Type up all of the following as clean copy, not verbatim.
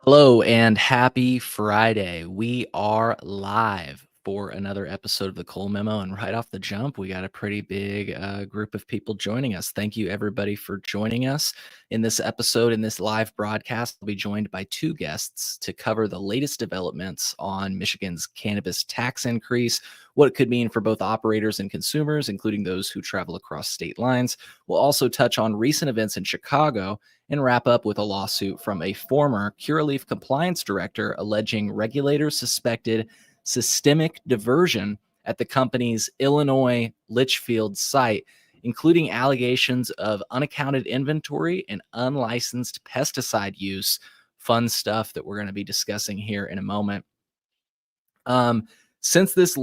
Hello and happy Friday. We are live for another episode of the Cole Memo. And right off the jump, we got a pretty big group of people joining us. Thank you, everybody, for joining us in this episode. In this live broadcast, I'll be joined by two guests to cover the latest developments on Michigan's cannabis tax increase, what it could mean for both operators and consumers, including those who travel across state lines. We'll also touch on recent events in Chicago and wrap up with a lawsuit from a former Curaleaf compliance director alleging regulators suspected systemic diversion at the company's Illinois Litchfield site, including allegations of unaccounted inventory and unlicensed pesticide use. Fun stuff that we're going to be discussing here in a moment. Since this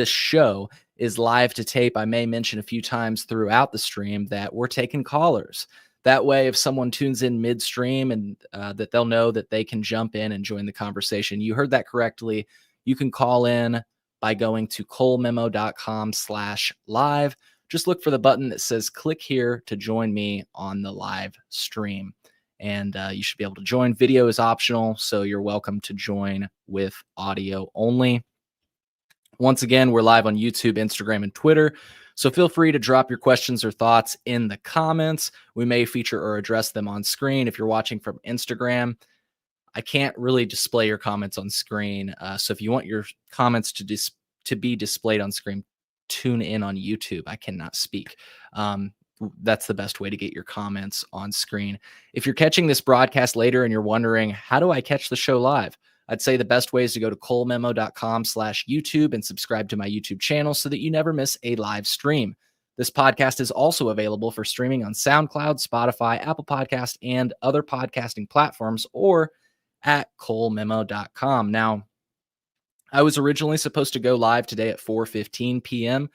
show is live to tape, I may mention a few times throughout the stream that we're taking callers. That way, if someone tunes in midstream and that they'll know that they can jump in and join the conversation. You heard that correctly. You can call in by going to colememo.com/live. Just look for the button that says click here to join me on the live stream. And you should be able to join. Video is optional, so you're welcome to join with audio only. Once again, we're live on YouTube, Instagram, and Twitter. So feel free to drop your questions or thoughts in the comments. We may feature or address them on screen. If you're watching from Instagram, I can't really display your comments on screen. So if you want your comments to be displayed on screen, tune in on YouTube. I cannot speak. That's the best way to get your comments on screen. If you're catching this broadcast later and you're wondering, how do I catch the show live? I'd say the best way is to go to colememo.com/YouTube and subscribe to my YouTube channel so that you never miss a live stream. This podcast is also available for streaming on SoundCloud, Spotify, Apple Podcast, and other podcasting platforms, or at colememo.com. Now, I was originally supposed to go live today at 4:15 p.m.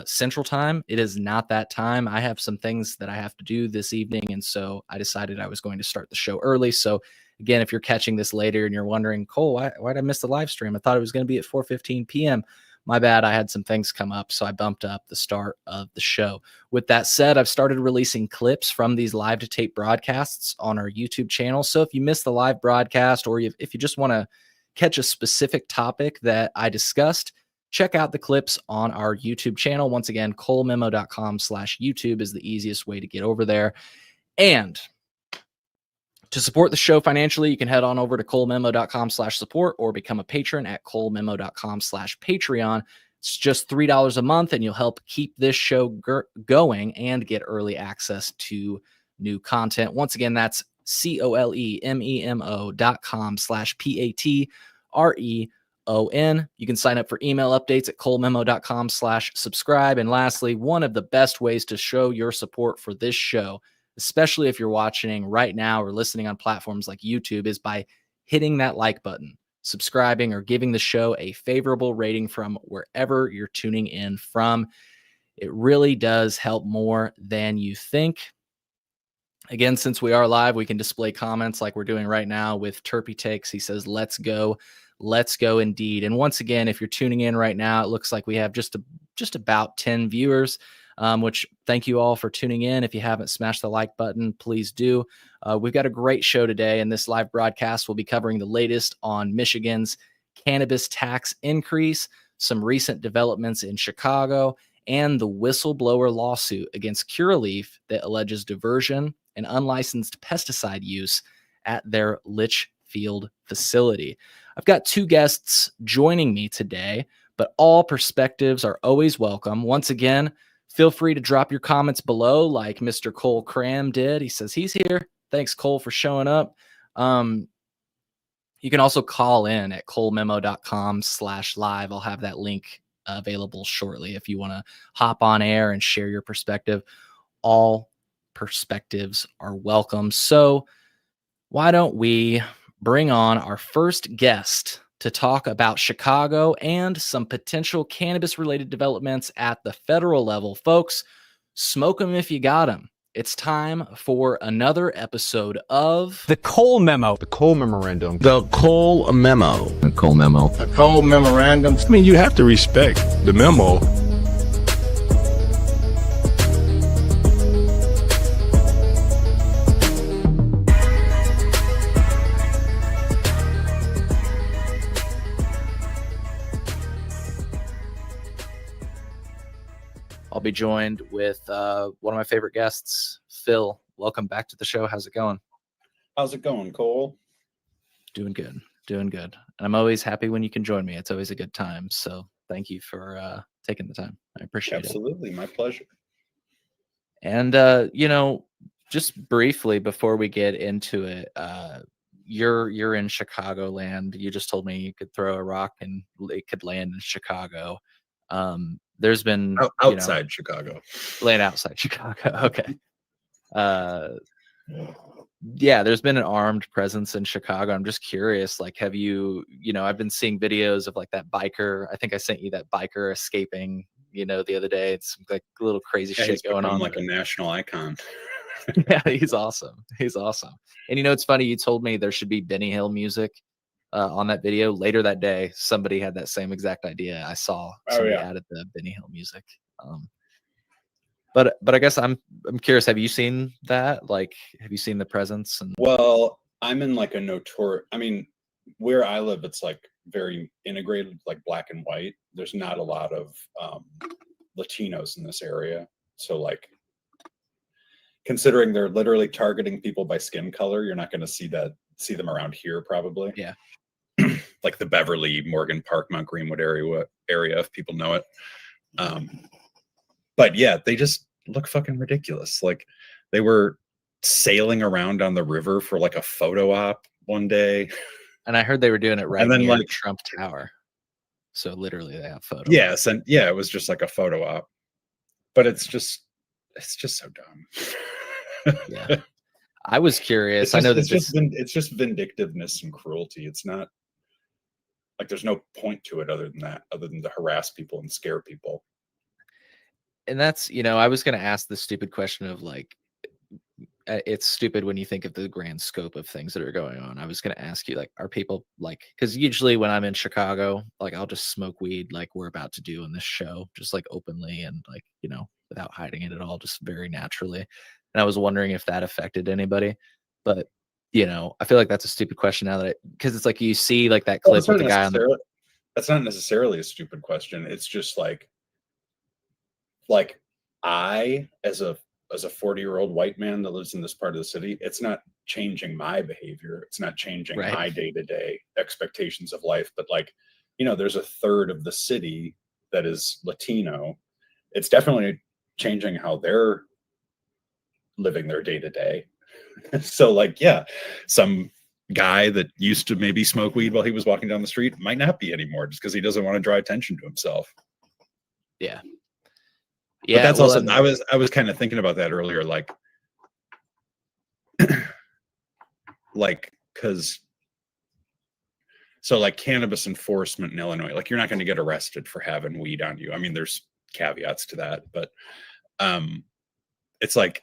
Central Time. It is not that time. I have some things that I have to do this evening, and so I decided I was going to start the show early. So again, if you're catching this later and you're wondering, Cole, why did I miss the live stream? I thought it was going to be at 4:15 p.m. My bad. I had some things come up, so I bumped up the start of the show. With that said, I've started releasing clips from these live to tape broadcasts on our YouTube channel. So if you missed the live broadcast, or if you just want to catch a specific topic that I discussed, check out the clips on our YouTube channel. Once again, colememo.com/YouTube is the easiest way to get over there. And to support the show financially, you can head on over to colememo.com/support or become a patron at colememo.com/Patreon. It's just $3 a month, and you'll help keep this show going and get early access to new content. Once again, that's colememo.com/PATREON. You can sign up for email updates at colememo.com/subscribe. And lastly, one of the best ways to show your support for this show, especially if you're watching right now or listening on platforms like YouTube, is by hitting that like button, subscribing, or giving the show a favorable rating from wherever you're tuning in from. It really does help more than you think. Again, since we are live, we can display comments like we're doing right now with Terpy Takes. He says, let's go indeed. And once again, if you're tuning in right now, it looks like we have just about 10 viewers. Which thank you all for tuning in. If you haven't smashed the like button, please do. We've got a great show today, and this live broadcast will be covering the latest on Michigan's cannabis tax increase, some recent developments in Chicago, and the whistleblower lawsuit against Curaleaf that alleges diversion and unlicensed pesticide use at their Litchfield facility. I've got two guests joining me today, but all perspectives are always welcome. Once again, feel free to drop your comments below like Mr. Cole Cram did. He says he's here. Thanks, Cole, for showing up. You can also call in at colememo.com/live. I'll have that link available shortly if you want to hop on air and share your perspective. All perspectives are welcome. So why don't we bring on our first guest to talk about Chicago and some potential cannabis-related developments at the federal level. Folks, smoke them if you got them. It's time for another episode of The Cole Memo. The Cole Memorandum. The Cole Memo. The Cole Memo. The Cole Memorandum. I mean, you have to respect the memo. I'll be joined with one of my favorite guests, Phil. Welcome back to the show. How's it going? How's it going, Cole? Doing good. Doing good. And I'm always happy when you can join me. It's always a good time. So thank you for taking the time. I appreciate it. Absolutely. My pleasure. And, just briefly before we get into it, you're in Chicagoland. You just told me you could throw a rock and it could land in Chicago. There's been outside Chicago. Land outside Chicago. Okay. Yeah, there's been an armed presence in Chicago. I'm just curious, like, have you, I've been seeing videos of like that biker. I think I sent you that biker escaping, the other day. It's like a little crazy shit going on. Like a national icon. Yeah, he's awesome. He's awesome. And it's funny, you told me there should be Benny Hill music on that video. Later that day, somebody had that same exact idea. I saw somebody added the Benny Hill music. But I guess I'm curious, have you seen that? Like, have you seen the presence? Well, I'm in like where I live, it's like very integrated, like black and white. There's not a lot of Latinos in this area. So like, considering they're literally targeting people by skin color, you're not going to see them around here probably. Yeah. Like the Beverly, Morgan Park, Mount Greenwood area, if people know it. But yeah, they just look fucking ridiculous. Like they were sailing around on the river for like a photo op one day. And I heard they were doing it right near like Trump Tower. So literally they have photos. Yes, and yeah, it was just like a photo op. But it's just so dumb. Yeah. I was curious. I know that it's just vindictiveness and cruelty. It's not like there's no point to it other than to harass people and scare people. And that's, I was going to ask the stupid question of like, it's stupid when you think of the grand scope of things that are going on. I was going to ask you, like, are people like, because usually when I'm in Chicago, like I'll just smoke weed like we're about to do in this show, just like openly and like, without hiding it at all, just very naturally. And I was wondering if that affected anybody. But, I feel like that's a stupid question now because it's like you see like that clip with the guy on the. That's not necessarily a stupid question. It's just like I, as a 40-year-old white man that lives in this part of the city, it's not changing my behavior. It's not changing my day-to-day expectations of life. But like, there's a third of the city that is Latino. It's definitely changing how they're living their day-to-day. So like, yeah, some guy that used to maybe smoke weed while he was walking down the street might not be anymore just because he doesn't want to draw attention to himself. Yeah. Yeah, but that's also I was kind of thinking about that earlier, like because so like cannabis enforcement in Illinois, like you're not going to get arrested for having weed on you. I mean, there's caveats to that, but it's like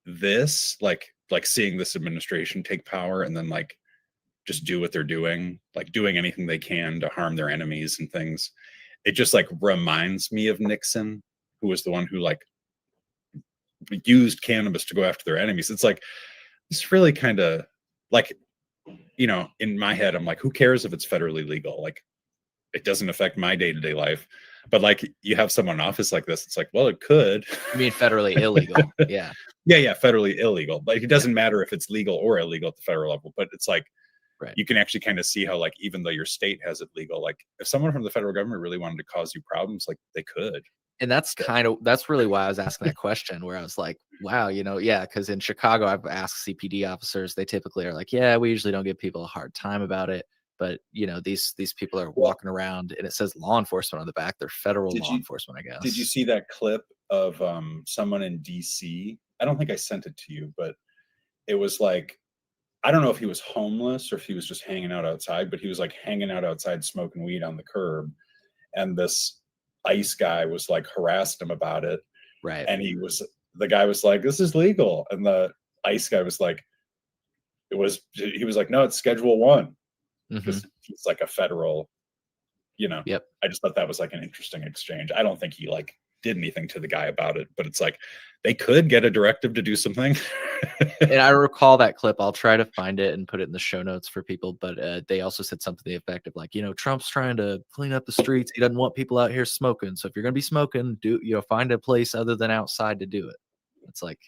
this, like seeing this administration take power and then like just do what they're doing, like doing anything they can to harm their enemies and things. It just like reminds me of Nixon, who was the one who like used cannabis to go after their enemies. It's like, it's really kind of like, in my head, I'm like, who cares if it's federally legal? Like, it doesn't affect my day-to-day life. But like, you have someone in office like this, it's like, well, it could. You mean federally illegal? Yeah. Yeah, federally illegal. But it doesn't matter if it's legal or illegal at the federal level. But it's like, you can actually kind of see how, like, even though your state has it legal, like, if someone from the federal government really wanted to cause you problems, like, they could. And that's really why I was asking that question, where I was like, wow, because in Chicago, I've asked CPD officers, they typically are like, yeah, we usually don't give people a hard time about it. But, these people are walking around and it says law enforcement on the back. They're federal law enforcement, I guess. Did you see that clip of someone in DC? I don't think I sent it to you, but it was like, I don't know if he was homeless or if he was just hanging out outside, but he was like hanging out outside smoking weed on the curb. And this ICE guy was like harassed him about it. Right. And the guy was like, this is legal. And the ICE guy was like, he was like, no, it's Schedule 1. Because he's like a federal, Yep. I just thought that was like an interesting exchange. I don't think he like did anything to the guy about it, but it's like they could get a directive to do something. And I recall that clip. I'll try to find it and put it in the show notes for people. But they also said something to the effect of like, Trump's trying to clean up the streets. He doesn't want people out here smoking. So if you're going to be smoking, find a place other than outside to do it. It's like,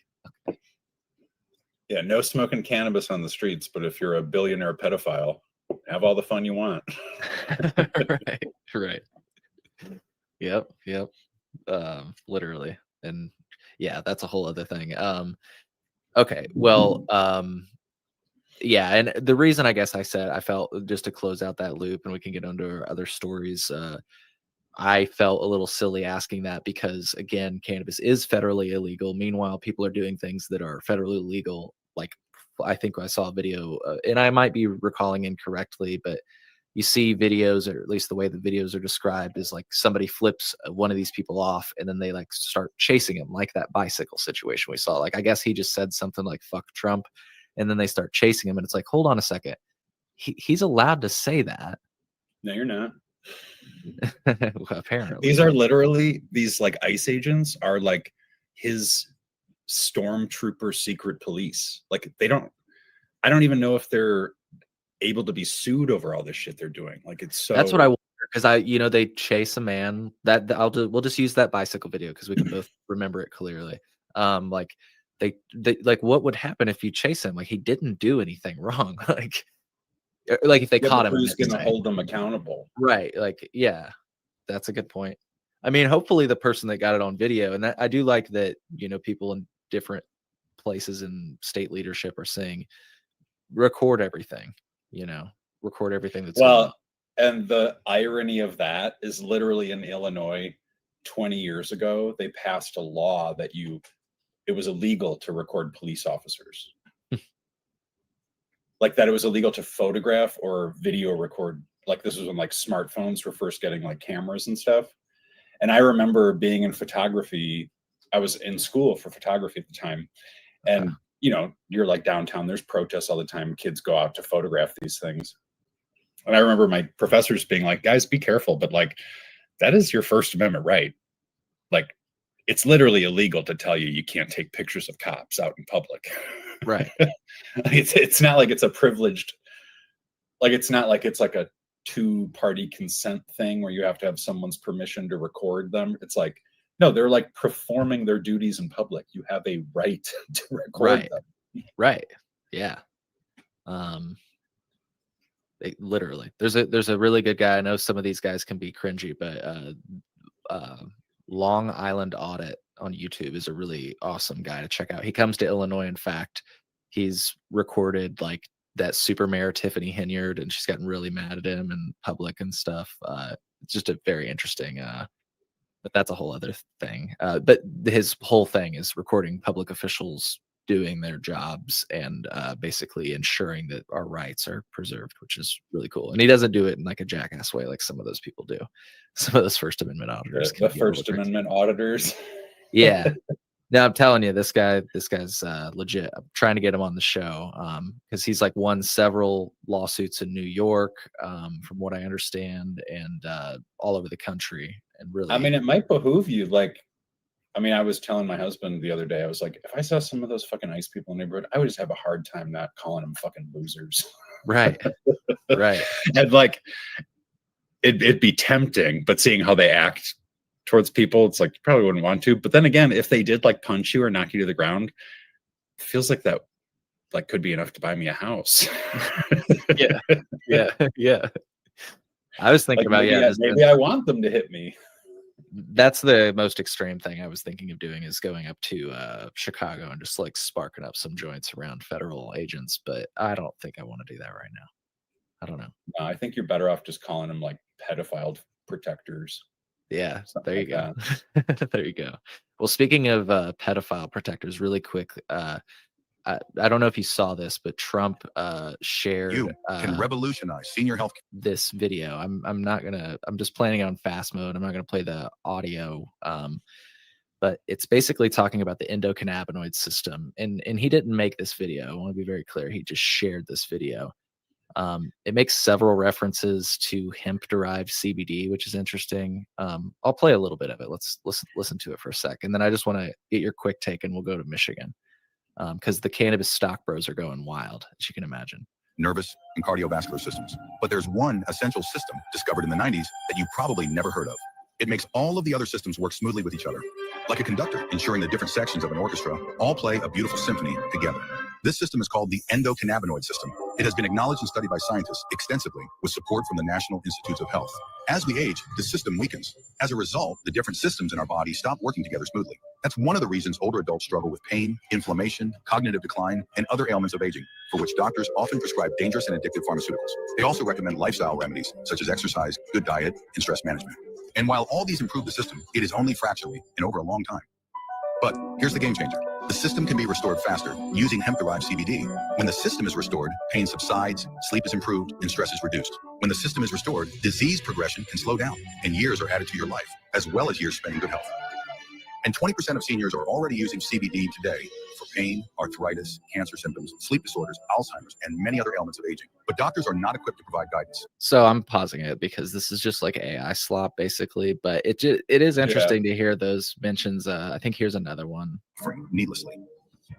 yeah, no smoking cannabis on the streets. But if you're a billionaire pedophile, have all the fun you want. right. Yep. Literally. And yeah, that's a whole other thing. Okay. Well, yeah, and the reason I guess I said I felt just to close out that loop and we can get into our other stories, I felt a little silly asking that because again, cannabis is federally illegal. Meanwhile, people are doing things that are federally legal. Like I think I saw a video, and I might be recalling incorrectly, but you see videos, or at least the way the videos are described, is like somebody flips one of these people off, and then they like start chasing him, like that bicycle situation we saw. Like I guess he just said something like "fuck Trump," and then they start chasing him, and it's like, hold on a second, he's allowed to say that. No, you're not. Well, apparently, these are literally these like ICE agents are like his stormtrooper secret police. Like I don't even know if they're able to be sued over all this shit they're doing. Like it's so. That's what I wonder, because they chase a man we'll just use that bicycle video because we can both remember it clearly. Like they like, what would happen if you chase him? Like he didn't do anything wrong. Like if they caught him, who's going to hold them accountable? Right. Like, yeah, that's a good point. I mean, hopefully the person that got it on video, and that I do like that, people in different places in state leadership are saying, record everything, record everything that's going on. And the irony of that is literally in Illinois 20 years ago, they passed a law that it was illegal to record police officers. Like that it was illegal to photograph or video record. Like this was when like smartphones were first getting like cameras and stuff. And I remember being in photography. I was in school for photography at the time. And, you're like downtown, there's protests all the time. Kids go out to photograph these things. And I remember my professors being like, guys, be careful. But like, that is your First Amendment right. Like, it's literally illegal to tell you can't take pictures of cops out in public. Right. It's not like it's a privileged, like, it's not like it's like a 2-party consent thing where you have to have someone's permission to record them. It's like, no, they're like performing their duties in public. You have a right to record them. Right. Yeah. Literally, there's a really good guy. I know some of these guys can be cringy, but Long Island Audit on YouTube is a really awesome guy to check out. He comes to Illinois. In fact, he's recorded like that super mayor Tiffany Henyard, and she's gotten really mad at him in public and stuff. It's just a very interesting, but that's a whole other thing. But his whole thing is recording public officials doing their jobs and basically ensuring that our rights are preserved, which is really cool. And he doesn't do it in like a jackass way like some of those people do. Some of those First Amendment auditors. The First Amendment auditors. Yeah. No, I'm telling you, this guy's legit. I'm trying to get him on the show because he's like won several lawsuits in New York, from what I understand, and all over the country. And really, I mean, it might behoove you. Like, I mean, I was telling my husband the other day, I was like, if I saw some of those fucking ICE people in the neighborhood, I would just have a hard time not calling them fucking losers. Right. Right. And like, it'd be tempting, but seeing how they act towards people, it's like you probably wouldn't want to. But then again, if they did like punch you or knock you to the ground, it feels like that like could be enough to buy me a house. Yeah. I was thinking like, about maybe I want them to hit me. That's the most extreme thing I was thinking of doing, is going up to Chicago and just like sparking up some joints around federal agents. But I don't think I want to do that right now. I don't know. No, I think you're better off just calling them like pedophile protectors. Yeah, Something there you like go. There you go. Well, speaking of pedophile protectors, really quick, I don't know if you saw this, but Trump shared can revolutionize senior health. This video. I'm just playing it on fast mode. I'm not gonna play the audio. But it's basically talking about the endocannabinoid system. And he didn't make this video. I want to be very clear. He just shared this video. It makes several references to hemp-derived CBD, which is interesting. I'll play a little bit of it. Let's listen to it for a sec, and then I just want to get your quick take, and we'll go to Michigan because the cannabis stock bros are going wild, as you can imagine. Nervous and cardiovascular systems. But there's one essential system discovered in the 90s that you probably never heard of. It makes all of the other systems work smoothly with each other, like a conductor, ensuring the different sections of an orchestra all play a beautiful symphony together. This system is called the endocannabinoid system. It has been acknowledged and studied by scientists extensively with support from the National Institutes of Health. As we age, the system weakens. As a result, the different systems in our body stop working together smoothly. That's one of the reasons older adults struggle with pain, inflammation, cognitive decline, and other ailments of aging, for which doctors often prescribe dangerous and addictive pharmaceuticals. They also recommend lifestyle remedies, such as exercise, good diet, and stress management. And while all these improve the system, it is only fractionally and over a long time. But here's the game changer. The system can be restored faster using hemp-derived CBD. When the system is restored, pain subsides, sleep is improved, and stress is reduced. When the system is restored, disease progression can slow down, and years are added to your life, as well as years spent in good health. And 20% of seniors are already using CBD today for pain, arthritis, cancer symptoms, sleep disorders, Alzheimer's, and many other ailments of aging. But doctors are not equipped to provide guidance. So I'm pausing it because this is just like AI slop, basically. But it is interesting to hear those mentions. I think here's another one. Needlessly.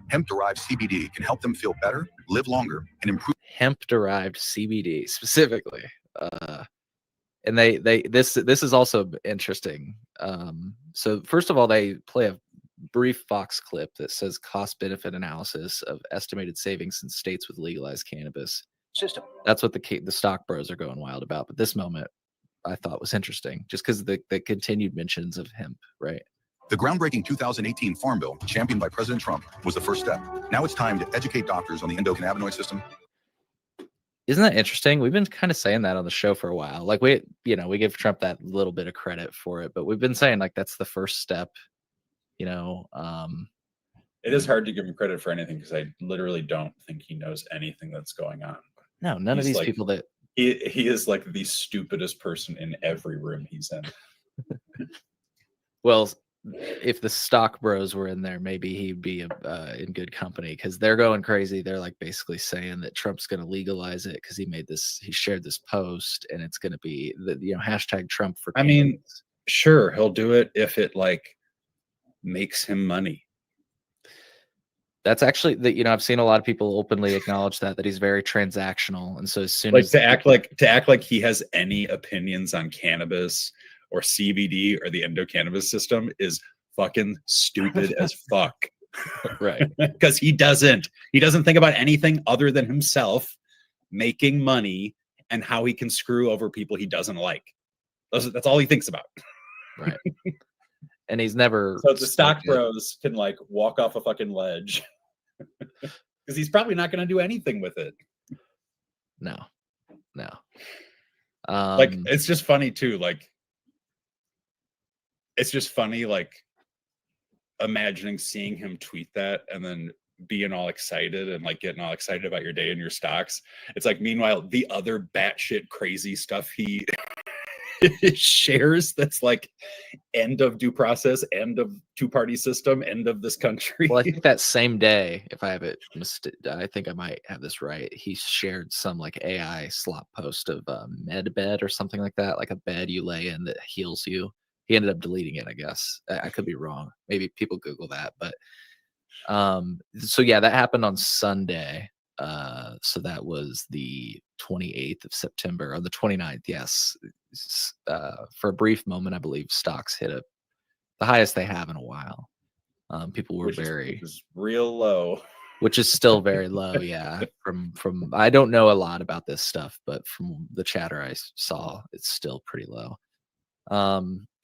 Hemp-derived CBD can help them feel better, live longer, and improve. Hemp-derived CBD specifically. And this is also interesting. So first of all, they play a brief Fox clip that says cost benefit analysis of estimated savings in states with legalized cannabis system. That's what the stock bros are going wild about. But this moment I thought was interesting just because the continued mentions of hemp, right? The groundbreaking 2018 Farm Bill, championed by President Trump, was the first step. Now it's time to educate doctors on the endocannabinoid system. Isn't that interesting? We've been kind of saying that on the show for a while. Like we give Trump that little bit of credit for it, but we've been saying like that's the first step. It is hard to give him credit for anything because I literally don't think he knows anything that's going on. No, none of these people that he is like the stupidest person in every room he's in. Well, if the stock bros were in there, maybe he'd be in good company because they're going crazy. They're like basically saying that Trump's going to legalize it because he shared this post and it's going to be the hashtag Trump for. I mean, sure, he'll do it if it like makes him money. That's actually that I've seen a lot of people openly acknowledge that he's very transactional, and so as soon as to act like he has any opinions on cannabis or CBD or the endocannabis system is fucking stupid as fuck. Right. Because he doesn't think about anything other than himself making money and how he can screw over people he doesn't like. That's all he thinks about. Right. And he's never. So the stock bros can like walk off a fucking ledge because he's probably not going to do anything with it. No. Like, it's just funny too. Like, it's just funny, like imagining seeing him tweet that and then being all excited and like getting all excited about your day and your stocks. It's like, meanwhile, the other batshit crazy stuff he shares that's like end of due process, end of two-party system, end of this country. Well, I think that same day, if I have it, I think I might have this right. He shared some like AI slop post of med bed or something like that, like a bed you lay in that heals you. He ended up deleting it, I guess. I could be wrong. Maybe people Google that, but so yeah, that happened on Sunday. So that was the 28th of September, or the 29th. Yes. For a brief moment, I believe stocks hit the highest they have in a while. People were which is real low, which is still very low. Yeah. From I don't know a lot about this stuff, but from the chatter I saw, it's still pretty low.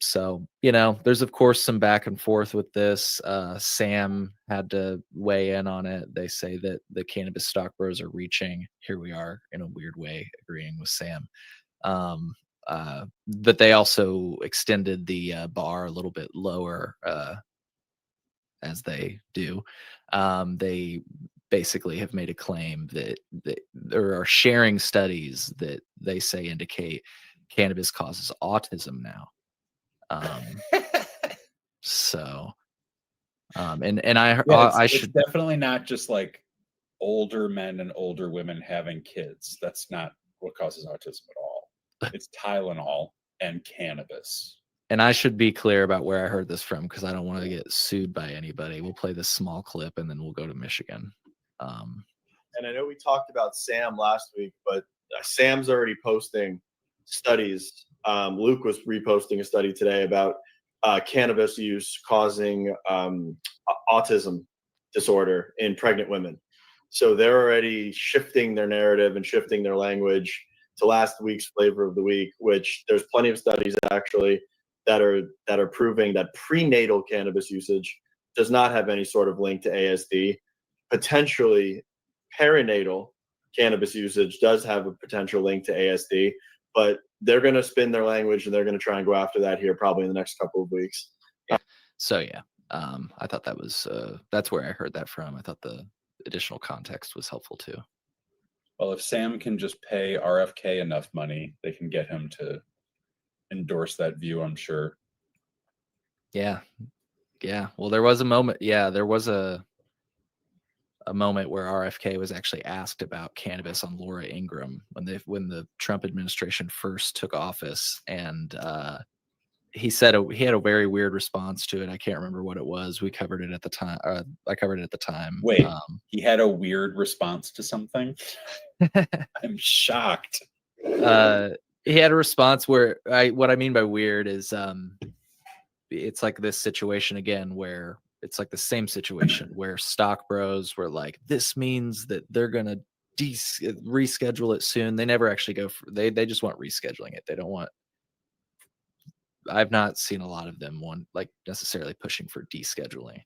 So, there's of course some back and forth with this. Sam had to weigh in on it. They say that the cannabis stock bros are reaching. Here we are in a weird way agreeing with Sam. But they also extended the bar a little bit lower, as they do. They basically have made a claim that there are sharing studies that they say indicate cannabis causes autism now. So, and I should definitely not just like older men and older women having kids. That's not what causes autism at all. It's Tylenol and cannabis. And I should be clear about where I heard this from because I don't want to get sued by anybody. We'll play this small clip and then we'll go to Michigan. And I know we talked about Sam last week, but Sam's already posting studies. Luke was reposting a study today about cannabis use causing autism disorder in pregnant women. So they're already shifting their narrative and shifting their language to last week's flavor of the week, which there's plenty of studies actually that are proving that prenatal cannabis usage does not have any sort of link to ASD. Potentially perinatal cannabis usage does have a potential link to ASD, but they're going to spin their language and they're going to try and go after that here probably in the next couple of weeks. So yeah, I thought that was that's where I heard that from. I thought the additional context was helpful too. Well, if Sam can just pay RFK enough money, they can get him to endorse that view, I'm sure. Yeah. Well, there was a moment. Yeah, there was a moment where RFK was actually asked about cannabis on Laura Ingraham when the Trump administration first took office, and he said he had a very weird response to it. I can't remember what it was. We covered it at the time. I covered it at the time. Wait, he had a weird response to something? I'm shocked. He had a response where what I mean by weird is it's like this situation again where it's like the same situation where stock bros were like, this means that they're gonna reschedule it soon. They never actually go for they just want rescheduling it. They don't want. I've not seen a lot of them necessarily pushing for descheduling.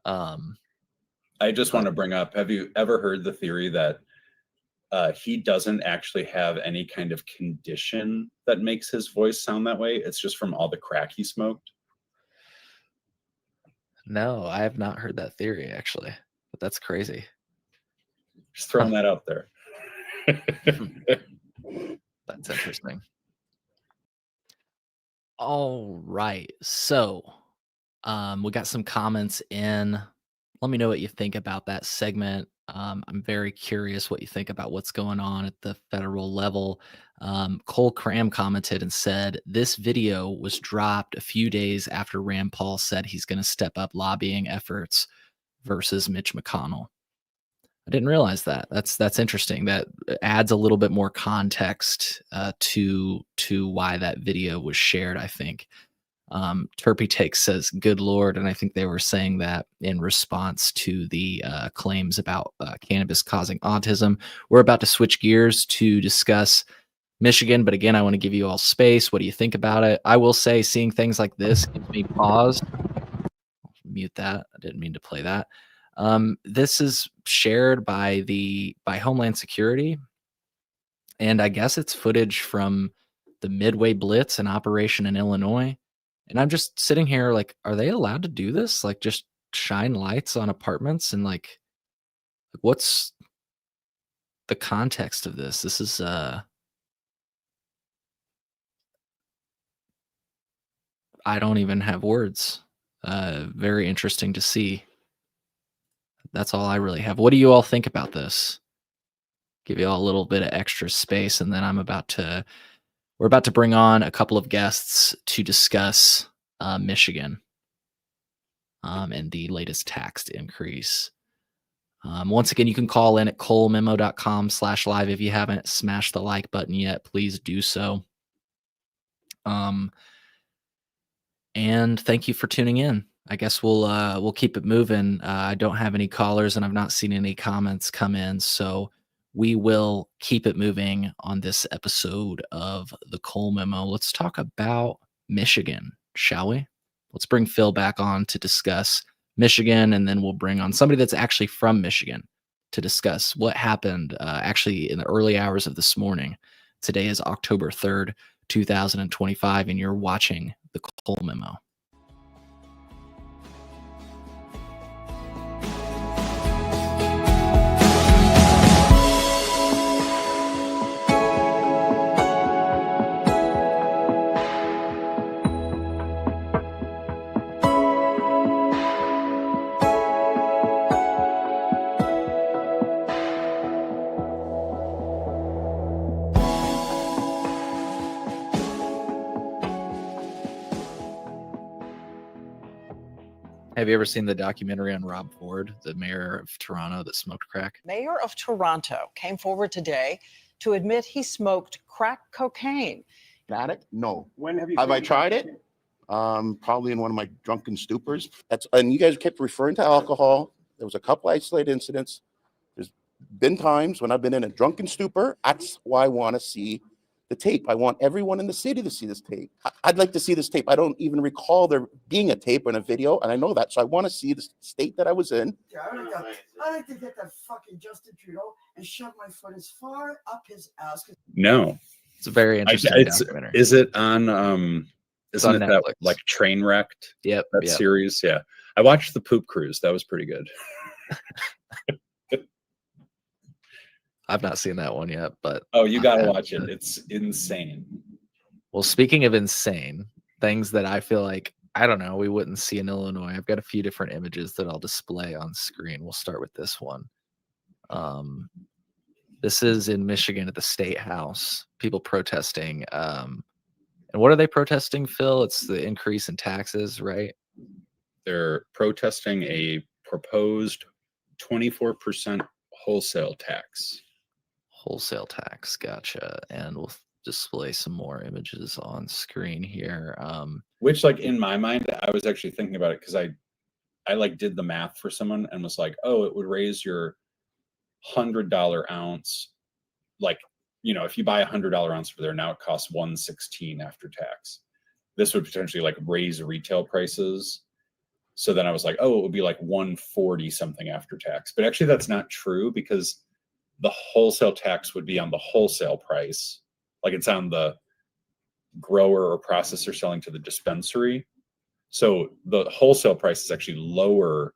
I just want to bring up, have you ever heard the theory that he doesn't actually have any kind of condition that makes his voice sound that way? It's just from all the crack he smoked. No, I have not heard that theory actually, but that's crazy. Just throwing that out there. That's interesting. All right. So we got some comments in. Let me know what you think about that segment. I'm very curious what you think about what's going on at the federal level. Cole Cram commented and said, this video was dropped a few days after Rand Paul said he's going to step up lobbying efforts versus Mitch McConnell. I didn't realize that. That's interesting. That adds a little bit more context to why that video was shared, I think. Terpy Take says, good Lord. And I think they were saying that in response to the claims about cannabis causing autism. We're about to switch gears to discuss Michigan. But again, I want to give you all space. What do you think about it? I will say seeing things like this gives me pause. Mute that. I didn't mean to play that. This is shared by Homeland Security. And I guess it's footage from the Midway Blitz, an operation in Illinois. And I'm just sitting here like, are they allowed to do this? Like just shine lights on apartments and like what's the context of this? This is I don't even have words. Very interesting to see. That's all I really have. What do you all think about this? Give you all a little bit of extra space, and then we're about to bring on a couple of guests to discuss Michigan and the latest tax increase. Once again, you can call in at colememo.com/live. If you haven't smashed the like button yet, please do so. And thank you for tuning in. I guess we'll keep it moving. I don't have any callers and I've not seen any comments come in, so we will keep it moving on this episode of the Cole Memo. Let's talk about Michigan, shall we? Let's bring Phil back on to discuss Michigan, and then we'll bring on somebody that's actually from Michigan to discuss what happened actually in the early hours of this morning. Today is October 3rd, 2025, and you're watching the Cole Memo. Have you ever seen the documentary on Rob Ford, the mayor of Toronto that smoked crack? Mayor of Toronto came forward today to admit he smoked crack cocaine. Addict? No. When have you? Have I tried it? Probably in one of my drunken stupors. And you guys kept referring to alcohol. There was a couple isolated incidents. There's been times when I've been in a drunken stupor. That's why I want to see the tape. I want everyone in the city to see this tape. I'd like to see this tape. I don't even recall there being a tape and a video, and I know that. So I want to see the state that I was in. Yeah, I like to get that fucking Justin Trudeau and shove my foot as far up his ass. No, It's a very interesting documentary. Is it on? Isn't on it that Netflix. like Trainwrecked? Yep. That yep. series. Yeah, I watched the Poop Cruise. That was pretty good. I've not seen that one yet, but Oh, you I gotta have watch it. to. It's insane. Well, speaking of insane things that I feel like, I don't know, we wouldn't see in Illinois. I've got a few different images that I'll display on screen. We'll start with this one. This is in Michigan at the State House. People protesting. And what are they protesting, Phil? It's the increase in taxes, right? They're protesting a proposed 24% wholesale tax. Wholesale tax. Gotcha. And we'll display some more images on screen here. Which, like, in my mind, I was actually thinking about it because I like did the math for someone and was like, oh, it would raise your $100 ounce. Like, you know, if you buy $100 ounce for there now, it costs $116 after tax. This would potentially like raise retail prices. So then I was like, oh, it would be like 140 something after tax. But actually, that's not true because the wholesale tax would be on the wholesale price. Like it's on the grower or processor selling to the dispensary. So the wholesale price is actually lower,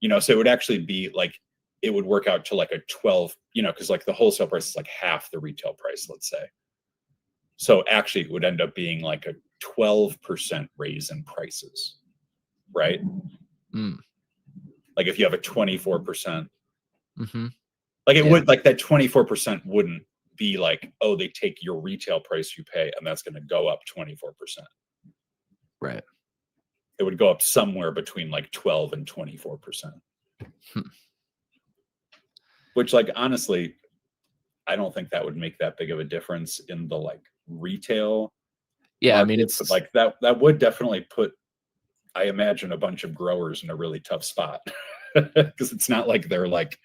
you know, so it would actually be like, it would work out to like a 12, you know, because like the wholesale price is like half the retail price, let's say. So actually it would end up being like a 12% raise in prices, right? Mm. Like if you have a 24%, Mm-hmm. like it would, like that 24% wouldn't be like, oh, they take your retail price you pay and that's going to go up 24%. Right. It would go up somewhere between like 12 and 24%. Which, like, honestly, I don't think that would make that big of a difference in the like retail. Yeah, I market, mean, it's but, like that would definitely put, I imagine, a bunch of growers in a really tough spot because it's not like they're like,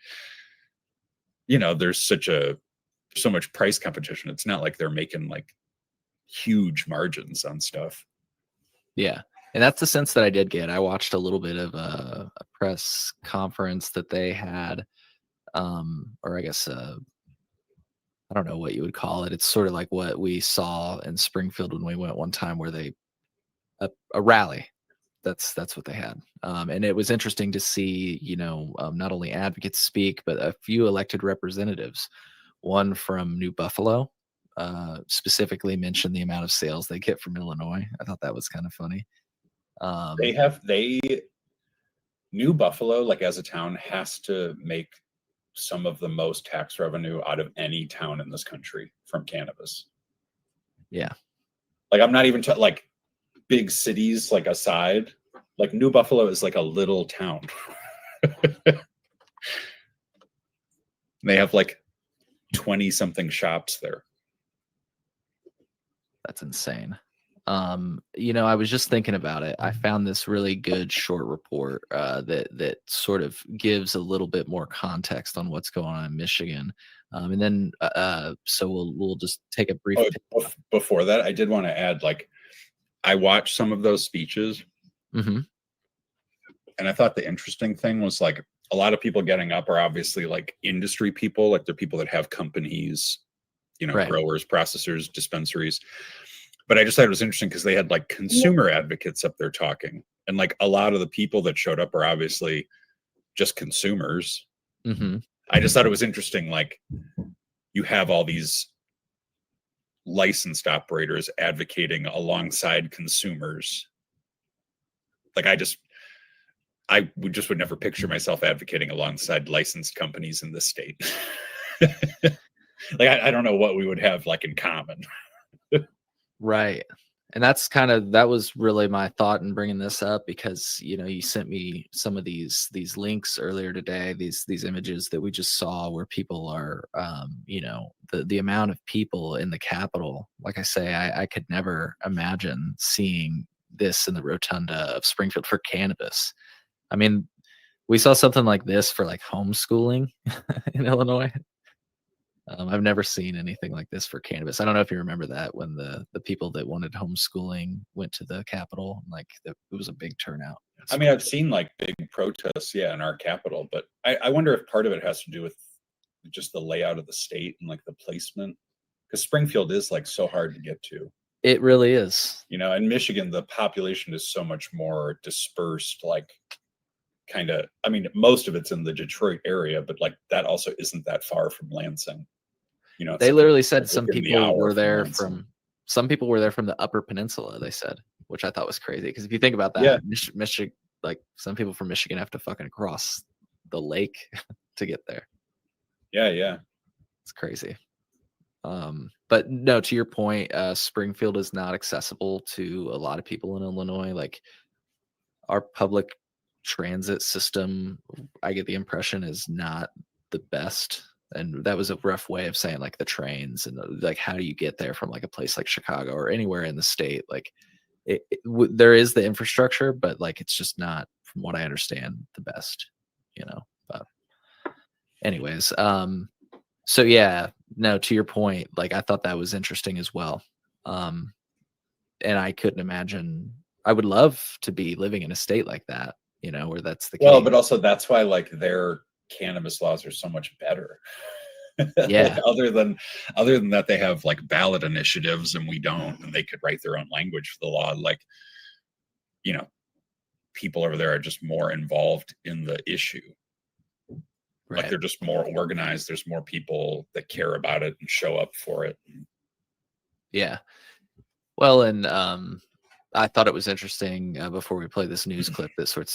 you know, there's so much price competition. It's not like they're making like huge margins on stuff. Yeah. And that's the sense that I did get. I watched a little bit of a press conference that they had, or I guess, I don't know what you would call it. It's sort of like what we saw in Springfield when we went one time where they, a rally. That's what they had. And it was interesting to see, you know, not only advocates speak, but a few elected representatives. One from New Buffalo specifically mentioned the amount of sales they get from Illinois. I thought that was kind of funny. New Buffalo, like as a town, has to make some of the most tax revenue out of any town in this country from cannabis. Yeah. Like I'm not even like big cities, like aside, like New Buffalo is like a little town. They have like 20 something shops there. That's insane. You know, I was just thinking about it. I found this really good short report that sort of gives a little bit more context on what's going on in Michigan. And then so we'll just take a brief. Before that, I did want to add, like, I watched some of those speeches, Mm-hmm. and I thought the interesting thing was like a lot of people getting up are obviously like industry people, like they're people that have companies, you know, Right. growers, processors, dispensaries. But I just thought it was interesting because they had like consumer advocates up there talking. And like a lot of the people that showed up are obviously just consumers. Mm-hmm. I just thought it was interesting. Like you have all these licensed operators advocating alongside consumers. Like I would never picture myself advocating alongside licensed companies in this state. Like I don't know what we would have like in common. Right. And that was really my thought in bringing this up, because you sent me some of these links earlier today, these images that we just saw where people are, the amount of people in the Capitol. Like I say, I could never imagine seeing this in the rotunda of Springfield for cannabis. I mean, we saw something like this for like homeschooling in Illinois. I've never seen anything like this for cannabis. I don't know if you remember that, when the people that wanted homeschooling went to the Capitol, it was a big turnout. I mean, I've seen like big protests, in our capital, but I wonder if part of it has to do with just the layout of the state and like the placement, because Springfield is like so hard to get to. It really is. In Michigan, the population is so much more dispersed, like kind of, I mean, most of it's in the Detroit area, but like that also isn't that far from Lansing. They literally said like some within the people hour were from there Lansing. some people were there from the Upper Peninsula, they said, which I thought was crazy. Because if you think about that, Yeah. Michigan, like some people from Michigan have to fucking cross the lake to get there. Yeah. It's crazy. But no, to your point, Springfield is not accessible to a lot of people in Illinois. Like, our public transit system, I get the impression, is not the best. And that was a rough way of saying like the trains and like, how do you get there from like a place like Chicago or anywhere in the state? Like, there is the infrastructure, but like, it's just not, from what I understand, the best, but anyways, so yeah, no, to your point, like, I thought that was interesting as well. And I couldn't imagine, I would love to be living in a state like that, where that's the Well, case. but also that's why like their cannabis laws are so much better. Yeah. Like, other than that, they have like ballot initiatives and we don't, and they could write their own language for the law. Like, people over there are just more involved in the issue. Right. Like, they're just more organized. There's more people that care about it and show up for it. Yeah. Well, and I thought it was interesting, before we play this news clip, that sort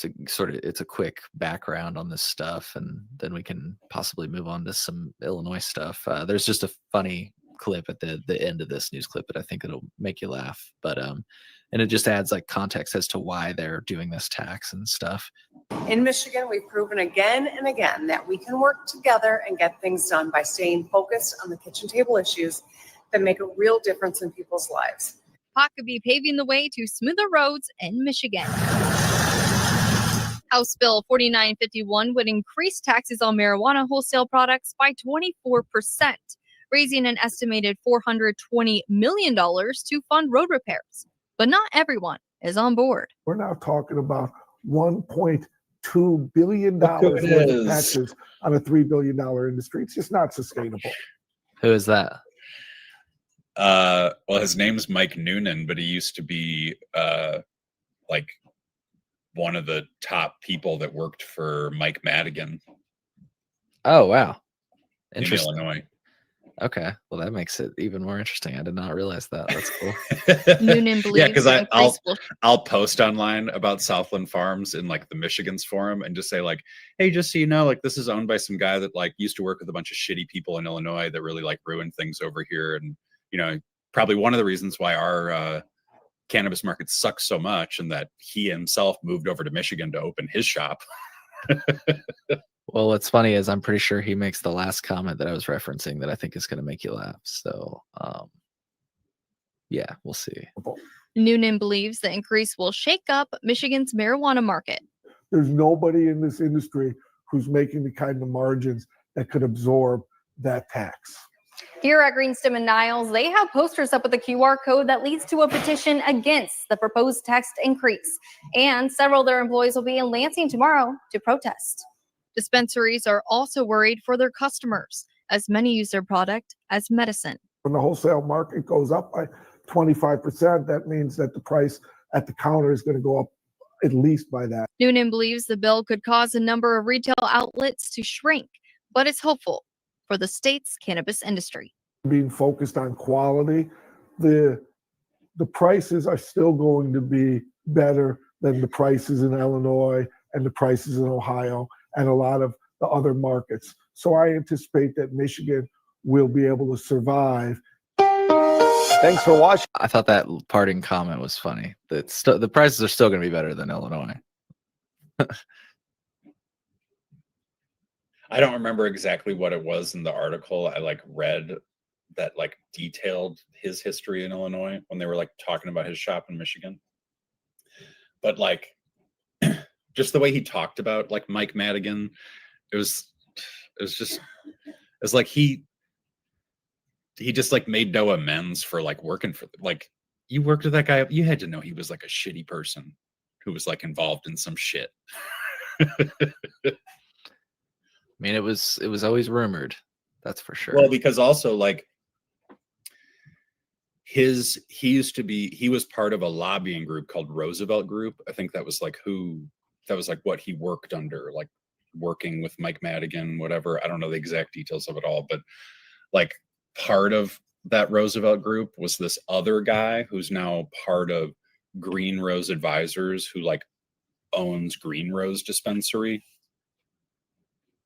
of it's a quick background on this stuff, and then we can possibly move on to some Illinois stuff. There's just a funny clip at the end of this news clip that I think it'll make you laugh. But and it just adds like context as to why they're doing this tax and stuff. In Michigan, we've proven again and again that we can work together and get things done by staying focused on the kitchen table issues that make a real difference in people's lives. Pot could be paving the way to smoother roads in Michigan. House Bill 4951 would increase taxes on marijuana wholesale products by 24%, raising an estimated $420 million to fund road repairs. But not everyone is on board. We're now talking about $1.2 billion worth of taxes on a $3 billion industry. It's just not sustainable. Who is that? Well, his name's Mike Noonan, but he used to be like one of the top people that worked for Mike Madigan. Oh, wow. Interesting. In Illinois. Okay. Well, that makes it even more interesting. I did not realize that. That's cool. Noonan believes Yeah, because will... I'll post online about Southland Farms in like the Michigan's forum and just say like, hey, just so you know, like, this is owned by some guy that like used to work with a bunch of shitty people in Illinois that really like ruined things over here. And probably one of the reasons why our cannabis market sucks so much, and that he himself moved over to Michigan to open his shop. Well, what's funny is I'm pretty sure he makes the last comment that I was referencing that I think is going to make you laugh. So, yeah, we'll see. Noonan believes the increase will shake up Michigan's marijuana market. There's nobody in this industry who's making the kind of margins that could absorb that tax. Here at Greenstem and Niles, they have posters up with a QR code that leads to a petition against the proposed tax increase. And several of their employees will be in Lansing tomorrow to protest. Dispensaries are also worried for their customers, as many use their product as medicine. When the wholesale market goes up by 25%, that means that the price at the counter is going to go up at least by that. Noonan believes the bill could cause a number of retail outlets to shrink, but is hopeful for the state's cannabis industry. Being focused on quality, the prices are still going to be better than the prices in Illinois and the prices in Ohio and a lot of the other markets. So I anticipate that Michigan will be able to survive. Thanks for watching. I thought that parting comment was funny. The prices are still going to be better than Illinois. I don't remember exactly what it was in the article. I like read that like detailed his history in Illinois when they were like talking about his shop in Michigan. But like just the way he talked about like Mike Madigan, it was like he just like made no amends for like working for like you worked with that guy. You had to know he was like a shitty person who was like involved in some shit. I mean, it was always rumored, that's for sure. Well, because also like he was part of a lobbying group called Roosevelt Group. I think that was like what he worked under, like working with Mike Madigan, whatever. I don't know the exact details of it all, but like part of that Roosevelt Group was this other guy who's now part of Green Rose Advisors, who like owns Green Rose Dispensary.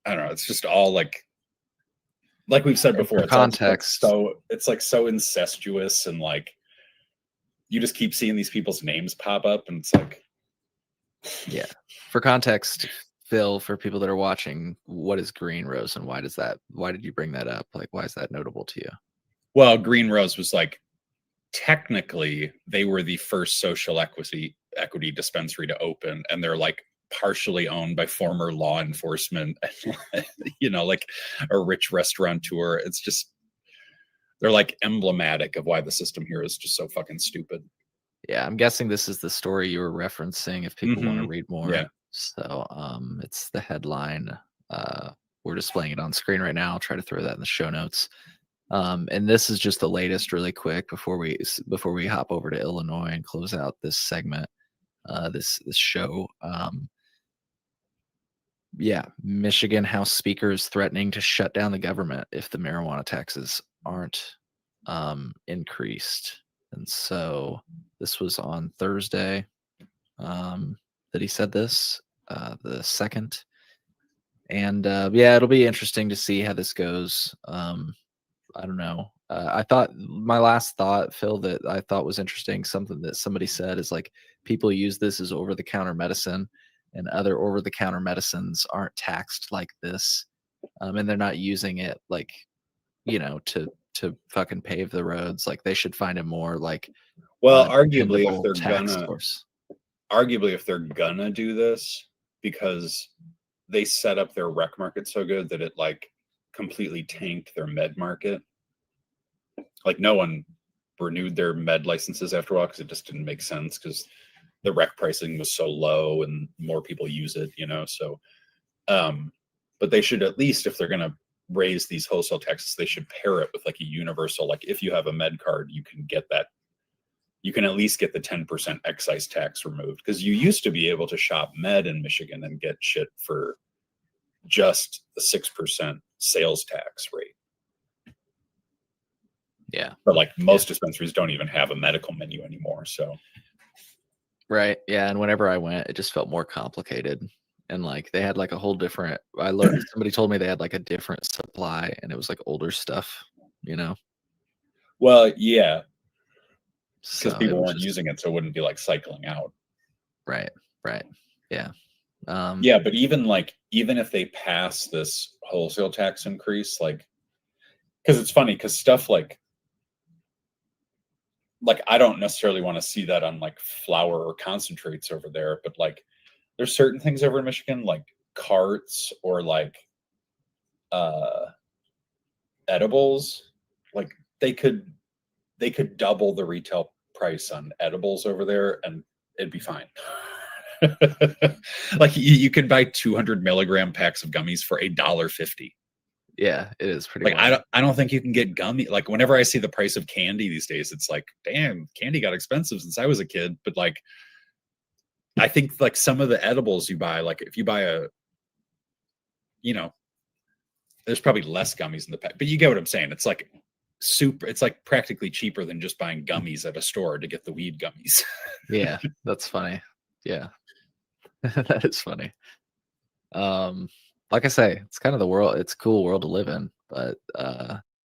I don't know. It's just all like we've said before. It's context. It's like so incestuous, and like you just keep seeing these people's names pop up, and it's like, yeah. For context, Phil, for people that are watching, what is Green Rose, and why did you bring that up? Like, why is that notable to you? Well, Green Rose was like technically they were the first social equity dispensary to open, and they're like partially owned by former law enforcement, you know, like a rich restaurateur. It's just, they're like emblematic of why the system here is just so fucking stupid. Yeah, I'm guessing this is the story you were referencing if people want to read more. Yeah. So it's the headline. We're displaying it on screen right now. I'll try to throw that in the show notes. And this is just the latest really quick before we hop over to Illinois and close out this segment, this show. Yeah, Michigan House Speaker is threatening to shut down the government if the marijuana taxes aren't increased. And so this was on Thursday that he said this, the 2nd. And yeah, it'll be interesting to see how this goes. I don't know. I thought my last thought, Phil, that I thought was interesting, something that somebody said is like people use this as over-the-counter medicine, and other over-the-counter medicines aren't taxed like this, and they're not using it like, you know, to fucking pave the roads. Like they should find it more like, well, arguably if they're gonna do this, because they set up their rec market so good that it like completely tanked their med market. Like no one renewed their med licenses after a while because it just didn't make sense, because the rec pricing was so low and more people use it, you know. So but they should, at least if they're going to raise these wholesale taxes, they should pair it with like a universal, like if you have a med card, you can get that, you can at least get the 10% excise tax removed, because you used to be able to shop med in Michigan and get shit for just the 6% sales tax rate. Yeah. But like most dispensaries don't even have a medical menu anymore. So right. Yeah. And whenever I went, it just felt more complicated. And like they had like a whole different, I learned, somebody told me they had like a different supply, and it was like older stuff, you know? Well, yeah. Because So people weren't using it, so it wouldn't be like cycling out. Right. Yeah. Yeah, but even if they pass this wholesale tax increase, like, because it's funny, because stuff like I don't necessarily want to see that on like flour or concentrates over there, but like there's certain things over in Michigan, like carts or like edibles, like they could double the retail price on edibles over there and it'd be fine. Like you could buy 200 milligram packs of gummies for $1.50. Yeah, it is pretty like wild. I don't think you can get gummy. Like whenever I see the price of candy these days, it's like, damn, candy got expensive since I was a kid. But like I think like some of the edibles you buy, like if you buy a, you know, there's probably less gummies in the pack, but you get what I'm saying. It's like it's like practically cheaper than just buying gummies at a store to get the weed gummies. Yeah, that's funny. Yeah. That is funny. Like I say, it's kind of the world, it's a cool world to live in, but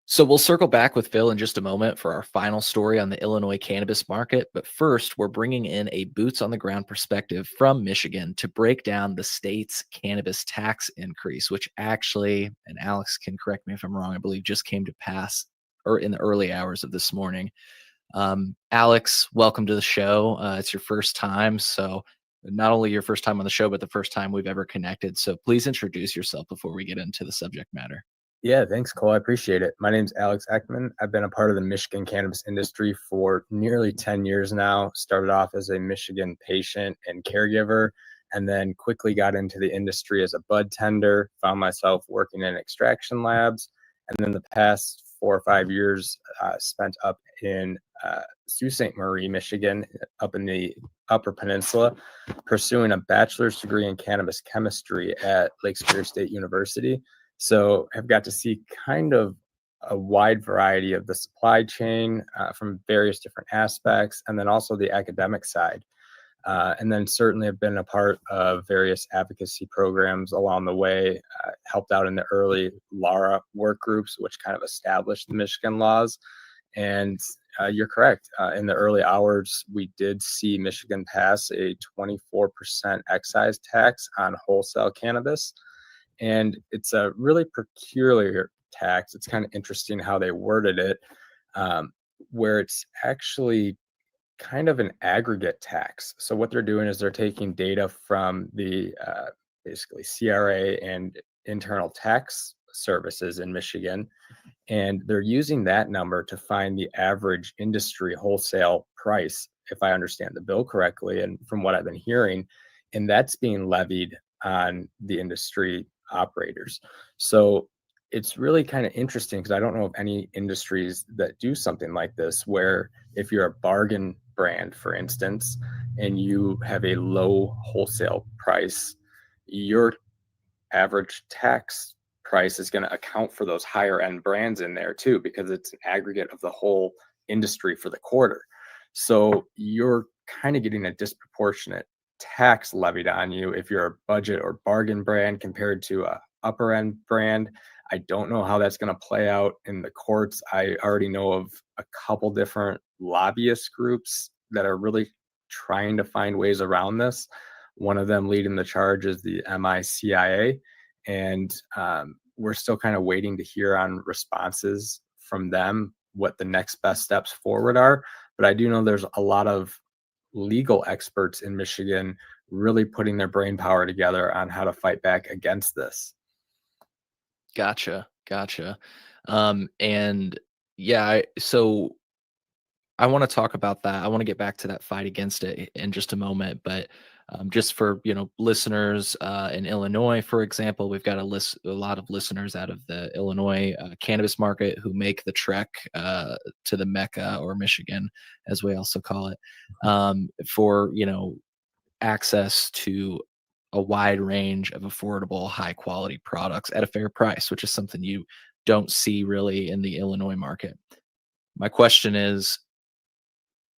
So we'll circle back with Phil in just a moment for our final story on the Illinois cannabis market. But first, we're bringing in a boots on the ground perspective from Michigan to break down the state's cannabis tax increase, which actually, and Alex can correct me if I'm wrong, I believe just came to pass or in the early hours of this morning. Alex, welcome to the show. It's your first time. So not only your first time on the show, but the first time we've ever connected. So please introduce yourself before we get into the subject matter. Yeah, thanks, Cole. I appreciate it. My name's Alex Ekman. I've been a part of the Michigan cannabis industry for nearly 10 years now. Started off as a Michigan patient and caregiver, and then quickly got into the industry as a bud tender, found myself working in extraction labs, and then the past 4 or 5 years spent up in Sault Ste. Marie, Michigan, up in the Upper Peninsula, pursuing a bachelor's degree in cannabis chemistry at Lake Superior State University. So I've got to see kind of a wide variety of the supply chain from various different aspects, and then also the academic side. And then certainly have been a part of various advocacy programs along the way, helped out in the early LARA work groups, which kind of established the Michigan laws. And you're correct. In the early hours, we did see Michigan pass a 24% excise tax on wholesale cannabis. And it's a really peculiar tax. It's kind of interesting how they worded it, where it's actually kind of an aggregate tax. So what they're doing is they're taking data from the basically CRA and internal tax services in Michigan, and they're using that number to find the average industry wholesale price, if I understand the bill correctly, and from what I've been hearing, and that's being levied on the industry operators. So it's really kind of interesting because I don't know of any industries that do something like this, where if you're a bargain brand, for instance, and you have a low wholesale price, your average tax price is going to account for those higher end brands in there too, because it's an aggregate of the whole industry for the quarter. So you're kind of getting a disproportionate tax levied on you if you're a budget or bargain brand compared to a upper end brand. I don't know how that's going to play out in the courts. I already know of a couple different lobbyist groups that are really trying to find ways around this. One of them leading the charge is the MICIA, and we're still kind of waiting to hear on responses from them, what the next best steps forward are. But I do know there's a lot of legal experts in Michigan really putting their brain power together on how to fight back against this. Gotcha. And yeah, so I want to talk about that. I want to get back to that fight against it in just a moment, but just for listeners in Illinois, for example, we've got a lot of listeners out of the Illinois cannabis market who make the trek to the Mecca, or Michigan, as we also call it, for access to a wide range of affordable, high quality products at a fair price, which is something you don't see really in the Illinois market. My question is,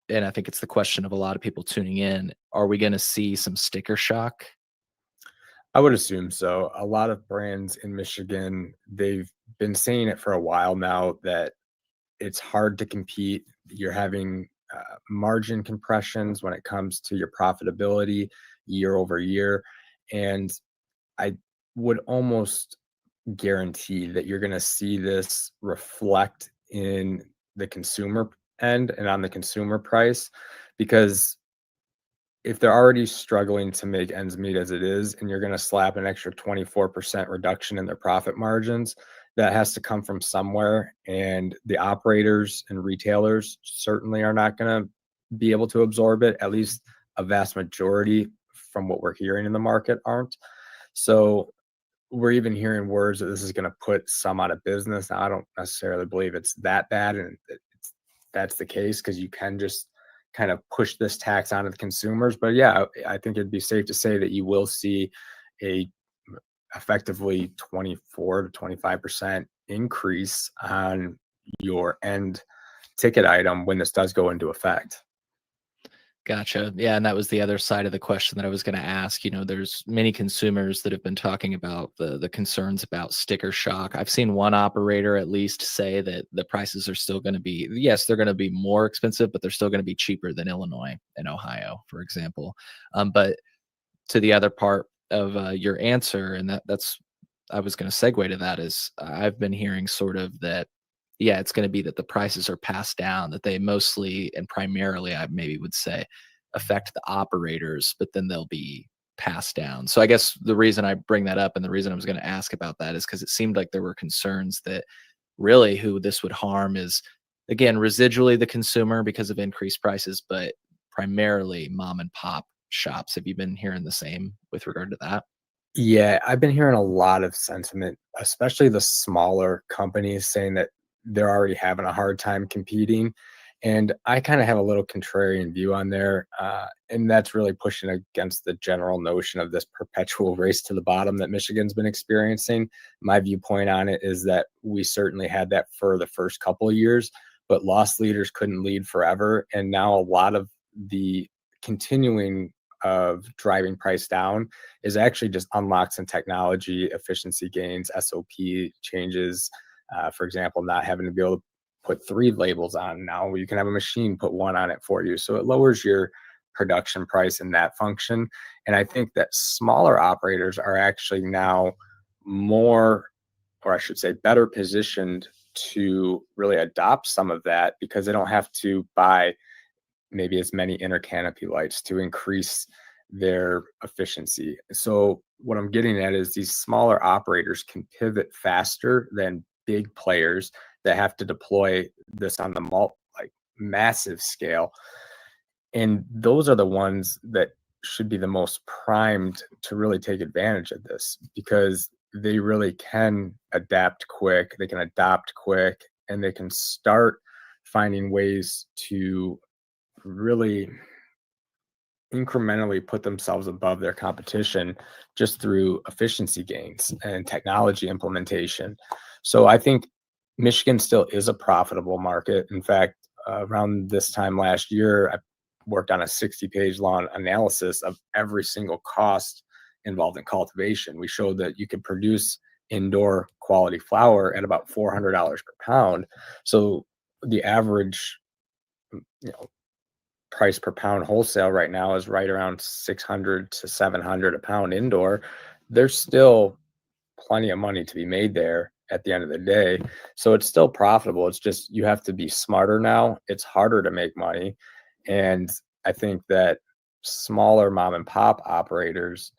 and I think it's the question of a lot of people tuning in, are we going to see some sticker shock? I would assume so. A lot of brands in Michigan, they've been saying it for a while now that it's hard to compete. You're having margin compressions when it comes to your profitability year over year. And I would almost guarantee that you're going to see this reflect in the consumer end and on the consumer price, because if they're already struggling to make ends meet as it is, and you're going to slap an extra 24% reduction in their profit margins, that has to come from somewhere. And the operators and retailers certainly are not going to be able to absorb it. At least a vast majority, from what we're hearing in the market, aren't. So we're even hearing words that this is going to put some out of business. Now, I don't necessarily believe it's that bad, and that's the case, because you can just kind of push this tax onto the consumers. But yeah, I think it'd be safe to say that you will see a effectively 24 to 25% increase on your end ticket item when this does go into effect. Gotcha. Yeah, and that was the other side of the question that I was going to ask. There's many consumers that have been talking about the concerns about sticker shock. I've seen one operator at least say that the prices are still going to be, yes, they're going to be more expensive, but they're still going to be cheaper than Illinois and Ohio, for example. But to the other part of your answer, and that's I was going to segue to that, is I've been hearing sort of that, yeah, it's going to be that the prices are passed down, that they mostly and primarily, I maybe would say, affect the operators, but then they'll be passed down. So I guess the reason I bring that up and the reason I was going to ask about that is because it seemed like there were concerns that really who this would harm is, again, residually the consumer because of increased prices, but primarily mom and pop shops. Have you been hearing the same with regard to that? Yeah, I've been hearing a lot of sentiment, especially the smaller companies saying that they're already having a hard time competing. And I kind of have a little contrarian view on there. And that's really pushing against the general notion of this perpetual race to the bottom that Michigan's been experiencing. My viewpoint on it is that we certainly had that for the first couple of years, but loss leaders couldn't lead forever. And now a lot of the continuing of driving price down is actually just unlocks in technology, efficiency gains, SOP changes. For example, not having to be able to put 3 labels on. Now you can have a machine put 1 on it for you. So it lowers your production price in that function. And I think that smaller operators are actually now more, or I should say, better positioned to really adopt some of that because they don't have to buy maybe as many inner canopy lights to increase their efficiency. So what I'm getting at is these smaller operators can pivot faster than big players that have to deploy this on the massive scale. And those are the ones that should be the most primed to really take advantage of this because they really can adapt quick, they can adopt quick, and they can start finding ways to really incrementally put themselves above their competition just through efficiency gains and technology implementation. So I think Michigan still is a profitable market. In fact, around this time last year, I worked on a 60-page long analysis of every single cost involved in cultivation. We showed that you could produce indoor quality flower at about $400 per pound. So the average, price per pound wholesale right now is right around 600 to 700 a pound indoor. There's still plenty of money to be made there at the end of the day. So it's still profitable. It's just you have to be smarter now. It's harder to make money. And I think that smaller mom and pop operators,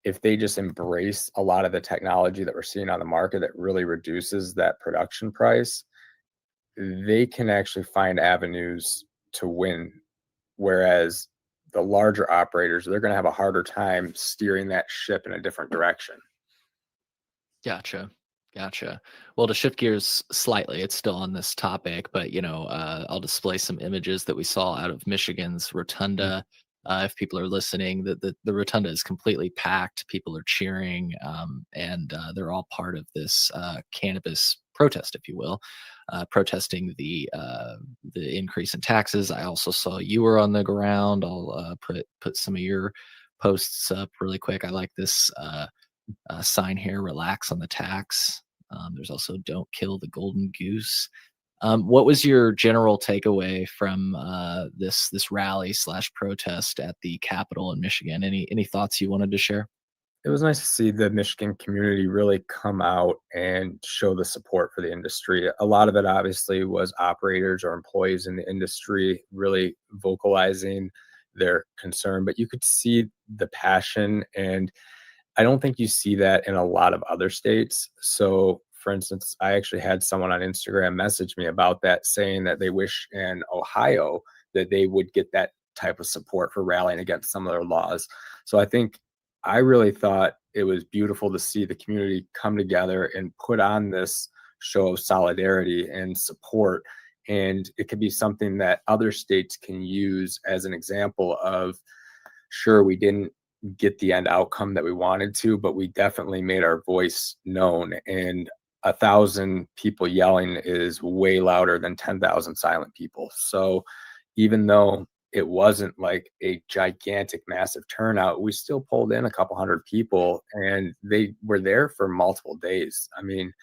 if they just embrace a lot of the technology that we're seeing on the market that really reduces that production price, they can actually find avenues to win. Whereas the larger operators, they're going to have a harder time steering that ship in a different direction. Gotcha. Gotcha. Well, to shift gears slightly, it's still on this topic, but I'll display some images that we saw out of Michigan's Rotunda. If people are listening, the Rotunda is completely packed. People are cheering, and they're all part of this cannabis protest, if you will, protesting the increase in taxes. I also saw you were on the ground. I'll put some of your posts up really quick. I like this sign here: relax on the tax. There's also don't kill the golden goose. What was your general takeaway from this rally / protest at the Capitol in Michigan? Any thoughts you wanted to share? It was nice to see the Michigan community really come out and show the support for the industry. A lot of it obviously was operators or employees in the industry really vocalizing their concern, but you could see the passion, and I don't think you see that in a lot of other states. So, for instance, I actually had someone on Instagram message me about that, saying that they wish in Ohio that they would get that type of support for rallying against some of their laws. So I really thought it was beautiful to see the community come together and put on this show of solidarity and support. And it could be something that other states can use as an example of, sure, we didn't get the end outcome that we wanted to, but we definitely made our voice known. And 1,000 people yelling is way louder than 10,000 silent people. So even though it wasn't like a gigantic, massive turnout. We still pulled in a couple hundred people, and they were there for multiple days. I mean,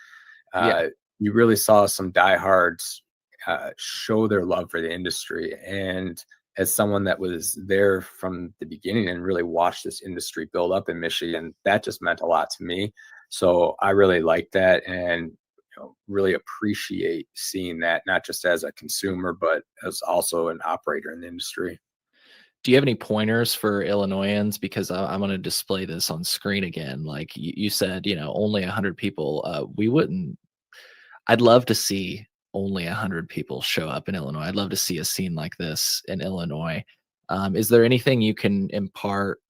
you really saw some diehards show their love for the industry. And as someone that was there from the beginning and really watched this industry build up in Michigan, that just meant a lot to me. So I really like that, and really appreciate seeing that, not just as a consumer, but as also an operator in the industry. Do you have any pointers for Illinoisans? Because I'm going to display this on screen again. Like you said, only 100 people. We wouldn't. I'd love to see only 100 people show up in Illinois. I'd love to see a scene like this in Illinois. Is there anything you can impart,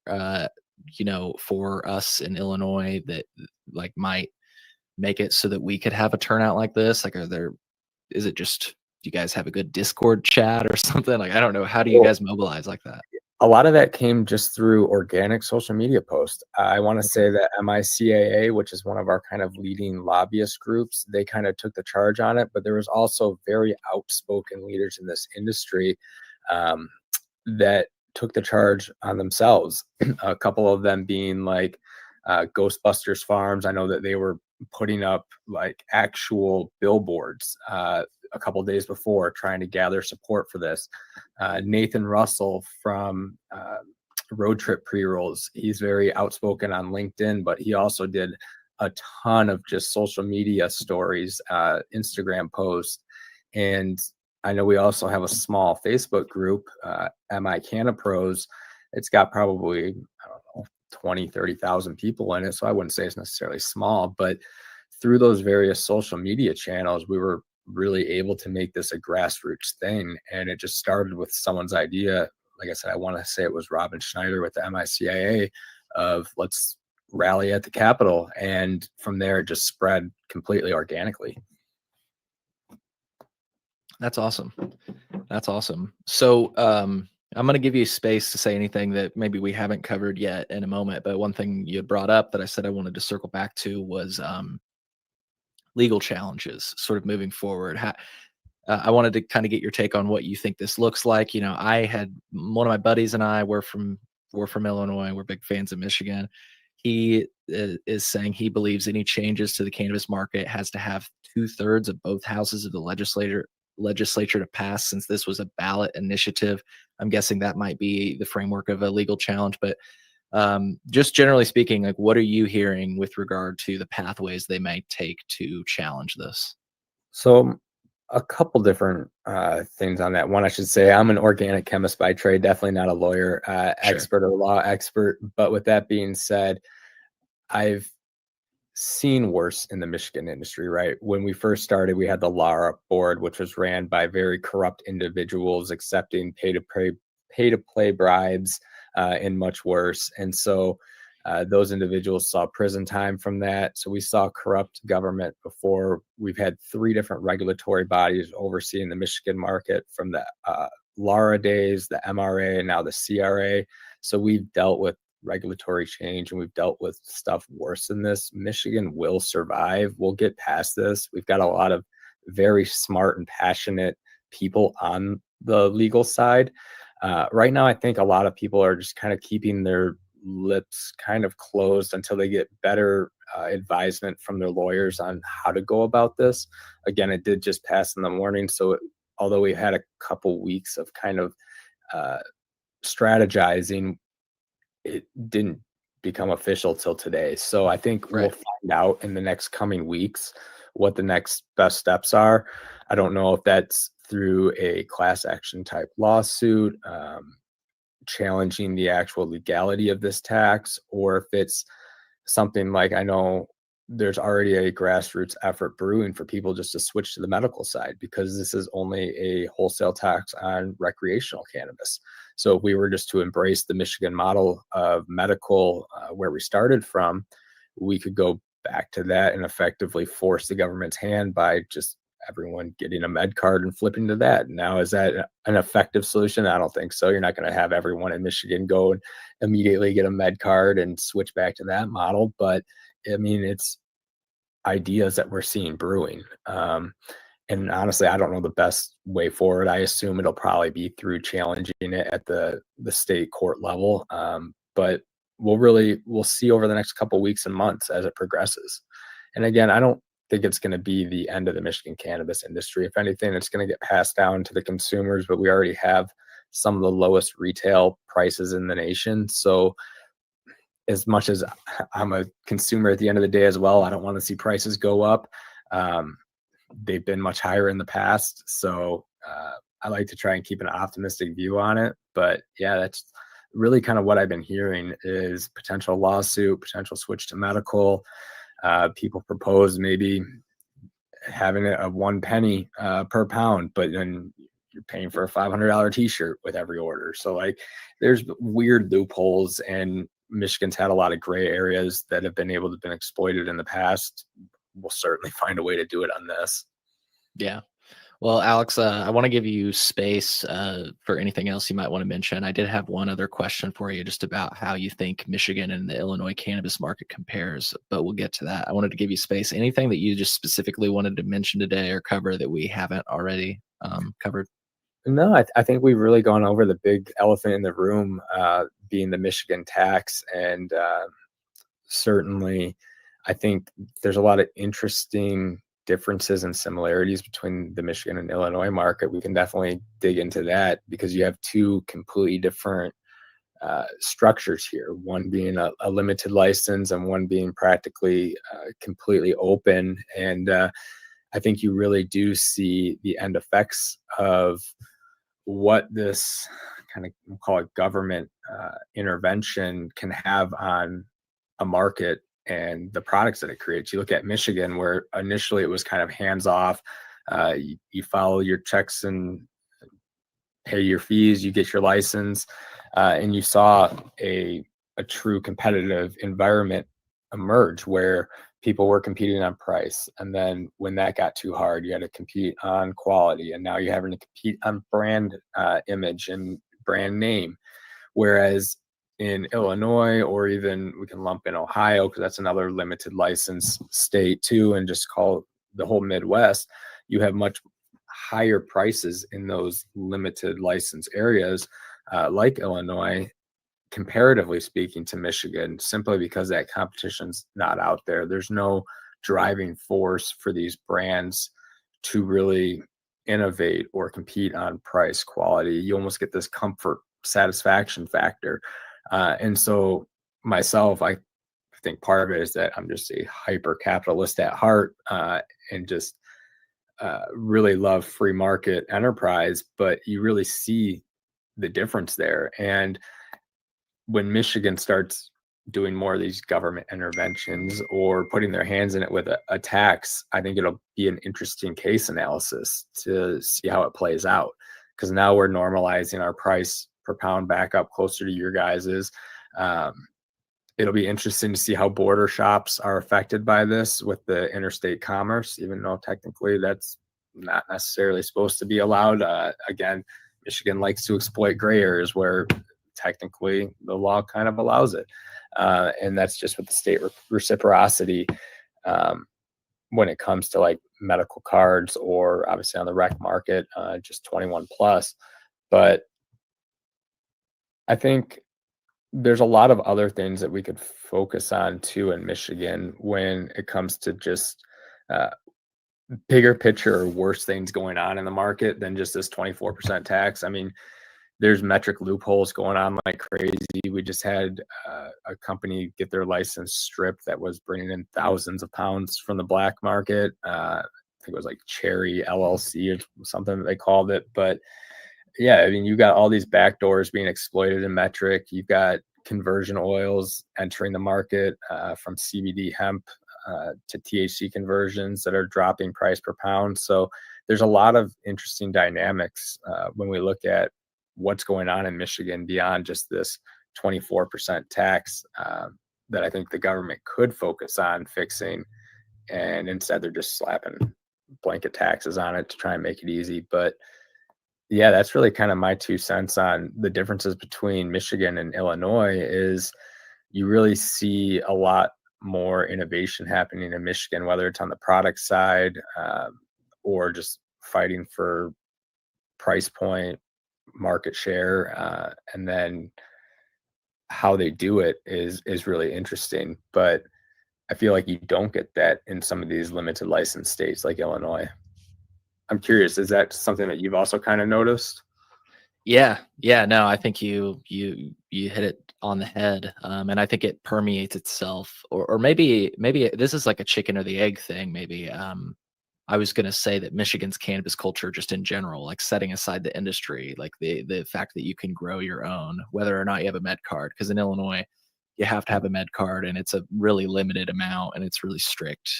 for us in Illinois that like might make it so that we could have a turnout like this? Like, is it just, do you guys have a good Discord chat or something? Like, I don't know. How do you guys mobilize like that? A lot of that came just through organic social media posts. I want to say that MICAA, which is one of our kind of leading lobbyist groups, they kind of took the charge on it, but there was also very outspoken leaders in this industry that took the charge on themselves. A couple of them being like Ghostbusters Farms. I know that they were putting up like actual billboards a couple of days before, trying to gather support for this. Nathan Russell from Road Trip Pre-Rolls, he's very outspoken on LinkedIn, but he also did a ton of just social media stories, Instagram posts. And I know we also have a small Facebook group, MI Cannapros. It's got probably, I don't know, 20, 30,000 people in it. So I wouldn't say it's necessarily small, but through those various social media channels, we were really able to make this a grassroots thing. And it just started with someone's idea. Like I said, I want to say it was Robin Schneider with the MICAA of let's rally at the Capitol. And from there, it just spread completely organically. That's awesome. That's awesome. So I'm going to give you space to say anything that maybe we haven't covered yet in a moment. But one thing you brought up that I said I wanted to circle back to was legal challenges sort of moving forward. I wanted to kind of get your take on what you think this looks like. I had one of my buddies and I were from Illinois. We're big fans of Michigan. He is saying he believes any changes to the cannabis market has to have 2/3 of both houses of the legislature to pass, since this was a ballot initiative. I'm guessing that might be the framework of a legal challenge, but just generally speaking, like, what are you hearing with regard to the pathways they might take to challenge this? So a couple different things on that. One, I should say I'm an organic chemist by trade, definitely not a lawyer expert or law expert. But with that being said, I've seen worse in the Michigan industry, right? When we first started, we had the LARA board, which was ran by very corrupt individuals accepting pay to play bribes, and much worse. And so those individuals saw prison time from that. So we saw corrupt government before. We've had 3 different regulatory bodies overseeing the Michigan market, from the LARA days, the MRA, and now the CRA. So we've dealt with regulatory change, and we've dealt with stuff worse than this. Michigan will survive. We'll get past this. We've got a lot of very smart and passionate people on the legal side. Right now, I think a lot of people are just kind of keeping their lips kind of closed until they get better advisement from their lawyers on how to go about this. Again, it did just pass in the morning. So although we had a couple weeks of kind of strategizing, it didn't become official till today. So I think we'll find out in the next coming weeks what the next best steps are. I don't know if that's through a class action type lawsuit, challenging the actual legality of this tax, or if it's something like, I know there's already a grassroots effort brewing for people just to switch to the medical side, because this is only a wholesale tax on recreational cannabis. So if we were just to embrace the Michigan model of medical, where we started from, we could go back to that and effectively force the government's hand by just everyone getting a med card and flipping to that. Now, is that an effective solution? I don't think so. You're not going to have everyone in Michigan go and immediately get a med card and switch back to that model. But I mean, it's ideas that we're seeing brewing. And honestly, I don't know the best way forward. I assume it'll probably be through challenging it at the state court level. But we'll see over the next couple weeks and months as it progresses. And again, I don't think it's going to be the end of the Michigan cannabis industry. If anything, it's going to get passed down to the consumers, but we already have some of the lowest retail prices in the nation. So as much as I'm a consumer at the end of the day as well, I don't want to see prices go up. They've been much higher in the past. So I like to try and keep an optimistic view on it. But yeah, that's really kind of what I've been hearing is potential lawsuit, potential switch to medical. People propose maybe having it a 1 penny per pound, but then you're paying for a $500 t-shirt with every order. So like there's weird loopholes, and Michigan's had a lot of gray areas that have been able to been exploited in the past. We'll certainly find a way to do it on this. Yeah. Well, Alex, I want to give you space for anything else you might want to mention. I did have one other question for you just about how you think Michigan and the Illinois cannabis market compares, but we'll get to that. I wanted to give you space. Anything that you just specifically wanted to mention today or cover that we haven't already covered? No, I think we've really gone over the big elephant in the room, being the Michigan tax. And certainly, I think there's a lot of interesting differences and similarities between the Michigan and Illinois market. We can definitely dig into that because you have two completely different structures here, one being a limited license and one being practically completely open. And I think you really do see the end effects of what this kind of, we'll call it government intervention, can have on a market and the products that it creates. You look at Michigan, where initially it was kind of hands off. You follow your checks and pay your fees, you get your license, and you saw a true competitive environment emerge where people were competing on price. And then when that got too hard, you had to compete on quality. And now you're having to compete on brand image and brand name. Whereas in Illinois, or even we can lump in Ohio, because that's another limited license state too, and just call the whole Midwest, you have much higher prices in those limited license areas, like Illinois, comparatively speaking to Michigan, simply because that competition's not out there. There's no driving force for these brands to really innovate or compete on price, quality. You almost get this comfort satisfaction factor. And so myself, I think part of it is that I'm just a hyper capitalist at heart, and just really love free market enterprise, but you really see the difference there. And when Michigan starts doing more of these government interventions or putting their hands in it with a tax, I think it'll be an interesting case analysis to see how it plays out. Because now we're normalizing our price per pound back up closer to your guys's. It'll be interesting to see how border shops are affected by this with the interstate commerce, even though technically that's not necessarily supposed to be allowed. Again, Michigan likes to exploit gray areas where technically the law kind of allows it. And that's just with the state reciprocity when it comes to like medical cards, or obviously on the rec market, just 21 plus. But I think there's a lot of other things that we could focus on too in Michigan when it comes to just bigger picture or worse things going on in the market than just this 24% tax. I mean, there's metric loopholes going on like crazy. We just had a company get their license stripped that was bringing in thousands of pounds from the black market. I think it was like Cherry LLC or something that they called it. But yeah, I mean, you got all these back doors being exploited in metric. You've got conversion oils entering the market from CBD hemp to THC conversions that are dropping price per pound. So there's a lot of interesting dynamics when we look at what's going on in Michigan beyond just this 24% tax that I think the government could focus on fixing. And instead they're just slapping blanket taxes on it to try and make it easy. But yeah, that's really kind of my 2 cents on the differences between Michigan and Illinois. Is you really see a lot more innovation happening in Michigan, whether it's on the product side or just fighting for price point, market share, and then how they do it is really interesting. But I feel like you don't get that in some of these limited license states like Illinois. I'm curious, is that something that you've also kind of noticed? Yeah, no, I think you hit it on the head, and I think it permeates itself, or maybe this is like a chicken or the egg thing. Maybe I was gonna say that Michigan's cannabis culture, just in general, like setting aside the industry, like the fact that you can grow your own, whether or not you have a med card, because in Illinois you have to have a med card, and it's a really limited amount, and it's really strict.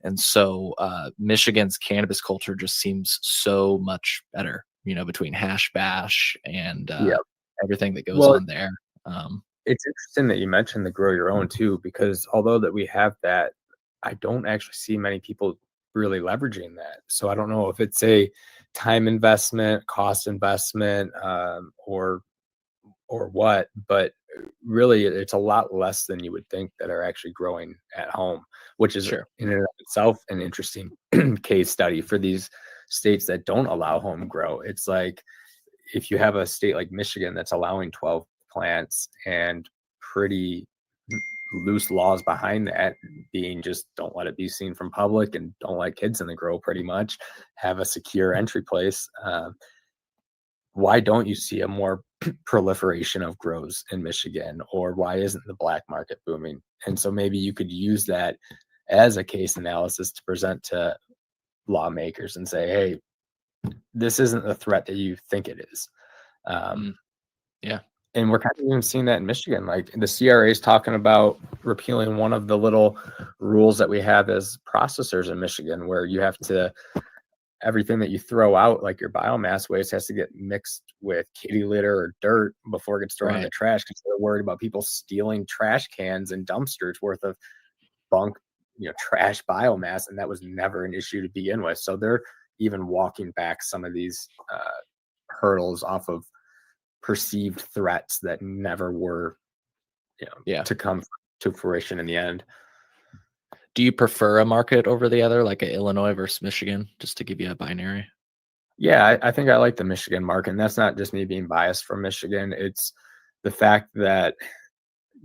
And so Michigan's cannabis culture just seems so much better, between hash bash and Yeah. everything that goes Well, on there. it's interesting that you mentioned the grow your own too, because although that we have that, I don't actually see many people really leveraging that. So I don't know if it's a time investment, cost investment, or what, but really it's a lot less than you would think that are actually growing at home, which is Sure. in and of itself an interesting case study for these states that don't allow home grow. It's like if you have a state like Michigan that's allowing 12 plants and pretty loose laws behind that being just don't let it be seen from public and don't let kids in the grow, pretty much have a secure entry place. Why don't you see a more proliferation of grows in Michigan, or why isn't the black market booming? And so maybe you could use that as a case analysis to present to lawmakers and say, hey, this isn't the threat that you think it is. Yeah. And we're kind of even seeing that in Michigan. Like the CRA is talking about repealing one of the little rules that we have as processors in Michigan, where you have to, everything that you throw out, like your biomass waste, has to get mixed with kitty litter or dirt before it gets thrown in the trash, because they're worried about people stealing trash cans and dumpsters worth of bunk, trash biomass. And that was never an issue to begin with. So they're even walking back some of these hurdles off of perceived threats that never were, to come to fruition in the end. Do you prefer a market over the other, like a Illinois versus Michigan, just to give you a binary? Yeah, I think I like the Michigan market, and that's not just me being biased for Michigan. It's the fact that,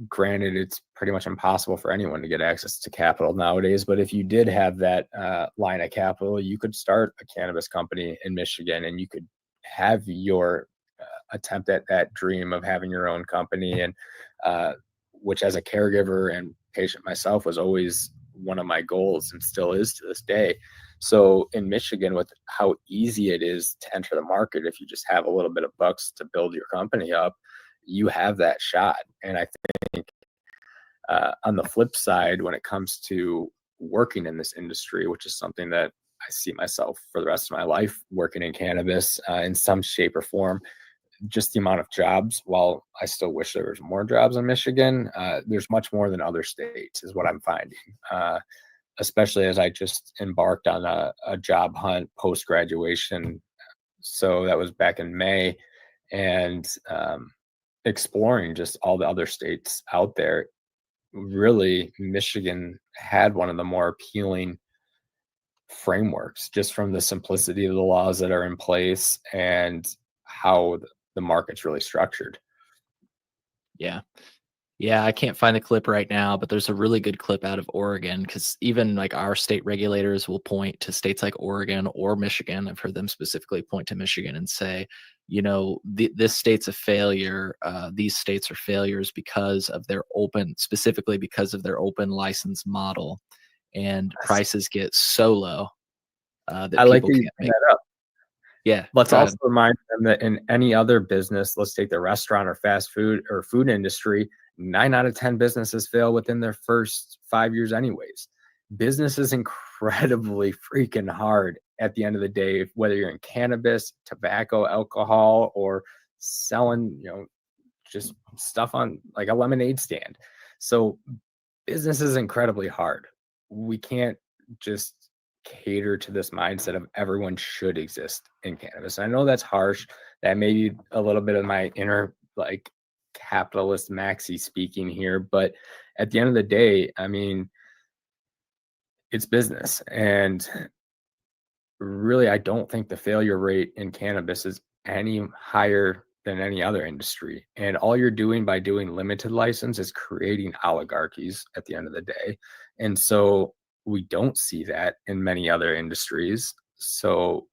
granted, it's pretty much impossible for anyone to get access to capital nowadays. But if you did have that line of capital, you could start a cannabis company in Michigan, and you could have your attempt at that dream of having your own company, and which, as a caregiver and patient myself, was always one of my goals and still is to this day. So in Michigan, with how easy it is to enter the market, if you just have a little bit of bucks to build your company up, you have that shot. And I think on the flip side, when it comes to working in this industry, which is something that I see myself for the rest of my life working in cannabis in some shape or form, just the amount of jobs, while I still wish there was more jobs in Michigan, there's much more than other states is what I'm finding, especially as I just embarked on a job hunt post-graduation. So that was back in May, and exploring just all the other states out there. Really, Michigan had one of the more appealing frameworks, just from the simplicity of the laws that are in place and how the market's really structured. Yeah, I can't find the clip right now, but there's a really good clip out of Oregon, because even like our state regulators will point to states like Oregon or Michigan. I've heard them specifically point to Michigan and say, this state's a failure. These states are failures because of their specifically because of their open license model, and prices get so low that I like people that you can't bring make. that up. Yeah. Let's go also ahead. remind them that in any other business, let's take the restaurant or fast food or food industry, 9 out of 10 businesses fail within their first 5 years anyways. Business is incredibly freaking hard at the end of the day, whether you're in cannabis, tobacco, alcohol, or selling, just stuff on like a lemonade stand. So business is incredibly hard. We can't just cater to this mindset of everyone should exist in cannabis. I know that's harsh. That may be a little bit of my inner like capitalist maxi speaking here, but at the end of the day, I mean, it's business, and really, I don't think the failure rate in cannabis is any higher than any other industry. And all you're doing by doing limited license is creating oligarchies at the end of the day. And so we don't see that in many other industries. So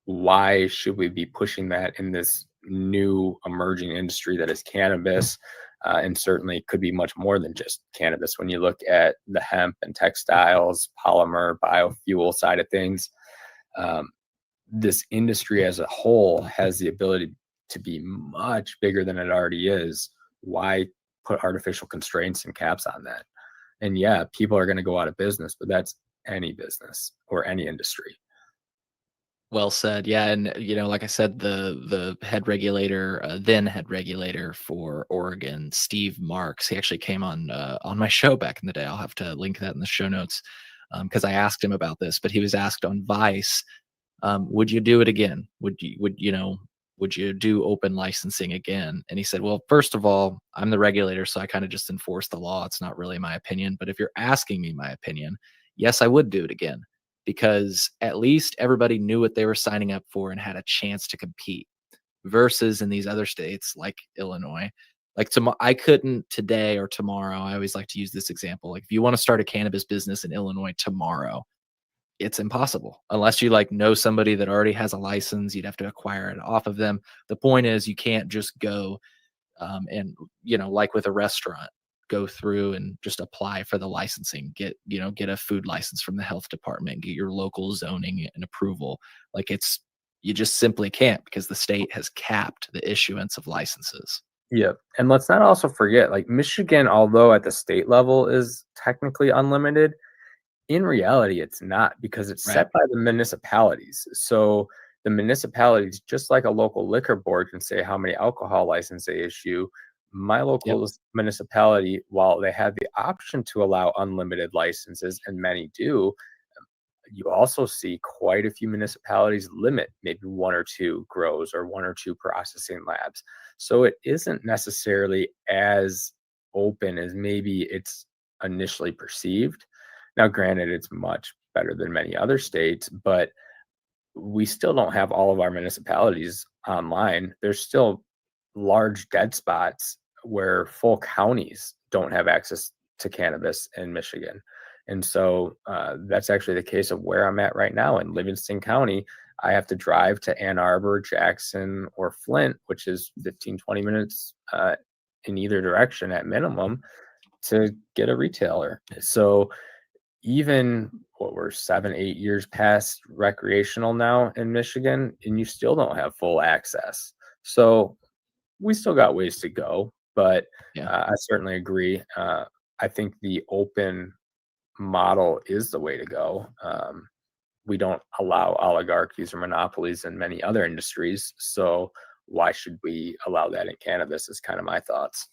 why should we be pushing that in this new emerging industry that is cannabis? And certainly could be much more than just cannabis when you look at the hemp and textiles, polymer, biofuel side of things. Um, this industry as a whole has the ability to be much bigger than it already is. Why put artificial constraints and caps on that? And yeah, people are going to go out of business, but that's any business or any industry. Well said. Yeah, and like I said, the head regulator, then head regulator for Oregon, Steve Marks, he actually came on my show back in the day. I'll have to link that in the show notes because I asked him about this. But he was asked on Vice, would you do it again? Would you do open licensing again? And he said, well, first of all, I'm the regulator, so I kind of just enforce the law. It's not really my opinion. But if you're asking me my opinion, yes, I would do it again because at least everybody knew what they were signing up for and had a chance to compete versus in these other states like Illinois. Like I couldn't today or tomorrow. I always like to use this example. Like if you want to start a cannabis business in Illinois tomorrow, it's impossible unless you know somebody that already has a license. You'd have to acquire it off of them. The point is you can't just go and like with a restaurant, go through and just apply for the licensing, get a food license from the health department, get your local zoning and approval. You just simply can't because the state has capped the issuance of licenses. Yeah. And let's not also forget, like Michigan, although at the state level is technically unlimited, in reality, it's not because it's set by the municipalities. So the municipalities, just like a local liquor board can say how many alcohol license they issue, my local municipality, while they have the option to allow unlimited licenses, and many do, you also see quite a few municipalities limit maybe one or two grows or one or two processing labs. So it isn't necessarily as open as maybe it's initially perceived. Now, granted, it's much better than many other states, but we still don't have all of our municipalities online. There's still large dead spots where full counties don't have access to cannabis in Michigan. And so that's actually the case of where I'm at right now in Livingston County. I have to drive to Ann Arbor, Jackson, or Flint, which is 15, 20 minutes in either direction at minimum to get a retailer. So even we're 7-8 years past recreational now in Michigan, and you still don't have full access. So we still got ways to go, but I certainly agree. I think the open model is the way to go. We don't allow oligarchies or monopolies in many other industries. So why should we allow that in cannabis is kind of my thoughts.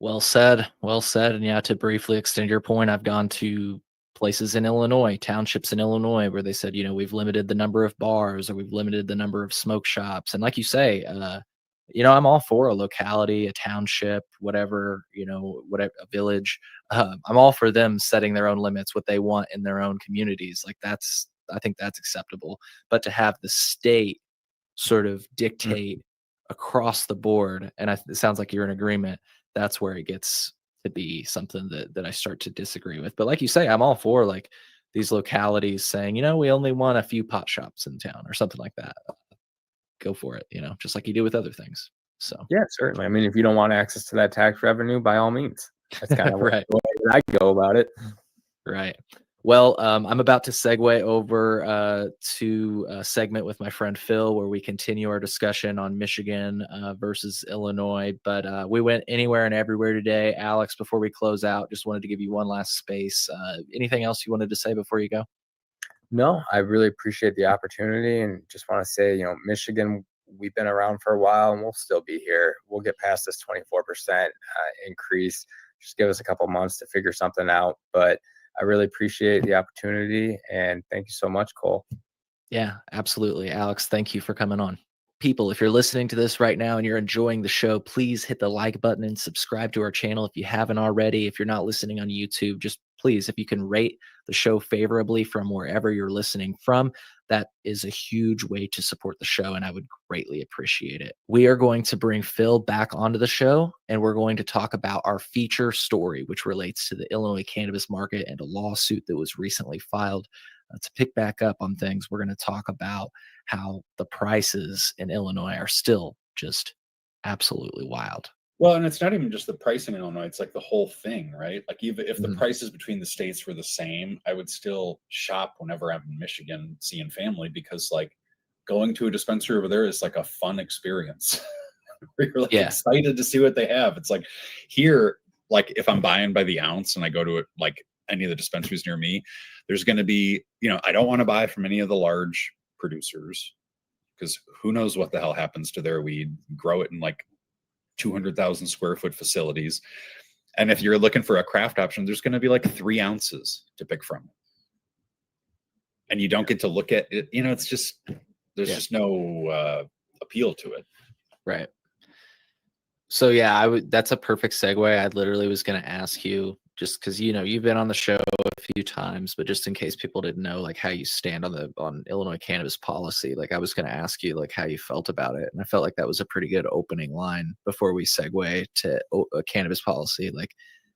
Well said. Well said. And yeah, to briefly extend your point, I've gone to places in Illinois, townships in Illinois, where they said, we've limited the number of bars or we've limited the number of smoke shops. And like you say, I'm all for a locality, a township, whatever, whatever, a village. I'm all for them setting their own limits, what they want in their own communities. I think that's acceptable. But to have the state sort of dictate across the board, and it sounds like you're in agreement, that's where it gets to be something that I start to disagree with. But like you say, I'm all for these localities saying, we only want a few pot shops in town or something like that. Go for it, just like you do with other things. So yeah, certainly. I mean, if you don't want access to that tax revenue, by all means. That's kind of right. the way I go about it. Right. Well, I'm about to segue over to a segment with my friend Phil, where we continue our discussion on Michigan versus Illinois. But we went anywhere and everywhere today. Alex, before we close out, just wanted to give you one last space. Anything else you wanted to say before you go? No, I really appreciate the opportunity and just want to say, Michigan, we've been around for a while and we'll still be here. We'll get past this 24% increase. Just give us a couple months to figure something out. But I really appreciate the opportunity and thank you so much, Cole. Yeah, absolutely. Alex, thank you for coming on. people, if you're listening to this right now and you're enjoying the show, please hit the like button and subscribe to our channel if you haven't already. If you're not listening on YouTube, just please, if you can rate the show favorably from wherever you're listening from, that is a huge way to support the show, and I would greatly appreciate it. We are going to bring Phil back onto the show, and we're going to talk about our feature story, which relates to the Illinois cannabis market and a lawsuit that was recently filed. To pick back up on things, we're going to talk about how the prices in Illinois are still just absolutely wild. Well, and it's not even just the pricing in Illinois, it's like the whole thing, right? Like even if the Mhm. prices between the states were the same, I would still shop whenever I'm in Michigan seeing family, because like going to a dispensary over there is like a fun experience. Where you're like Yeah. excited to see what they have. It's like here, like if I'm buying by the ounce and I go to it, like any of the dispensaries near me, there's going to be, I don't want to buy from any of the large producers, because who knows what the hell happens to their weed. Grow it in like 200,000 square foot facilities. And if you're looking for a craft option, there's going to be like 3 ounces to pick from. And you don't get to look at it. It's just, there's just no appeal to it. Right. So yeah, that's a perfect segue. I literally was going to ask you, just because you've been on the show a few times, but just in case people didn't know like how you stand on Illinois cannabis policy, like I was going to ask you like how you felt about it, and I felt like that was a pretty good opening line before we segue to cannabis policy. Like,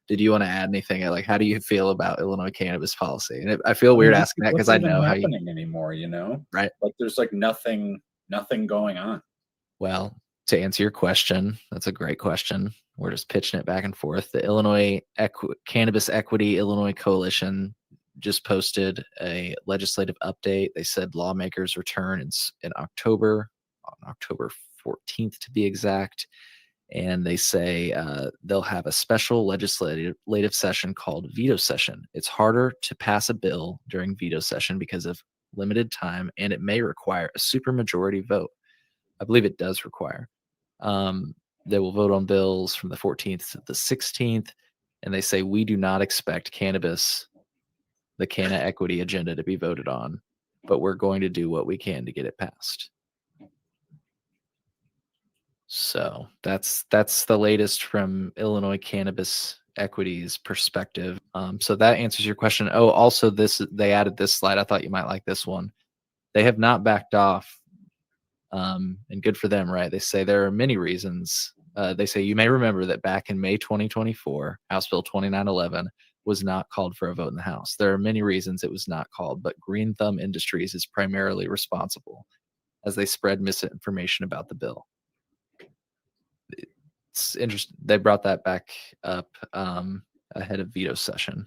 did you want to add anything? Like, how do you feel about Illinois cannabis policy? And I feel weird asking that because I know how you anymore. Right. Like there's like nothing going on. Well, to answer your question, that's a great question. We're just pitching it back and forth. The Illinois Cannabis Equity Illinois Coalition just posted a legislative update. They said lawmakers return in October, on October 14th to be exact. And they say they'll have a special legislative session called veto session. It's harder to pass a bill during veto session because of limited time, and it may require a supermajority vote. I believe it does require. They will vote on bills from the 14th to the 16th, and they say we do not expect the Canna Equity agenda to be voted on, but we're going to do what we can to get it passed. So that's the latest from Illinois Cannabis Equity's perspective. So that answers your question. Oh, also they added this slide. I thought you might like this one. They have not backed off. And good for them, right? They say there are many reasons. They say you may remember that back in May 2024, House Bill 2911 was not called for a vote in the House. There are many reasons it was not called, but Green Thumb Industries is primarily responsible as they spread misinformation about the bill. It's interesting. They brought that back up ahead of veto session,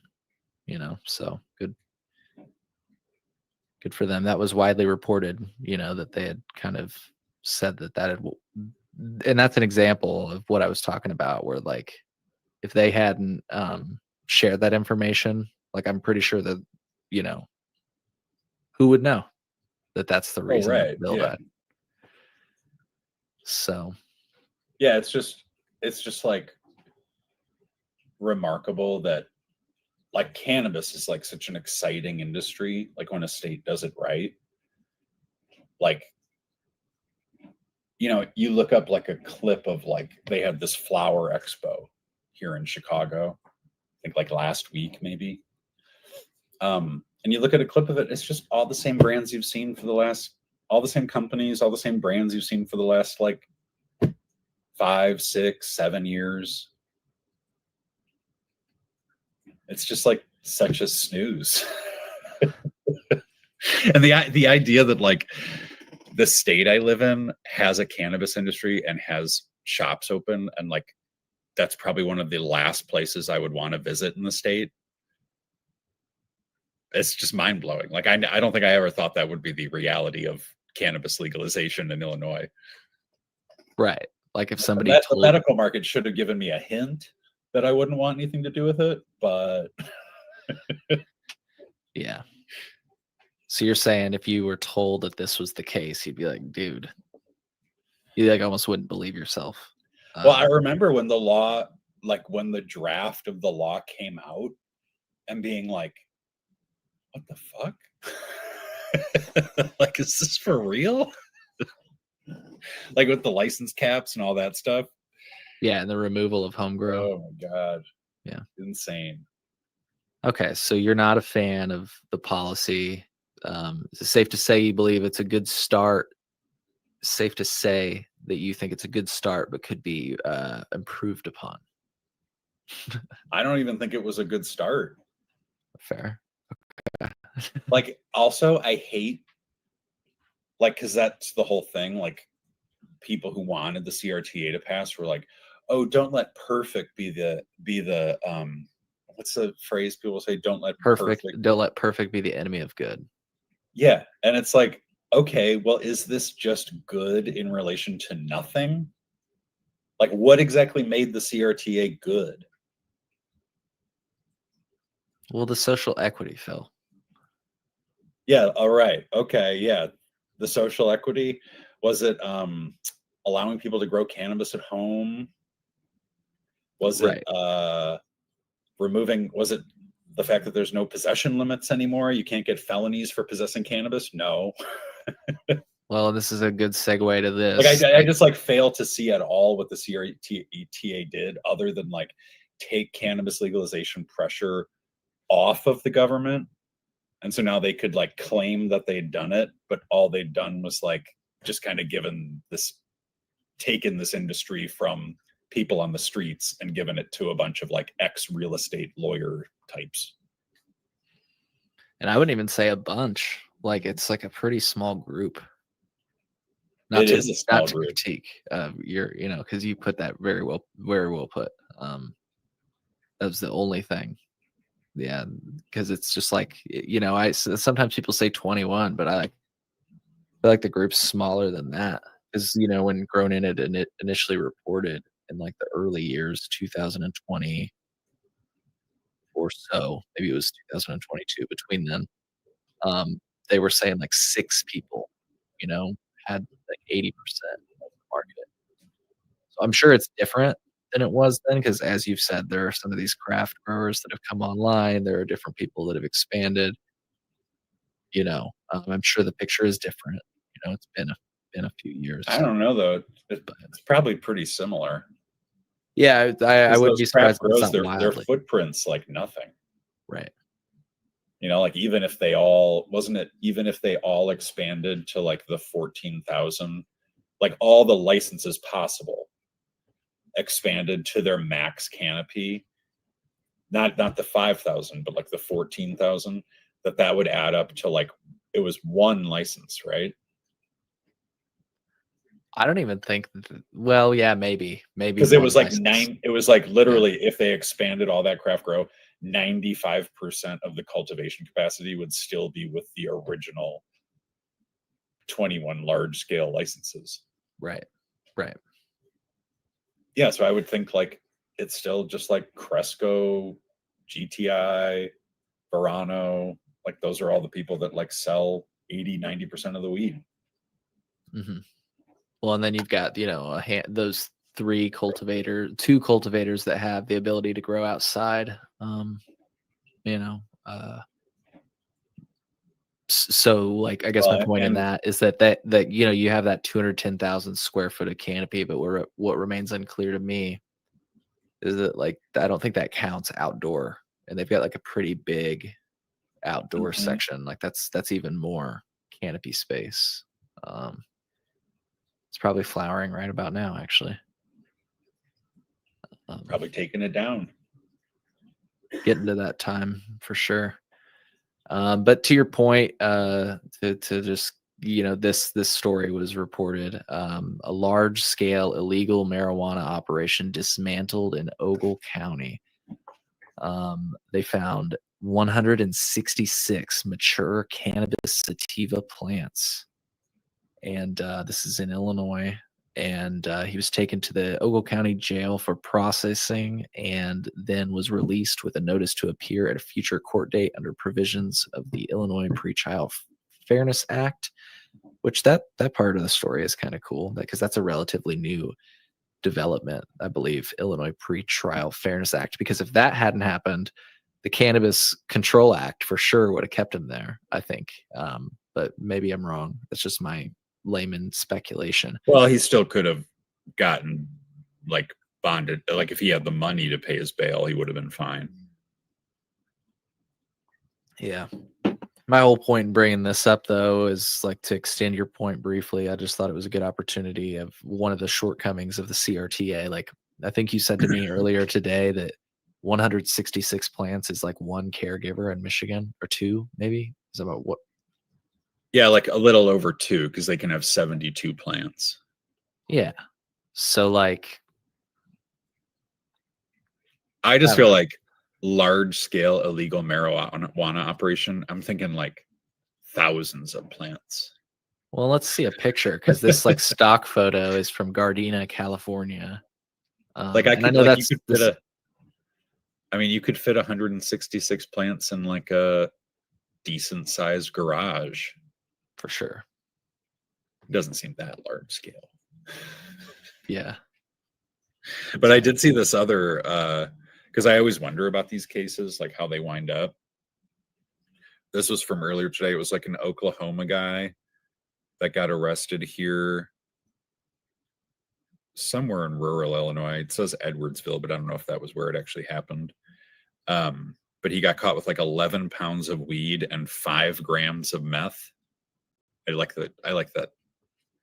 so good for them. That was widely reported, that they had kind of said that had, and that's an example of what I was talking about, where like if they hadn't shared that information, like I'm pretty sure that, who would know that that's the reason that the bill died. So yeah, it's just like remarkable that like cannabis is like such an exciting industry. Like when a state does it right, like, you look up like a clip of like, they had this flower expo here in Chicago, I think like last week, maybe. And you look at a clip of it, it's just all the same brands you've seen all the same companies, all the same brands you've seen for the last like 5, 6, 7 years. It's just like such a snooze. And the idea that like the state I live in has a cannabis industry and has shops open, and like that's probably one of the last places I would want to visit in the state. It's just mind blowing. Like I don't think I ever thought that would be the reality of cannabis legalization in Illinois. Right. Like if somebody the medical market should have given me a hint that I wouldn't want anything to do with it, but yeah. So you're saying if you were told that this was the case, you'd be like, dude, you like almost wouldn't believe yourself. Well, I remember when when the draft of the law came out and being like, what the fuck? Like, is this for real? Like with the license caps and all that stuff. Yeah, and the removal of homegrown. Oh my god. Yeah. Insane. Okay, so you're not a fan of the policy. Is it safe to say you believe it's a good start? Safe to say that you think it's a good start, but could be improved upon. I don't even think it was a good start. Fair. Okay. Like, also, I hate, like, because that's the whole thing. Like, people who wanted the CRTA to pass were like, "Oh, don't let perfect be the what's the phrase people say? Don't let Perfect. Don't let perfect be the enemy of good." Yeah, and it's like, okay, well, is this just good in relation to nothing? Like, what exactly made the CRTA good? Well, the social equity, Phil. Yeah, all right. Okay, yeah. The social equity, was it allowing people to grow cannabis at home? Was it was it the fact that there's no possession limits anymore? You can't get felonies for possessing cannabis? No. Well, this is a good segue to this. Like I just like fail to see at all what the CRTA did other than like take cannabis legalization pressure off of the government. And so now they could like claim that they'd done it, but all they'd done was like just kind of taken this industry from people on the streets and given it to a bunch of like ex real estate lawyer types. And I wouldn't even say a bunch. Like it's like a pretty small group. It is a small not group. to critique because you put that very well put. That was the only thing. Yeah, because it's just like sometimes people say 21, but I feel like the group's smaller than that. Because when Grown In it initially reported in like the early years, 2020 or so, maybe it was 2022. Between then, they were saying like 6 people, had like 80% of the market. So I'm sure it's different than it was then, because as you've said, there are some of these craft growers that have come online. There are different people that have expanded. I'm sure the picture is different. It's been a few years. I don't know though. It's probably pretty similar. Yeah, I wouldn't be surprised if it's not their wildly. footprint's like nothing. Right. Like even if they all expanded to like the 14,000, like all the licenses possible expanded to their max canopy, not the 5,000, but like the 14,000, that would add up to like it was one license, right? I don't even think. Well, yeah, maybe because it was like it was like literally if they expanded all that craft grow, 95% of the cultivation capacity would still be with the original 21 large scale licenses. Right. Yeah, so I would think like it's still just like Cresco, GTI, Verano, like those are all the people that like sell 80-90% of the weed. Mm-hmm. Well, and then you've got those two cultivators that have the ability to grow outside. So like I guess my point in that is that you have that 210,000 square foot of canopy, but what remains unclear to me is that like I don't think that counts outdoor, and they've got like a pretty big outdoor section. Like that's even more canopy space. It's probably flowering right about now, actually. Probably taking it down. Getting to that time for sure. But to your point, to just this story was reported. A large scale illegal marijuana operation dismantled in Ogle County. They found 166 mature cannabis sativa plants. And this is in Illinois. And he was taken to the Ogle County Jail for processing and then was released with a notice to appear at a future court date under provisions of the Illinois Pretrial Fairness Act, which that part of the story is kind of cool because that's a relatively new development, I believe, Illinois Pretrial Fairness Act, because if that hadn't happened, the Cannabis Control Act for sure would have kept him there, I think. But maybe I'm wrong. That's just my layman speculation. Well, he still could have gotten like bonded. Like if he had the money to pay his bail, he would have been fine. Yeah. My whole point in bringing this up, though, is like to extend your point briefly. I just thought it was a good opportunity of one of the shortcomings of the CRTA. Like, I think you said to me earlier today that 166 plants is like one caregiver in Michigan, or two, maybe. Is that about what? Yeah, like a little over 2, because they can have 72 plants. Yeah. So, like, I just feel like large scale illegal marijuana operation, I'm thinking like thousands of plants. Well, let's see a picture, because this like stock photo is from Gardena, California. Like I and could, know like that's you could fit I mean, you could fit 166 plants in like a decent sized garage. For sure. It doesn't seem that large scale. Yeah. But I did see this other, because I always wonder about these cases, like how they wind up. This was from earlier today. It was like an Oklahoma guy that got arrested here somewhere in rural Illinois. It says Edwardsville, but I don't know if that was where it actually happened. But he got caught with like 11 pounds of weed and 5 grams of meth. I like that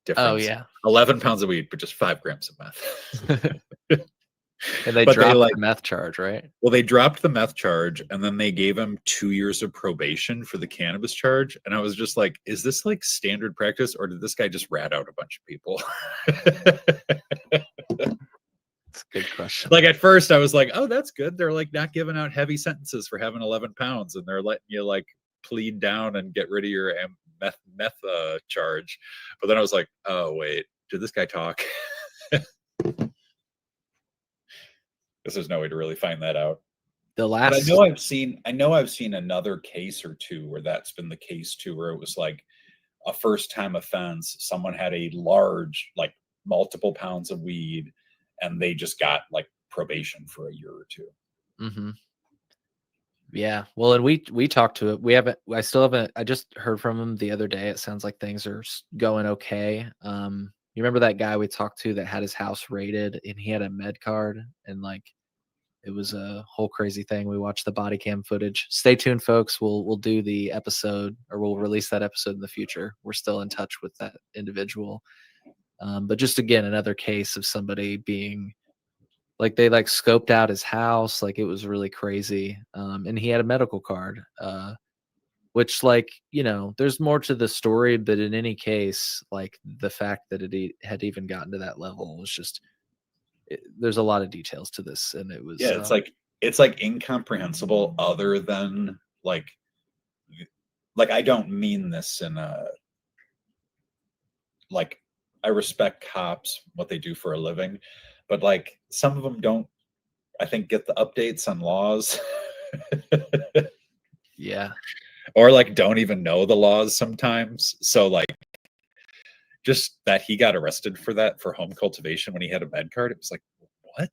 difference. Oh, yeah. 11 pounds of weed, but just 5 grams of meth. And they dropped the meth charge, right? Well, they dropped the meth charge, and then they gave him 2 years of probation for the cannabis charge. And I was just like, is this like standard practice, or did this guy just rat out a bunch of people? That's a good question. Like at first I was like, oh, that's good. They're like not giving out heavy sentences for having 11 pounds, and they're letting you like plead down and get rid of your meth charge. But then I was like, oh, wait, did this guy talk? Because there's no way to really find that out. The last, but I know I've seen another case or two where that's been the case too, where it was like a first time offense. Someone had a large, like multiple pounds of weed, and they just got like probation for a year or two. Mm-hmm. Yeah. Well, and we talked to it. I still haven't, I just heard from him the other day. It sounds like things are going okay. You remember that guy we talked to that had his house raided and he had a med card, and like it was a whole crazy thing. We watched the body cam footage. Stay tuned, folks. We'll do the episode, or we'll release that episode in the future. We're still in touch with that individual. But just again, another case of somebody being like, they like scoped out his house. Like it was really crazy. And he had a medical card, which, like, you know, there's more to the story, but in any case, like the fact that it had even gotten to that level was just, there's a lot of details to this. And it was, yeah, it's like incomprehensible, other than like I don't mean this in a, like, I respect cops, what they do for a living, but like some of them don't, I think, get the updates on laws. Yeah. Or like don't even know the laws sometimes. So like just that he got arrested for that, for home cultivation, when he had a med card, it was like, what?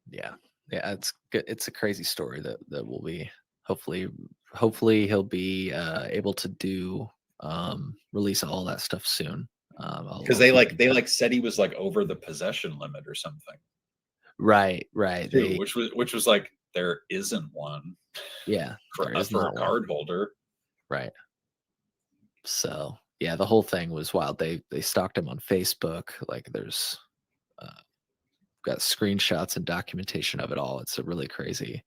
Yeah. Yeah. It's good. It's a crazy story that will be hopefully he'll be able to do release all that stuff soon. Because they said he was like over the possession limit or something. Right. Too, which was like, there isn't one. Yeah. For a card holder. Right. So yeah, the whole thing was wild. They stalked him on Facebook. Like there's got screenshots and documentation of it all. It's a really crazy.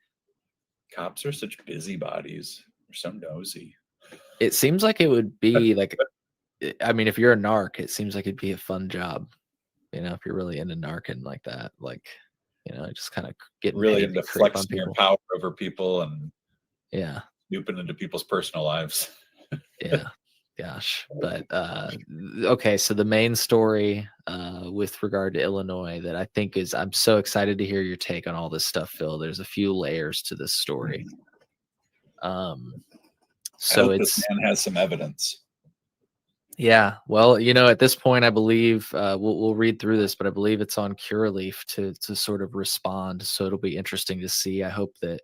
Cops are such busybodies. They're so nosy. It seems like it would be like, I mean, if you're a narc, it seems like it'd be a fun job. You know, if you're really into narking like that, like, you know, just kind of getting really into flexing your power over people and yeah, snooping into people's personal lives. Yeah, gosh. But okay, so the main story with regard to Illinois that I think is, I'm so excited to hear your take on all this stuff, Phil. There's a few layers to this story. So this man has some evidence. Yeah, well, you know, at this point, I believe we'll read through this, but I believe it's on Curaleaf to sort of respond. So it'll be interesting to see. I hope that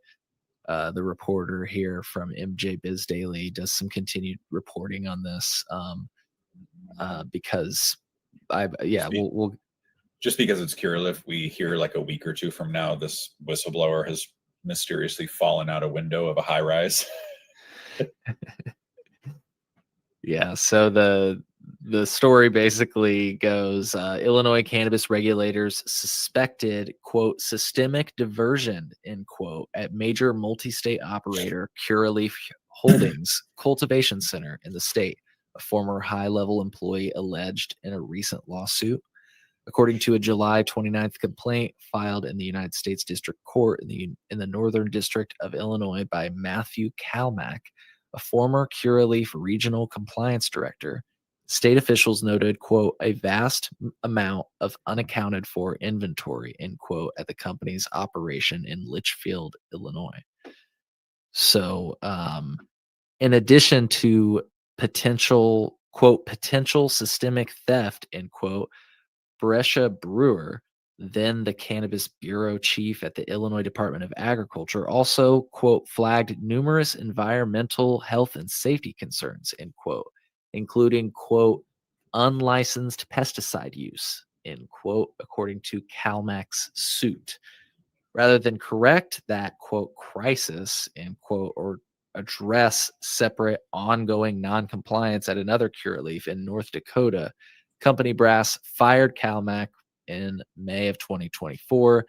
the reporter here from MJ Biz Daily does some continued reporting on this. because Just be- we'll just because it's Curaleaf, we hear like a week or two from now, this whistleblower has mysteriously fallen out a window of a high rise. Yeah, so the story basically goes, Illinois cannabis regulators suspected, quote, systemic diversion, end quote, at major multi-state operator Curaleaf Holdings cultivation center in the state, a former high-level employee alleged in a recent lawsuit. According to a July 29th complaint filed in the United States District Court in the Northern District of Illinois by Matthew Kalmack, a former Curaleaf regional compliance director, state officials noted, quote, a vast amount of unaccounted for inventory, end quote, at the company's operation in Litchfield, Illinois. So, in addition to potential, quote, potential systemic theft, end quote, Brescia Brewer, then the Cannabis Bureau chief at the Illinois Department of Agriculture, also, quote, flagged numerous environmental health and safety concerns, end quote, including, quote, unlicensed pesticide use, end quote, according to Calmack's suit. Rather than correct that, quote, crisis, end quote, or address separate ongoing noncompliance at another Curaleaf in North Dakota, company brass fired Calmack in May of 2024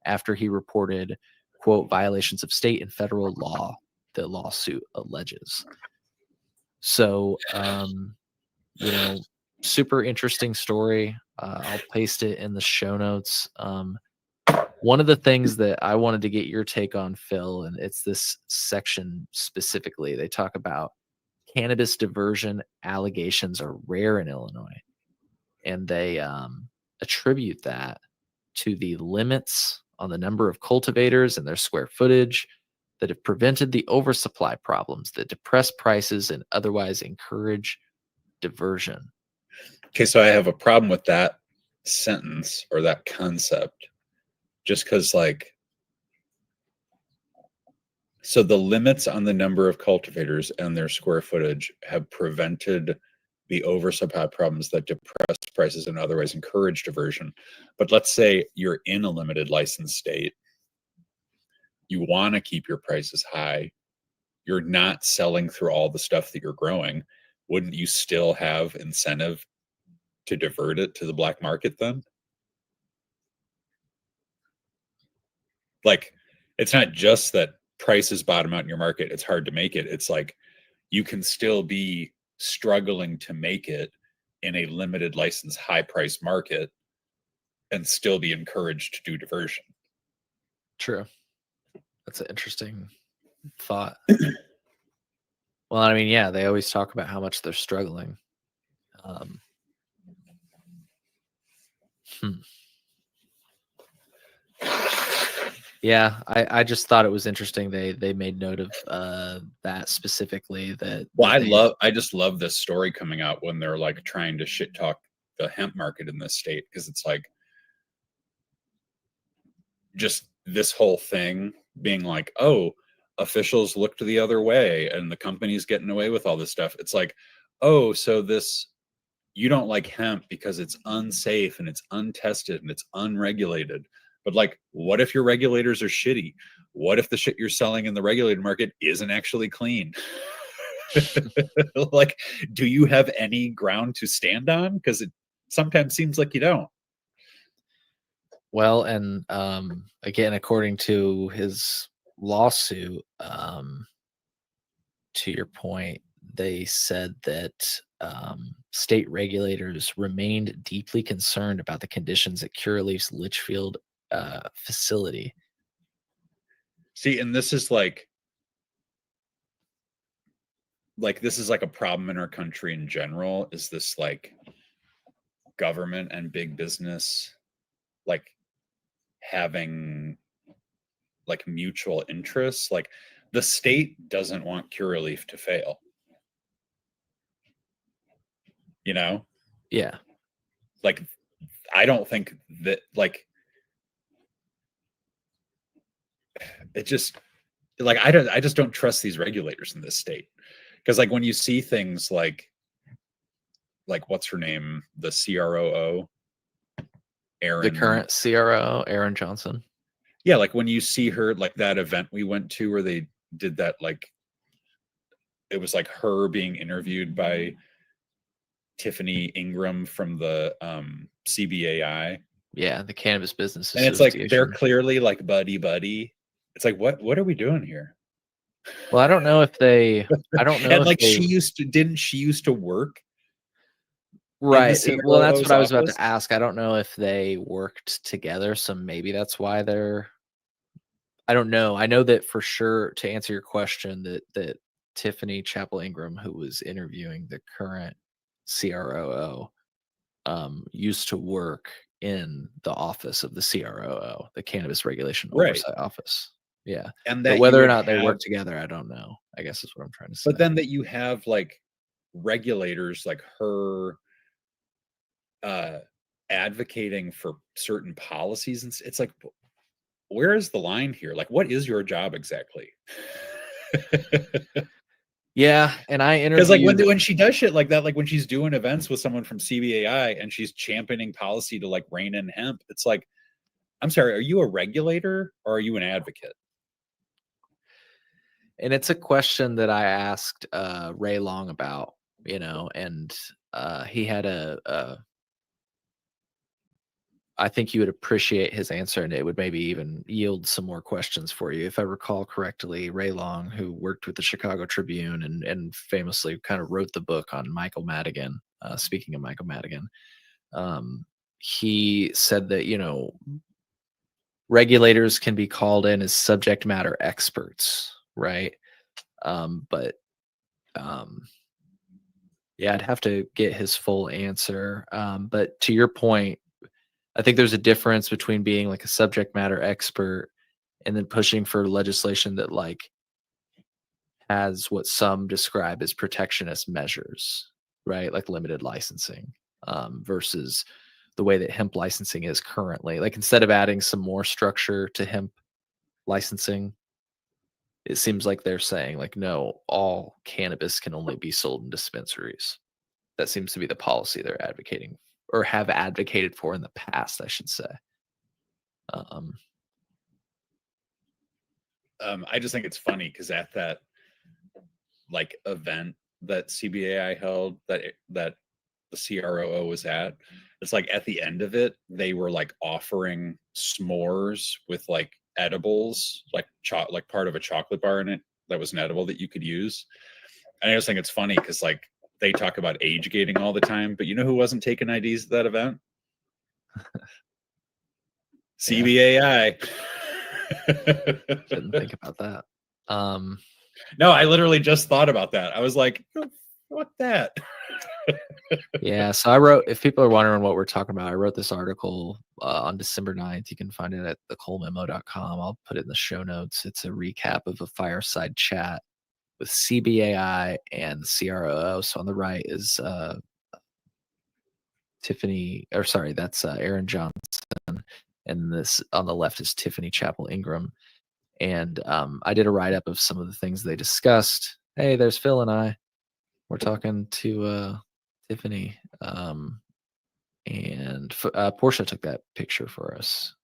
after he reported, quote, violations of state and federal law, the lawsuit alleges. So, super interesting story. I'll paste it in the show notes. One of the things that I wanted to get your take on, Phil, and it's this section specifically, they talk about cannabis diversion allegations are rare in Illinois. And they attribute that to the limits on the number of cultivators and their square footage that have prevented the oversupply problems that depress prices and otherwise encourage diversion. Okay, so I have a problem with that sentence or that concept, just because, like, so the limits on the number of cultivators and their square footage have prevented the oversupply problems that depress prices and otherwise encourage diversion. But let's say you're in a limited license state, you want to keep your prices high, you're not selling through all the stuff that you're growing. Wouldn't you still have incentive to divert it to the black market then? Like, it's not just that prices bottom out in your market, it's hard to make it. It's like you can still be struggling to make it in a limited license high price market and still be encouraged to do diversion. True. That's an interesting thought. Well, I mean, yeah, they always talk about how much they're struggling. Yeah, I just thought it was interesting. They made note of that specifically. I just love this story coming out when they're like trying to shit talk the hemp market in this state, because it's like just this whole thing being like, oh, officials looked the other way and the company's getting away with all this stuff. It's like, oh, so this, you don't like hemp because it's unsafe and it's untested and it's unregulated. But like, what if your regulators are shitty? What if the shit you're selling in the regulated market isn't actually clean? Like, do you have any ground to stand on? Because it sometimes seems like you don't. Well, and again, according to his lawsuit, to your point, they said that state regulators remained deeply concerned about the conditions at Curaleaf's Litchfield facility. See, and this is like this is like a problem in our country in general, is this like government and big business like having like mutual interests. Like, the state doesn't want Curaleaf to fail, you know? Yeah. Like, I don't think that, like, it just, like, I just don't trust these regulators in this state. Because like when you see things like like what's her name, the CROO, Aaron. The current CRO, Aaron Johnson. Yeah, like when you see her, like that event we went to where they did that, like it was like her being interviewed by Tiffany Ingram from the CBAI. Yeah, the Cannabis Business And it's like Association. they're clearly like buddy. It's like what are we doing here? Well, I don't know if they. I don't know. And if like they, didn't she used to work? right. Well, that's CRO's what I was about office? to ask. I don't know if they worked together, so maybe that's why they're. I don't know. I know that for sure. To answer your question, that Tiffany Chapel Ingram, who was interviewing the current CROO, used to work in the office of the CROO, the Cannabis Regulation Right. Oversight Office. Yeah. And But that whether you or would not they work have- together, I don't know. I guess is what I'm trying to say. But then that you have like regulators like her advocating for certain policies, and it's like, where is the line here? Like, what is your job exactly? Yeah, and I Because like interviewed. when she does shit like that, like when she's doing events with someone from CBAI and she's championing policy to like rein in hemp, it's like, I'm sorry, are you a regulator or are you an advocate? And it's a question that I asked Ray Long about, and he had I think you would appreciate his answer, and it would maybe even yield some more questions for you. If I recall correctly, Ray Long, who worked with the Chicago Tribune and famously kind of wrote the book on Michael Madigan, speaking of Michael Madigan, he said that, regulators can be called in as subject matter experts, right? But yeah, I'd have to get his full answer. But to your point, I think there's a difference between being like a subject matter expert and then pushing for legislation that like has what some describe as protectionist measures, right? Like limited licensing, versus the way that hemp licensing is currently. Like instead of adding some more structure to hemp licensing, it seems like they're saying like, no, all cannabis can only be sold in dispensaries. That seems to be the policy they're advocating or have advocated for in the past, I should say. I just think it's funny because at that like event that CBAI held that the CROO was at, it's like at the end of it, they were like offering s'mores with like edibles, like like part of a chocolate bar in it that was an edible that you could use. And I just think it's funny because like they talk about age gating all the time, but you know who wasn't taking IDs at that event? CBAI. Didn't think about that. No, I literally just thought about that. I was like, what that? Yeah, so I wrote, if people are wondering what we're talking about, I wrote this article on December 9th. You can find it at thecolememo.com. I'll put it in the show notes. It's a recap of a fireside chat with CBAI and the CROO. So on the right is that's Aaron Johnson. And this on the left is Tiffany Chapel Ingram. And I did a write-up of some of the things they discussed. Hey, there's Phil and I. We're talking to Tiffany. And Portia took that picture for us.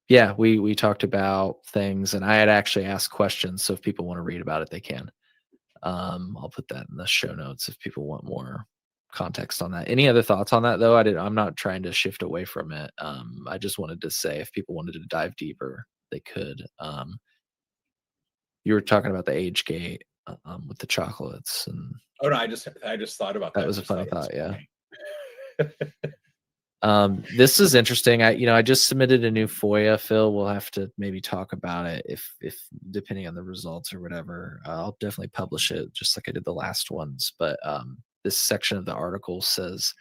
Yeah, we talked about things, and I had actually asked questions. So if people want to read about it, they can. I'll put that in the show notes if people want more context on that. Any other thoughts on that though? I'm not trying to shift away from it. I just wanted to say if people wanted to dive deeper, they could. You were talking about the age gate with the chocolates, and Oh no, I just thought about that. that was a Just funny thought it was thought. Yeah. funny. This is interesting. I just submitted a new FOIA, Phil. We'll have to maybe talk about it if depending on the results or whatever. I'll definitely publish it just like I did the last ones. But this section of the article says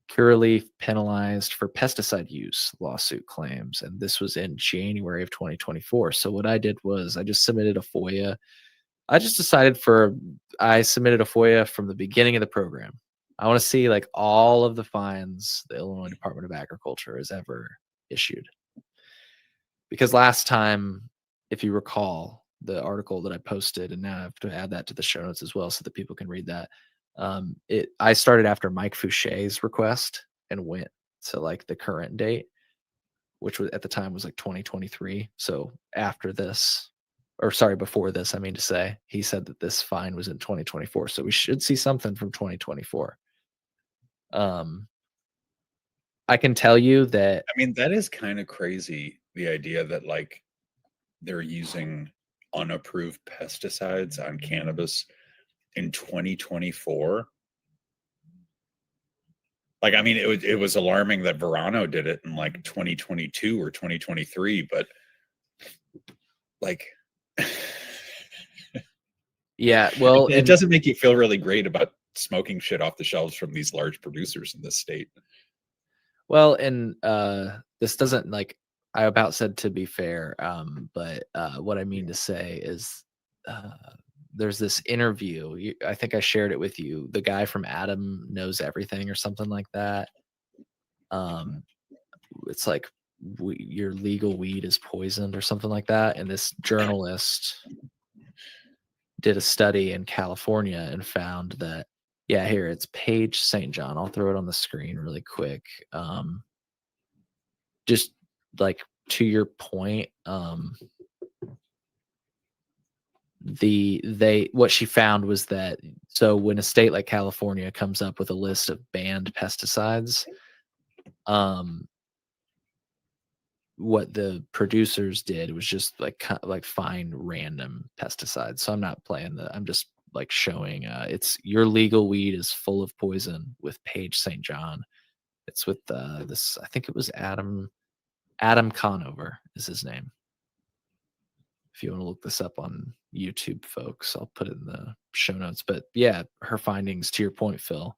Curaleaf penalized for pesticide use lawsuit claims, and this was in January of 2024. So what I did was I just submitted a FOIA. I submitted a FOIA from the beginning of the program. I want to see like all of the fines the Illinois Department of Agriculture has ever issued. Because last time, if you recall, the article that I posted, and now I have to add that to the show notes as well so that people can read that. I started after Mike Fouché's request and went to like the current date, which was at the time was like 2023. So after this, or sorry, before this, I mean to say, he said that this fine was in 2024. So we should see something from 2024. I can tell you that. I mean, that is kind of crazy. The idea that like they're using unapproved pesticides on cannabis in 2024. Like, I mean, it was alarming that Verano did it in like 2022 or 2023, but like, yeah, well, it doesn't make you feel really great about smoking shit off the shelves from these large producers in this state. Well, and this doesn't like I about said to be fair, but what I mean to say is there's this interview. I think I shared it with you. The guy from Adam Knows Everything or something like that. It's like your legal weed is poisoned or something like that. And this journalist did a study in California and found that, yeah, here it's Paige St. John. I'll throw it on the screen really quick. Just like to your point, what she found was that so when a state like California comes up with a list of banned pesticides, what the producers did was just like find random pesticides. So I'm not playing I'm just like showing it's your legal weed is full of poison with Paige St. John. It's with this, I think it was Adam Conover is his name. If you want to look this up on YouTube, folks, I'll put it in the show notes. But yeah, her findings, to your point, Phil,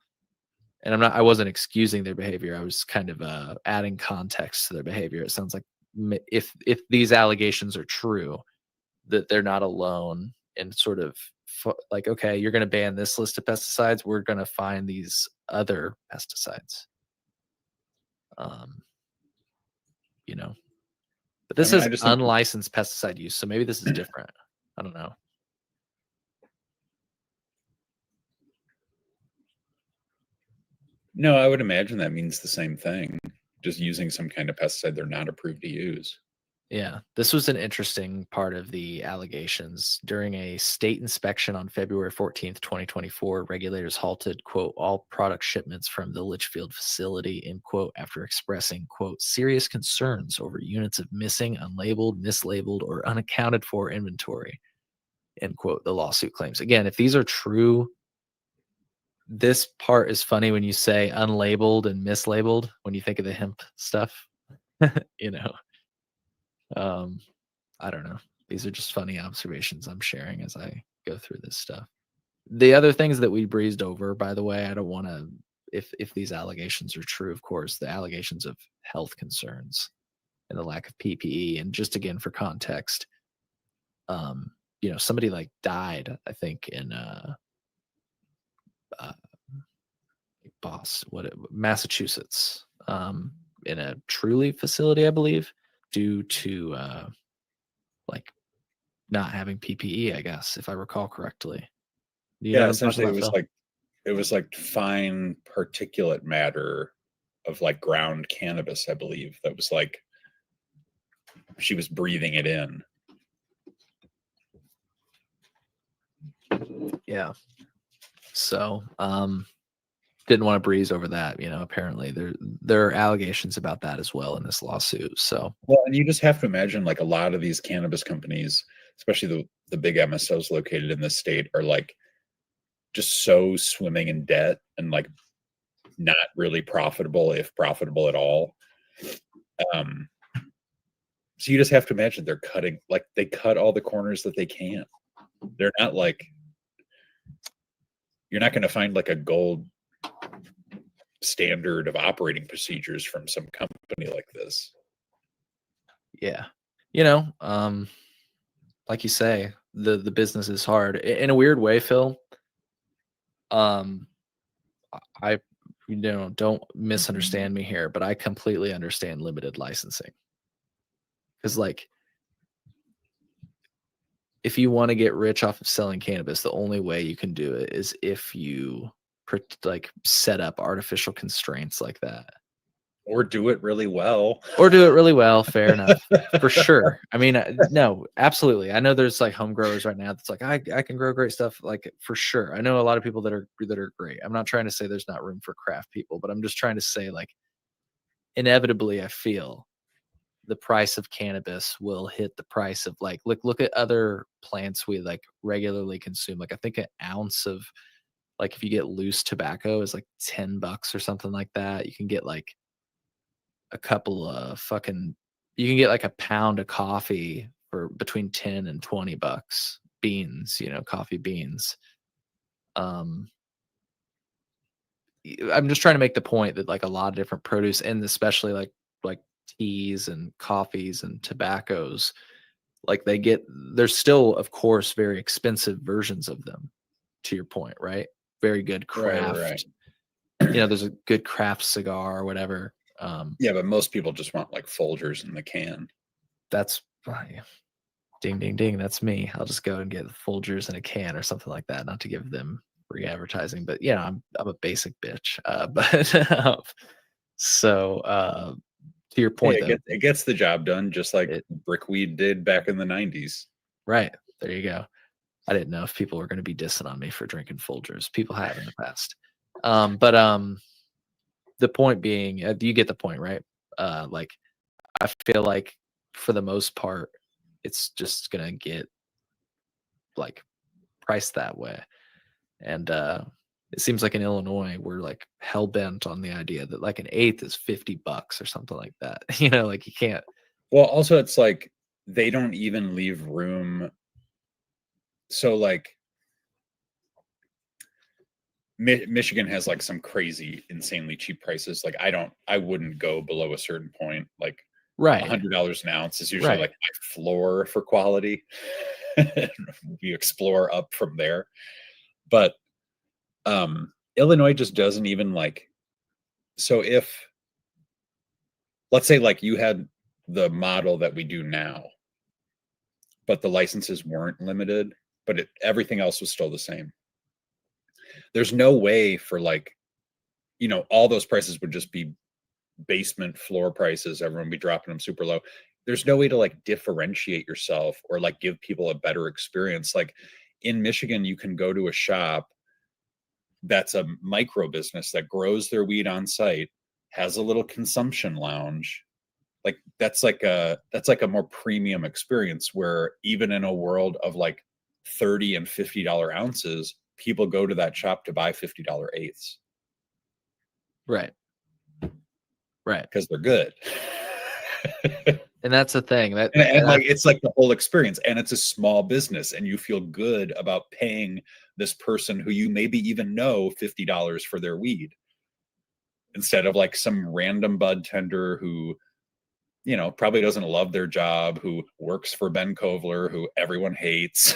and I wasn't excusing their behavior. I was kind of adding context to their behavior. It sounds like if these allegations are true, that they're not alone in sort of like, okay, you're going to ban this list of pesticides. We're going to find these other pesticides. You know, but this is unlicensed pesticide use, so maybe this is different. I don't know. No, I would imagine that means the same thing. Just using some kind of pesticide they're not approved to use. Yeah, this was an interesting part of the allegations. During a state inspection on February 14th, 2024, regulators halted, quote, all product shipments from the Litchfield facility, end quote, after expressing, quote, serious concerns over units of missing, unlabeled, mislabeled, or unaccounted for inventory, end quote, the lawsuit claims. Again, if these are true, this part is funny when you say unlabeled and mislabeled, when you think of the hemp stuff, you know. I don't know. These are just funny observations I'm sharing as I go through this stuff. The other things that we breezed over, by the way, I don't want to, if these allegations are true, of course, the allegations of health concerns and the lack of PPE. And just again, for context, you know, somebody like died, I think in Massachusetts, in a Truly facility, I believe, due to like not having PPE, I guess, if I recall correctly. Yeah, essentially it was like fine particulate matter of like ground cannabis, I believe. That was like she was breathing it in. Yeah. So, didn't want to breeze over that. You know, apparently there are allegations about that as well in this lawsuit. So, well, and you just have to imagine like a lot of these cannabis companies, especially the big MSOs located in this state, are like just so swimming in debt and like not really profitable, if profitable at all. So you just have to imagine they're cutting, like they cut all the corners that they can. They're not like, you're not going to find like a gold standard of operating procedures from some company like this. Yeah. You know, like you say, the business is hard in a weird way, Phil. I don't misunderstand me here, but I completely understand limited licensing. Because like if you want to get rich off of selling cannabis, the only way you can do it is if you like set up artificial constraints like that. Or do it really well. Or do it really well. Fair enough. For sure. I mean, no, absolutely. I know there's like home growers right now that's like, I can grow great stuff. Like for sure. I know a lot of people that are great. I'm not trying to say there's not room for craft people, but I'm just trying to say like inevitably I feel the price of cannabis will hit the price of like look at other plants we like regularly consume. Like I think an ounce of like if you get loose tobacco is like $10 or something like that. You can get like a couple of you can get like a pound of coffee for between 10 and $20 beans, coffee beans. I'm just trying to make the point that like a lot of different produce and especially like teas and coffees and tobaccos, like there's still of course very expensive versions of them, to your point, right? Very good craft. Right. There's a good craft cigar or whatever. Yeah, but most people just want like Folgers in the can. That's ding ding ding. That's me. I'll just go and get Folgers in a can or something like that. Not to give them free advertising, but I'm a basic bitch. But so to your point, it gets the job done, just like brickweed did back in the 90s. Right. There you go. I didn't know if people were going to be dissing on me for drinking Folgers. People have in the past. But the point being, you get the point, right? Like, I feel like for the most part, it's just going to get like priced that way. And it seems like in Illinois, we're like hell bent on the idea that like an eighth is $50 or something like that. Like you can't. Well, also it's like they don't even leave room. So like Michigan has like some crazy, insanely cheap prices. Like I wouldn't go below a certain point. Like right, $100 an ounce is usually like my floor for quality. We explore up from there. But Illinois just doesn't even like. So if let's say like you had the model that we do now, but the licenses weren't limited, but everything else was still the same. There's no way for like, all those prices would just be basement floor prices. Everyone would be dropping them super low. There's no way to like differentiate yourself or like give people a better experience. Like in Michigan, you can go to a shop that's a micro business that grows their weed on site, has a little consumption lounge. Like that's like a more premium experience where even in a world of like $30 and $50 ounces, people go to that shop to buy $50 eighths. Right. Because they're good. And that's the thing that and like it's like the whole experience, and it's a small business, and you feel good about paying this person who you maybe even know $50 for their weed instead of like some random bud tender who probably doesn't love their job, who works for Ben Kovler, who everyone hates.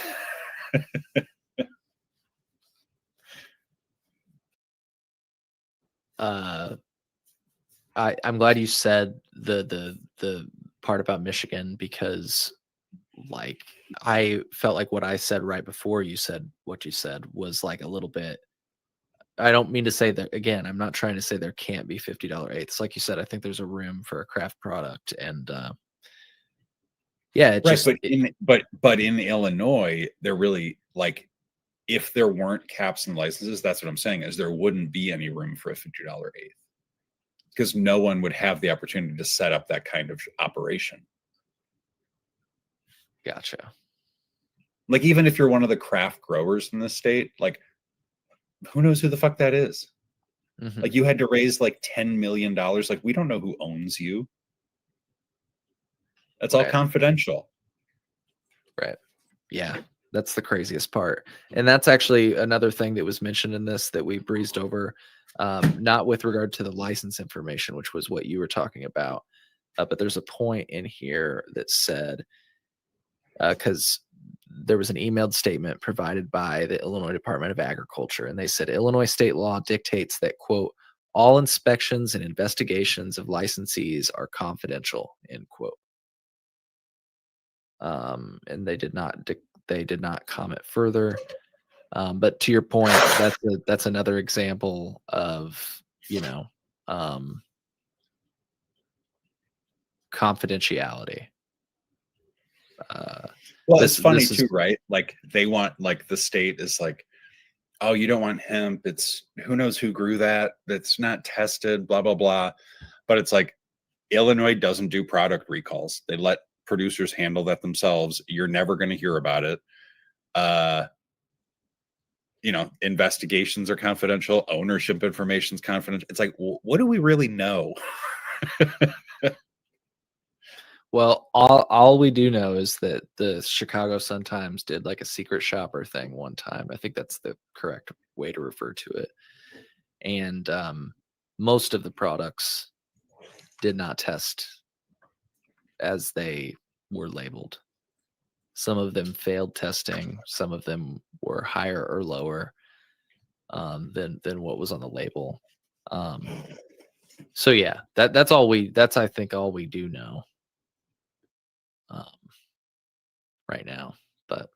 I'm glad you said the part about Michigan, because like I felt like what I said right before you said what you said was like a little bit. I don't mean to say that again. I'm not trying to say there can't be $50 eighths. Like you said, I think there's a room for a craft product, and yeah, but in Illinois, they're really like, if there weren't caps and licenses, that's what I'm saying, is there wouldn't be any room for a $50 eighth, because no one would have the opportunity to set up that kind of operation. Gotcha. Like even if you're one of the craft growers in this state, like who knows who the fuck that is? Mm-hmm. Like you had to raise like $10 million. Like we don't know who owns you. That's all confidential. Right. Yeah. That's the craziest part. And that's actually another thing that was mentioned in this that we breezed over, not with regard to the license information, which was what you were talking about. But there's a point in here that said, because there was an emailed statement provided by the Illinois Department of Agriculture, and they said Illinois state law dictates that, quote, all inspections and investigations of licensees are confidential, end quote. And they did not they did not comment further. But to your point, that's another example of, confidentiality. Well, it's funny too, right? Like they want, like the state is like, oh, you don't want hemp. It's who knows who grew that. That's not tested, blah, blah, blah. But it's like Illinois doesn't do product recalls. They let producers handle that themselves. You're never going to hear about it. Investigations are confidential. Ownership information is confidential. It's like, what do we really know? Well, all we do know is that the Chicago Sun-Times did like a secret shopper thing one time. I think that's the correct way to refer to it. And most of the products did not test as they were labeled. Some of them failed testing. Some of them were higher or lower than what was on the label. So yeah, that's I think all we do know right now. But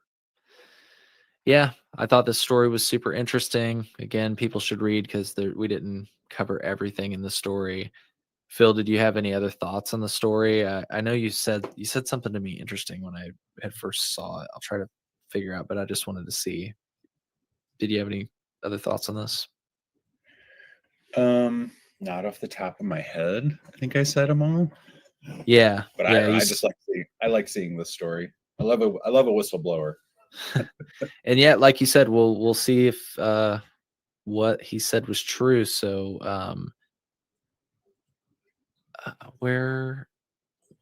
yeah, I thought this story was super interesting. Again, people should read because we didn't cover everything in the story. Phil, did you have any other thoughts on the story? I know you said something to me interesting when I had first saw it. I'll try to figure out, but I just wanted to see. Did you have any other thoughts on this? Not off the top of my head. I think I said them all. Yeah, but yeah, I just like seeing this story. I love a whistleblower. And yet, like you said, we'll see if what he said was true. So where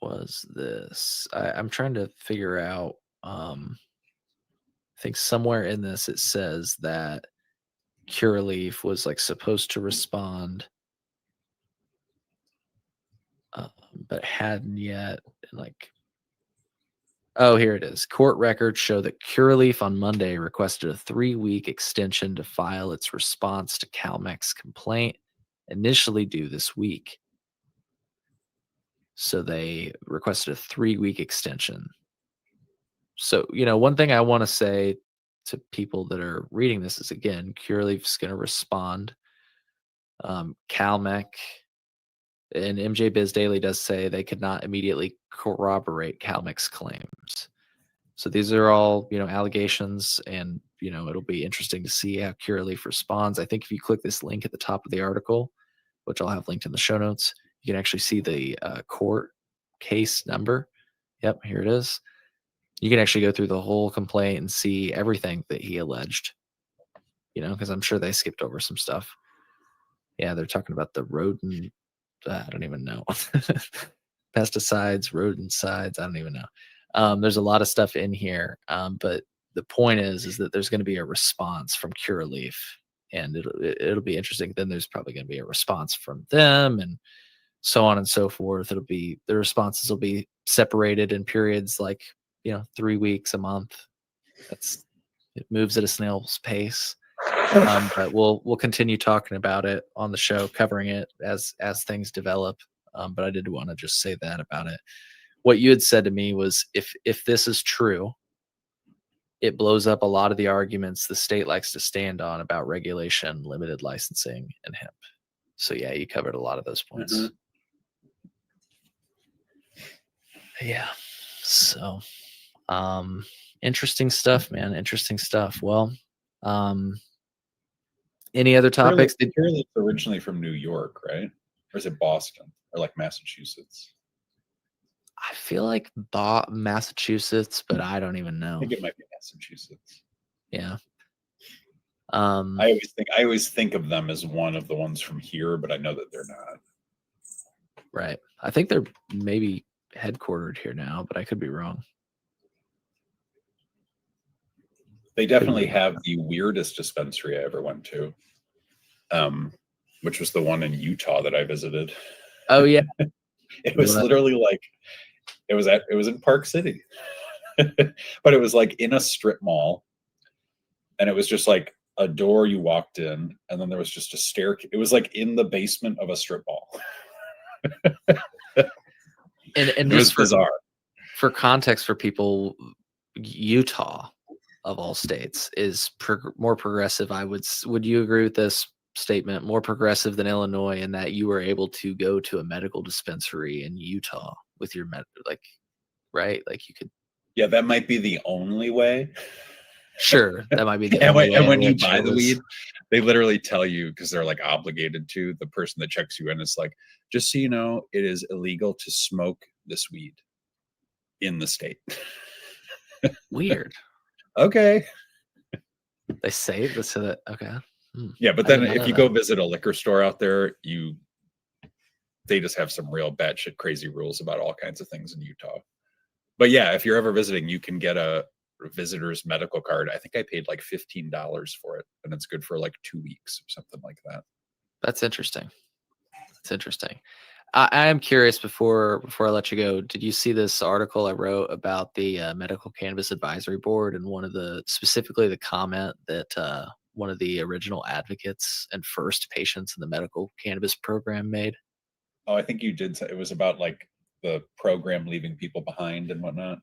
was this? I'm trying to figure out. I think somewhere in this it says that Curaleaf was like supposed to respond, but hadn't yet. Like, oh, here it is. Court records show that Curaleaf on Monday requested a 3-week extension to file its response to CalMec's complaint, initially due this week. So they requested a 3-week extension. So, one thing I want to say to people that are reading this is, again, Curaleaf's going to respond. CalMec and MJ Biz Daily does say they could not immediately corroborate CalMec's claims. So these are all, allegations, and, it'll be interesting to see how Curaleaf responds. I think if you click this link at the top of the article, which I'll have linked in the show notes, you can actually see the court case number. Yep, here it is. You can actually go through the whole complaint and see everything that he alleged, because I'm sure they skipped over some stuff. Yeah, they're talking about the rodent, I don't even know. Pesticides, rodenticides, I don't even know. There's a lot of stuff in here, but the point is that there's going to be a response from Curaleaf, and it'll be interesting. Then there's probably going to be a response from them, and so on and so forth. The responses will be separated in periods like 3 weeks, a month. It moves at a snail's pace. But we'll continue talking about it on the show, covering it as things develop. But I did want to just say that about it. What you had said to me was, if this is true, it blows up a lot of the arguments the state likes to stand on about regulation, limited licensing, and hemp. So yeah, you covered a lot of those points. Mm-hmm. Yeah. So interesting stuff, man. Interesting stuff. Well, any other topics? Curaleaf's originally from New York, right? Or is it Boston or like Massachusetts? I feel like Massachusetts, but I don't even know. I think it might be Massachusetts. Yeah. I always think of them as one of the ones from here, but I know that they're not. Right. I think they're maybe headquartered here now, but I could be wrong. They definitely have the weirdest dispensary I ever went to, which was the one in Utah that I visited. Oh yeah. It was literally like it was in Park City, but it was like in a strip mall, and it was just like a door you walked in, and then there was just a staircase. It was like in the basement of a strip mall. and it was bizarre. For context for people, Utah of all states is more progressive. Would you agree with this statement? More progressive than Illinois in that you were able to go to a medical dispensary in Utah with your right? Like you could. Yeah, that might be the only way. Sure, that might be the and only way. when you buy the weed, they literally tell you, because they're like obligated to, the person that checks you in is like, just so you know, it is illegal to smoke this weed in the state. Weird. Okay. They say this so that okay. Yeah, but then if you go visit a liquor store out there, they just have some real batshit crazy rules about all kinds of things in Utah. But yeah, if you're ever visiting, you can get a visitor's medical card. I think I paid like $15 for it, and it's good for like 2 weeks or something like that. That's interesting. It's interesting. I am curious before I let you go. Did you see this article I wrote about the Medical Cannabis Advisory Board, and specifically the comment that one of the original advocates and first patients in the medical cannabis program made? Oh, I think you did. It was about like the program leaving people behind and whatnot.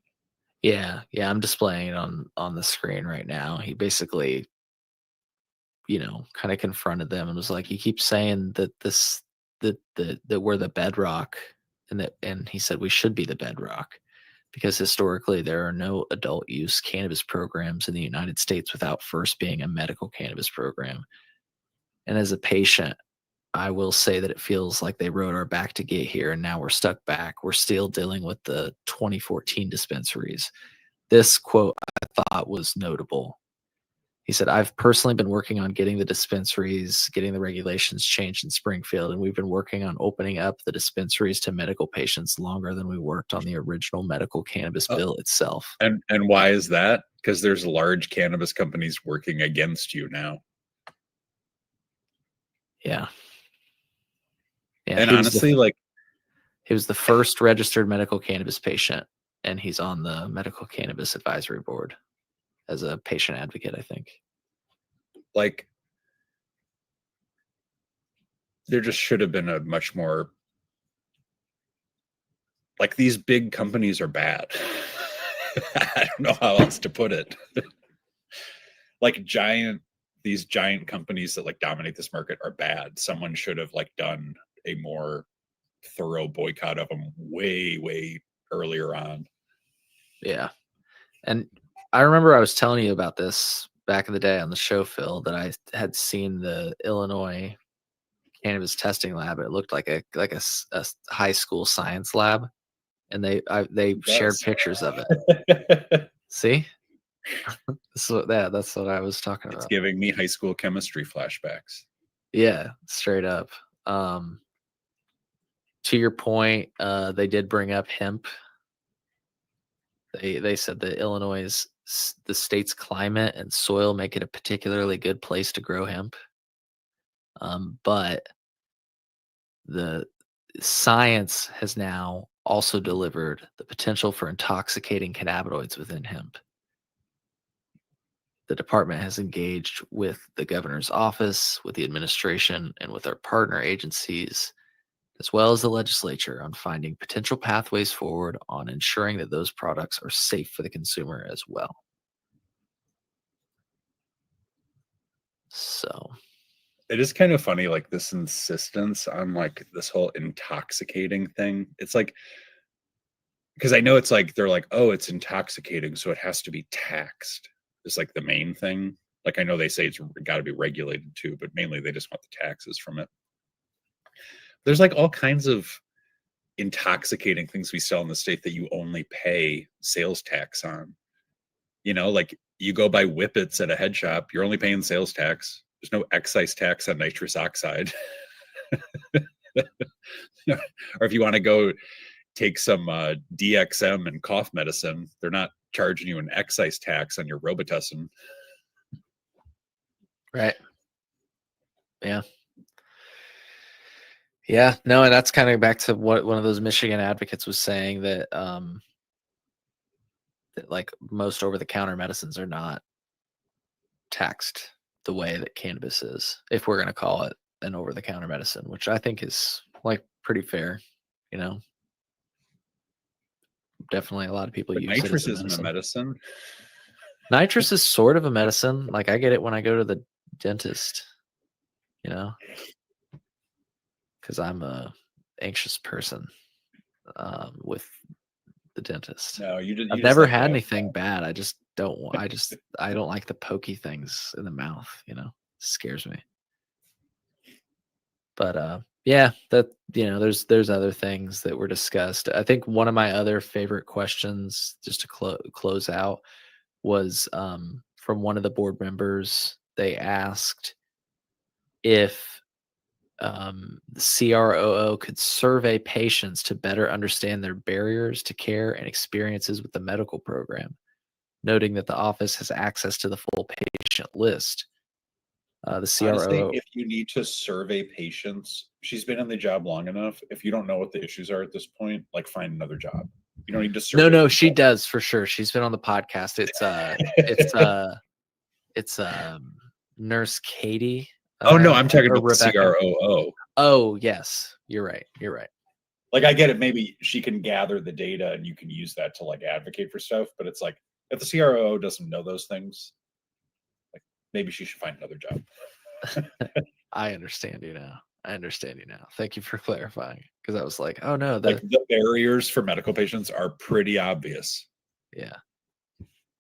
Yeah, I'm displaying it on the screen right now. He basically, kind of confronted them and was like, "You keep saying that that we're the bedrock, and he said we should be the bedrock because historically there are no adult use cannabis programs in the United States without first being a medical cannabis program. And as a patient, I will say that it feels like they rode our back to get here, and now we're stuck back. We're still dealing with the 2014 dispensaries." This quote I thought was notable. He said, "I've personally been working on getting the dispensaries, getting the regulations changed in Springfield, and we've been working on opening up the dispensaries to medical patients longer than we worked on the original medical cannabis bill itself." And why is that? Because there's large cannabis companies working against you now. Yeah. And honestly, he was the first registered medical cannabis patient, and he's on the Medical Cannabis Advisory Board as a patient advocate, I think. Like, there just should have been a much more, like, these big companies are bad. I don't know how else to put it. Like these giant companies that like dominate this market are bad. Someone should have like done a more thorough boycott of them way earlier on. Yeah. And I remember I was telling you about this back in the day on the show, Phil, that I had seen the Illinois cannabis testing lab. It looked like a high school science lab, and they shared pictures of it. See? That's what I was talking about. It's giving me high school chemistry flashbacks. Yeah, straight up. To your point, they did bring up hemp. They said that Illinois' the state's climate and soil make it a particularly good place to grow hemp. But the science has now also delivered the potential for intoxicating cannabinoids within hemp. The department has engaged with the governor's office, with the administration, and with our partner agencies, as well as the legislature, on finding potential pathways forward on ensuring that those products are safe for the consumer as well. So it is kind of funny, like this insistence on like this whole intoxicating thing. It's like, because I know it's like they're like, oh, it's intoxicating, so it has to be taxed. It's like the main thing. Like, I know they say it's got to be regulated too, but mainly they just want the taxes from it. There's like all kinds of intoxicating things we sell in the state that you only pay sales tax on. Like you go buy whippets at a head shop, you're only paying sales tax. There's no excise tax on nitrous oxide. Or if you want to go take some DXM and cough medicine, they're not charging you an excise tax on your Robitussin. Right. Yeah. Yeah. No, and that's kind of back to what one of those Michigan advocates was saying, that that like most over-the-counter medicines are not taxed the way that cannabis is, if we're going to call it an over-the-counter medicine, which I think is like pretty fair. Definitely a lot of people But use nitrous it as isn't a medicine. Nitrous is sort of a medicine. Like I get it when I go to the dentist, you know, because I'm a anxious person with the dentist. No, I've just never like had the- anything bad. I just don't. I don't like the pokey things in the mouth. You know, scares me. But yeah, that there's other things that were discussed. I think one of my other favorite questions, just to close out, was from one of the board members. They asked if the CROO could survey patients to better understand their barriers to care and experiences with the medical program, noting that the office has access to the full patient list. The Honestly, CRO. if you need to survey patients, she's been in the job long enough. If you don't know what the issues are at this point, like find another job. You don't need to survey. No, she people. does for sure. She's been on the podcast. It's Nurse Katie. Oh no, I'm talking or about the Rebecca. CROO. Oh yes, you're right. You're right. Like I get it. Maybe she can gather the data and you can use that to like advocate for stuff. But it's like if the CRO doesn't know those things, like maybe she should find another job. I understand you now. Thank you for clarifying, because I was like, oh no, Like the barriers for medical patients are pretty obvious. Yeah.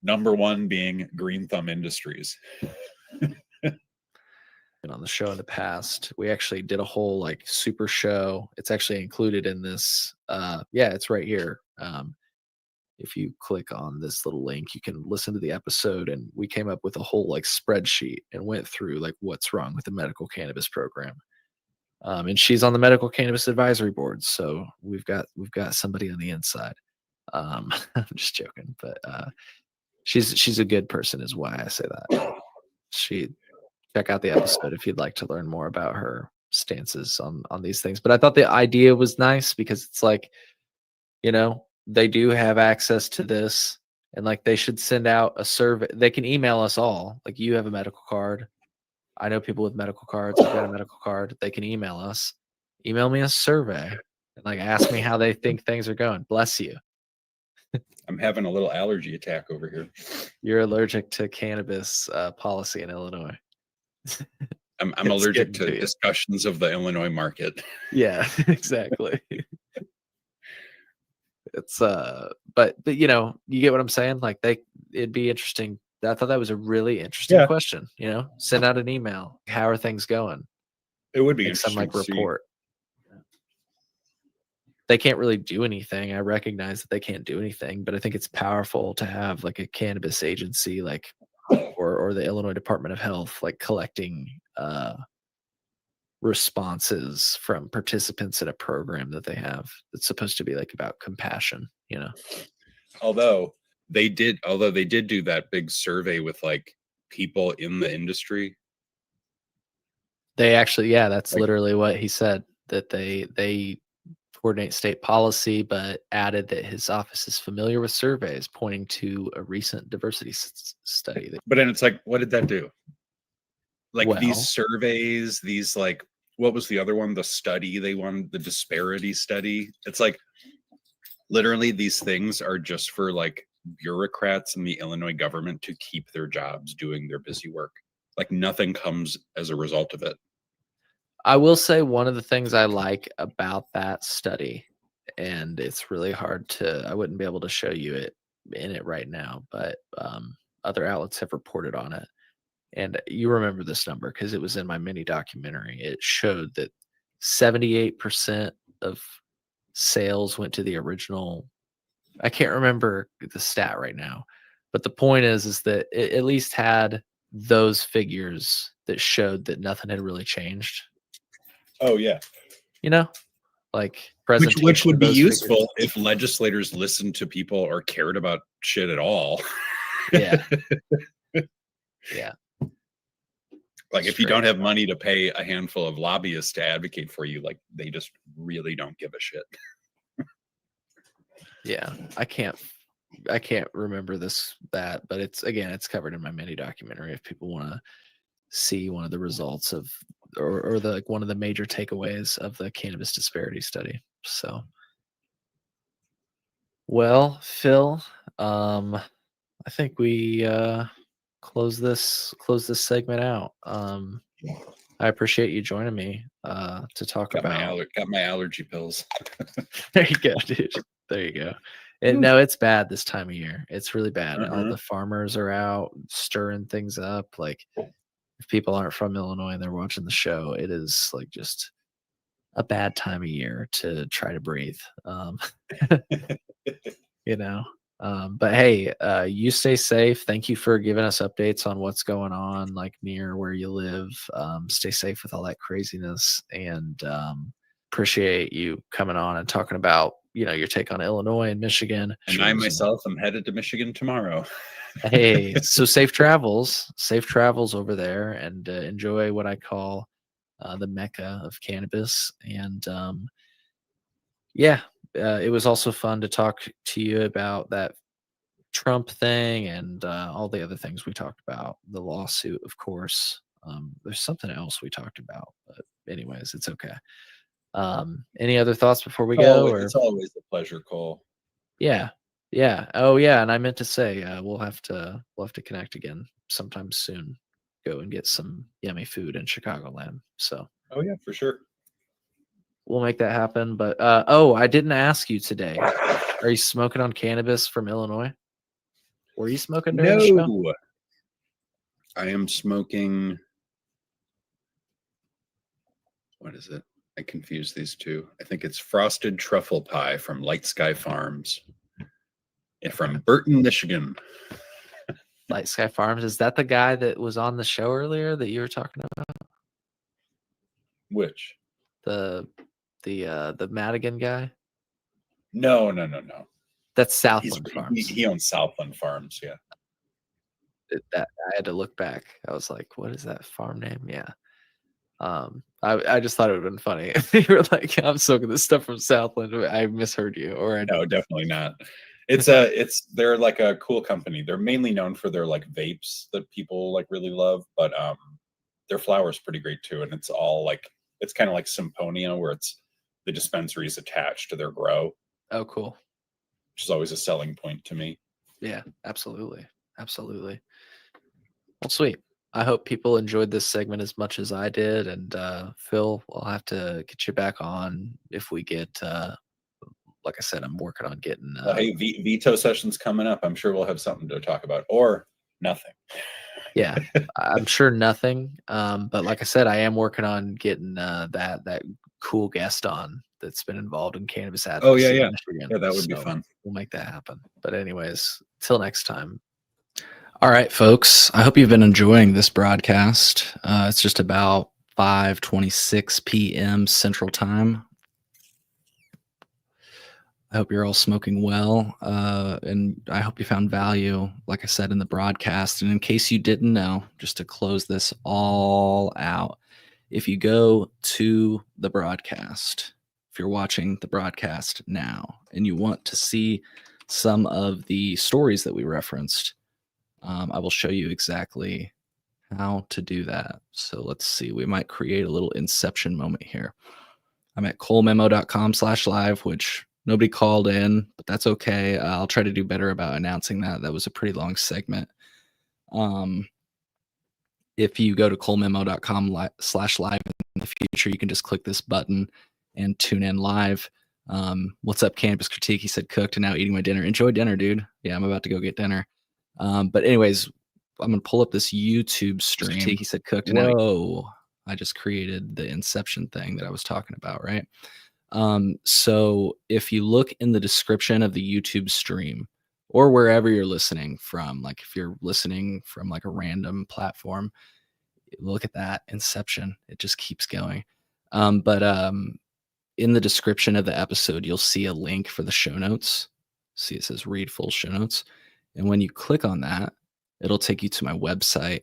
Number one being Green Thumb Industries. On the show in the past, we actually did a whole like super show. It's actually included in this. Yeah, it's right here. If you click on this little link, you can listen to the episode, and we came up with a whole like spreadsheet and went through like what's wrong with the medical cannabis program. And she's on the medical cannabis advisory board, so we've got somebody on the inside. I'm just joking, but she's a good person, is why I say that. Check out the episode if you'd like to learn more about her stances on these things. But I thought the idea was nice because it's like, they do have access to this, and like they should send out a survey. They can email us all. Like, you have a medical card. I know people with medical cards. I've got a medical card. They can email us. Email me a survey and like ask me how they think things are going. Bless you. I'm having a little allergy attack over here. You're allergic to cannabis policy in Illinois. I'm It's allergic getting to to you. discussions of the Illinois market. Yeah, exactly. It's but you get what I'm saying? Like it'd be interesting. I thought that was a really interesting question, Send out an email. How are things going? It would be Like some interesting like to see. report. They can't really do anything. I recognize that they can't do anything, but I think it's powerful to have like a cannabis agency like or the Illinois Department of Health like collecting responses from participants in a program that they have that's supposed to be like about compassion. Although they did do that big survey with like people in the industry. They actually, yeah, that's literally what he said, that they coordinate state policy, but added that his office is familiar with surveys pointing to a recent diversity study. But then it's like, what did that do? Like Well, these surveys, these like, what was the other one? The study they won, the disparity study. It's like literally these things are just for like bureaucrats in the Illinois government to keep their jobs doing their busy work. Like nothing comes as a result of it. I will say one of the things I like about that study, and it's really hard I wouldn't be able to show you it in it right now, but other outlets have reported on it. And you remember this number because it was in my mini documentary. It showed that 78% of sales went to the original. I can't remember the stat right now, but the point is that it at least had those figures that showed that nothing had really changed. Oh yeah. Like which would be useful figures. if legislators listened to people or cared about shit at all. Yeah. Yeah. Like if you don't have money to pay a handful of lobbyists to advocate for you, like they just really don't give a shit. Yeah. I can't remember that, but it's covered in my mini documentary if people want to see one of the results of or the one of the major takeaways of the cannabis disparity study. So well, Phil, I think we close this segment out. I appreciate you joining me to talk Got about. my allergy pills. There you go, dude. There you go. And no, it's bad this time of year. It's really bad. All the farmers are out stirring things up. Like, if people aren't from Illinois and they're watching the show, it is like just a bad time of year to try to breathe. You know. But hey, you stay safe. Thank you for giving us updates on what's going on, like near where you live. Stay safe with all that craziness, and appreciate you coming on and talking about your take on Illinois and Michigan. And I myself am headed to Michigan tomorrow. Hey, so safe travels over there, and enjoy what I call the Mecca of cannabis. And it was also fun to talk to you about that Trump thing and all the other things we talked about. The lawsuit, of course. There's something else we talked about, but anyways, it's okay. Any other thoughts before we go? Or? It's always a pleasure, Cole. Yeah. Oh yeah, and I meant to say we'll have to connect again sometime soon. Go and get some yummy food in Chicagoland. So. Oh yeah, for sure. We'll make that happen. But I didn't ask you today. Are you smoking on cannabis from Illinois? Were you smoking during the show? I am smoking. What is it? I confuse these two. I think it's frosted truffle pie from Light Sky Farms from Burton, Michigan. Light Sky Farms. Is that the guy that was on the show earlier that you were talking about? Which? The Madigan guy? No. That's Southland Farms. He owns Southland Farms, yeah. That I had to look back. I was like, what is that farm name? Yeah. I just thought it would have been funny. You were like, I'm soaking this stuff from Southland. I misheard you, or no, definitely not. They're like a cool company. They're mainly known for their like vapes that people like really love, but their flower is pretty great too. And it's all like, it's kind of like Symponia, where it's the dispensary is attached to their grow. Oh, cool. Which is always a selling point to me. Yeah, absolutely. Well, sweet. I hope people enjoyed this segment as much as I did. And Phil, I'll have to get you back on if we get, like I said, I'm working on getting. Hey, veto session's coming up. I'm sure we'll have something to talk about, or nothing. Yeah, I'm sure nothing. But like I said, I am working on getting that cool guest on that's been involved in cannabis advocacy. Oh yeah. In Michigan. Yeah, that would be fun. We'll make that happen. But anyways, till next time. All right, folks. I hope you've been enjoying this broadcast. It's just about 5:26 p.m. Central Time. I hope you're all smoking well, and I hope you found value, like I said, in the broadcast. And in case you didn't know, just to close this all out, if you go to the broadcast, if you're watching the broadcast now, and you want to see some of the stories that we referenced, I will show you exactly how to do that. So let's see. We might create a little inception moment here. I'm at colememo.com/live, which nobody called in, but that's okay. I'll try to do better about announcing that. That was a pretty long segment. If you go to colememo.com/live in the future, you can just click this button and tune in live. What's up, Cannabis Critique? He said cooked and now eating my dinner. Enjoy dinner, dude. Yeah, I'm about to go get dinner. But anyways, I'm going to pull up this YouTube stream. He said cooked and now I just created the inception thing that I was talking about, right? So if you look in the description of the YouTube stream or wherever you're listening from, like if you're listening from like a random platform, look at that inception. It just keeps going. But in the description of the episode, you'll see a link for the show notes. See, it says read full show notes. And when you click on that, it'll take you to my website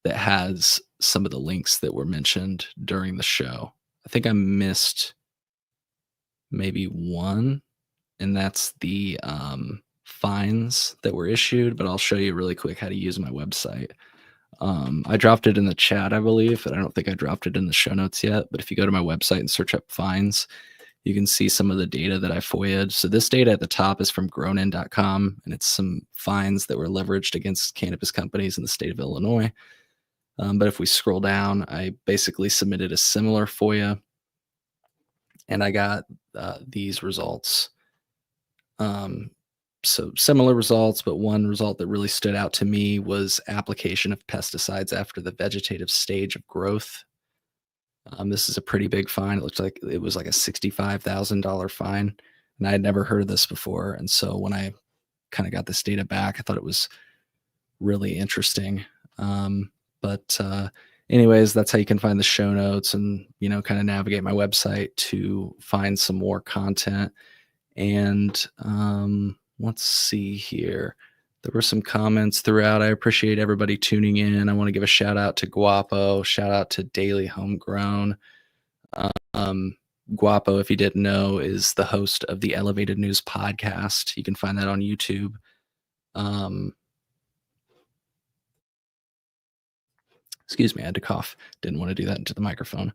that has some of the links that were mentioned during the show. I think I missed maybe one, and that's the fines that were issued, but I'll show you really quick how to use my website. I dropped it in the chat, I believe, but I don't think I dropped it in the show notes yet. But if you go to my website and search up fines, you can see some of the data that I FOIA'd. So this data at the top is from grownin.com, and it's some fines that were leveraged against cannabis companies in the state of Illinois. But if we scroll down, I basically submitted a similar FOIA, and I got these results. So similar results, but one result that really stood out to me was application of pesticides after the vegetative stage of growth. This is a pretty big fine. It looks like it was like a $65,000 fine, and I had never heard of this before. And so when I kind of got this data back, I thought it was really interesting. But anyways, that's how you can find the show notes and, kind of navigate my website to find some more content. And let's see here. There were some comments throughout. I appreciate everybody tuning in. I want to give a shout out to Guapo, shout out to Daily Homegrown. Guapo, if you didn't know, is the host of the Elevated News podcast. You can find that on YouTube. Excuse me, I had to cough. Didn't want to do that into the microphone.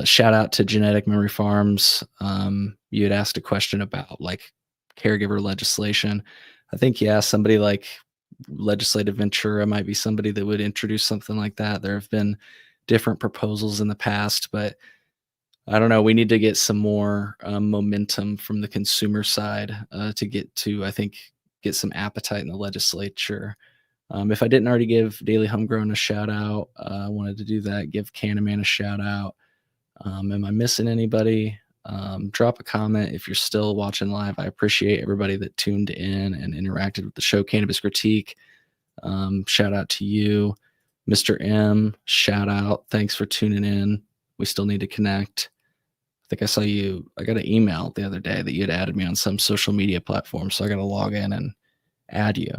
Shout out to Genetic Memory Farms. You had asked a question about like caregiver legislation. I think, yeah, somebody like Legislative Ventura might be somebody that would introduce something like that. There have been different proposals in the past, but I don't know. We need to get some more momentum from the consumer side to get some appetite in the legislature. If I didn't already give Daily Homegrown a shout out, I wanted to do that. Give Cannaman a shout out. Am I missing anybody? Drop a comment if you're still watching live. I appreciate everybody that tuned in and interacted with the show. Cannabis Critique, shout out to you. Mr. M, shout out. Thanks for tuning in. We still need to connect. I think I saw you. I got an email the other day that you had added me on some social media platform, so I got to log in and add you.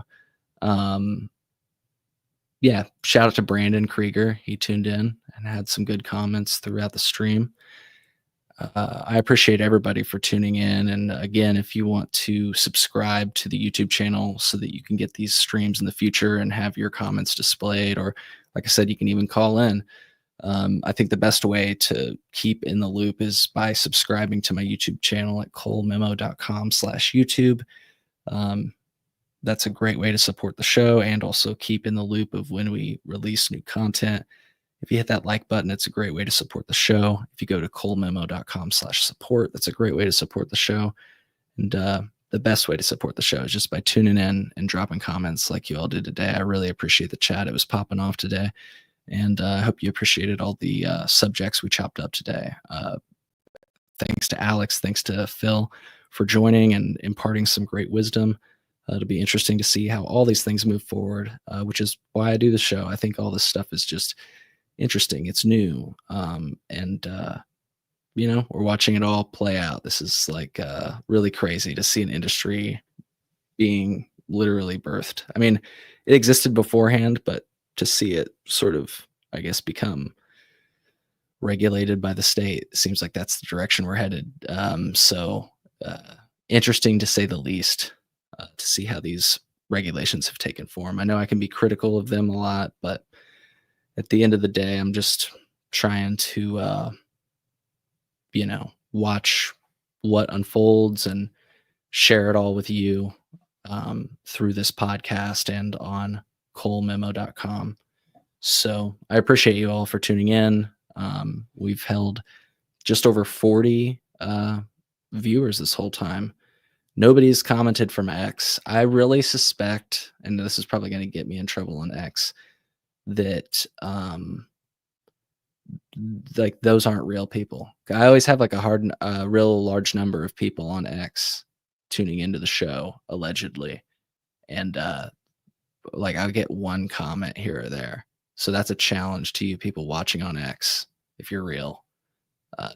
Yeah, shout out to Brandon Krieger. He tuned in and had some good comments throughout the stream. I appreciate everybody for tuning in. And again, if you want to subscribe to the YouTube channel so that you can get these streams in the future and have your comments displayed, or like I said, you can even call in. I think the best way to keep in the loop is by subscribing to my YouTube channel at colememo.com/YouTube. That's a great way to support the show and also keep in the loop of when we release new content. If you hit that like button, it's a great way to support the show. If you go to colememo.com/support, that's a great way to support the show. And the best way to support the show is just by tuning in and dropping comments like you all did today. I really appreciate the chat. It was popping off today. And I hope you appreciated all the subjects we chopped up today. Thanks to Alex. Thanks to Phil for joining and imparting some great wisdom. It'll be interesting to see how all these things move forward, which is why I do the show. I think all this stuff is just interesting. It's new. We're watching it all play out. This is like really crazy to see an industry being literally birthed. I mean, it existed beforehand, but to see it sort of, I guess, become regulated by the state, seems like that's the direction we're headed. Interesting to say the least, to see how these regulations have taken form. I know I can be critical of them a lot, but at the end of the day, I'm just trying to, watch what unfolds and share it all with you through this podcast and on colememo.com. So I appreciate you all for tuning in. We've held just over 40 viewers this whole time. Nobody's commented from X. I really suspect, and this is probably going to get me in trouble on X, that like those aren't real people. I always have like a real large number of people on X tuning into the show allegedly, and like I'll get one comment here or there. So that's a challenge to you people watching on X. If you're real,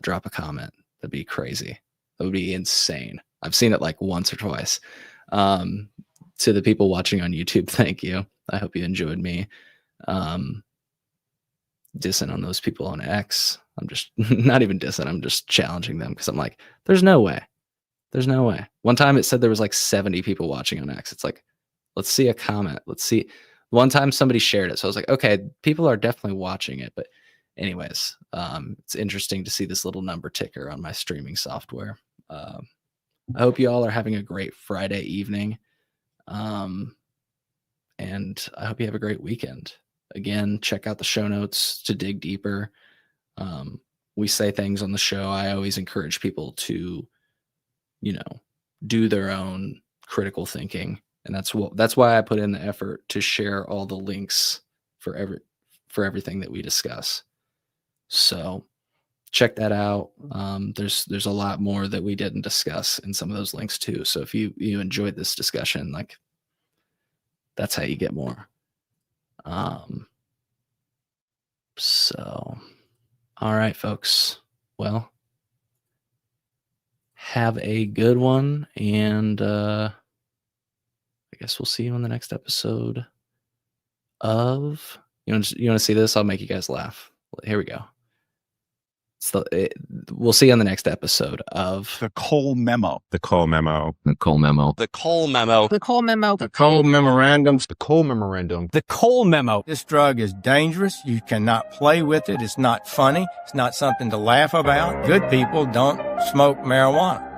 drop a comment. That'd be crazy. That would be insane. I've seen it like once or twice. To the people watching on YouTube, thank you. I hope you enjoyed me dissing on those people on X. I'm just not even dissing. I'm just challenging them because I'm like, there's no way. There's no way. One time it said there was like 70 people watching on X. It's like, let's see a comment. Let's see. One time somebody shared it. So I was like, okay, people are definitely watching it, but anyways, it's interesting to see this little number ticker on my streaming software. I hope you all are having a great Friday evening. And I hope you have a great weekend. Again, check out the show notes to dig deeper. We say things on the show. I always encourage people to, do their own critical thinking. And that's why I put in the effort to share all the links for everything that we discuss. So check that out. There's a lot more that we didn't discuss in some of those links too. So if you enjoyed this discussion, like, that's how you get more. So, all right, folks. Well, have a good one, and I guess we'll see you on the next episode of. You want to see this? I'll make you guys laugh. Here we go. We'll see you on the next episode of The Cole Memo. The Cole Memo. The Cole Memo. The Cole Memo. The Cole Memo. The Cole Memorandums. The Cole Memorandum. The Cole Memo. This drug is dangerous. You cannot play with it. It's not funny. It's not something to laugh about. Good people don't smoke marijuana.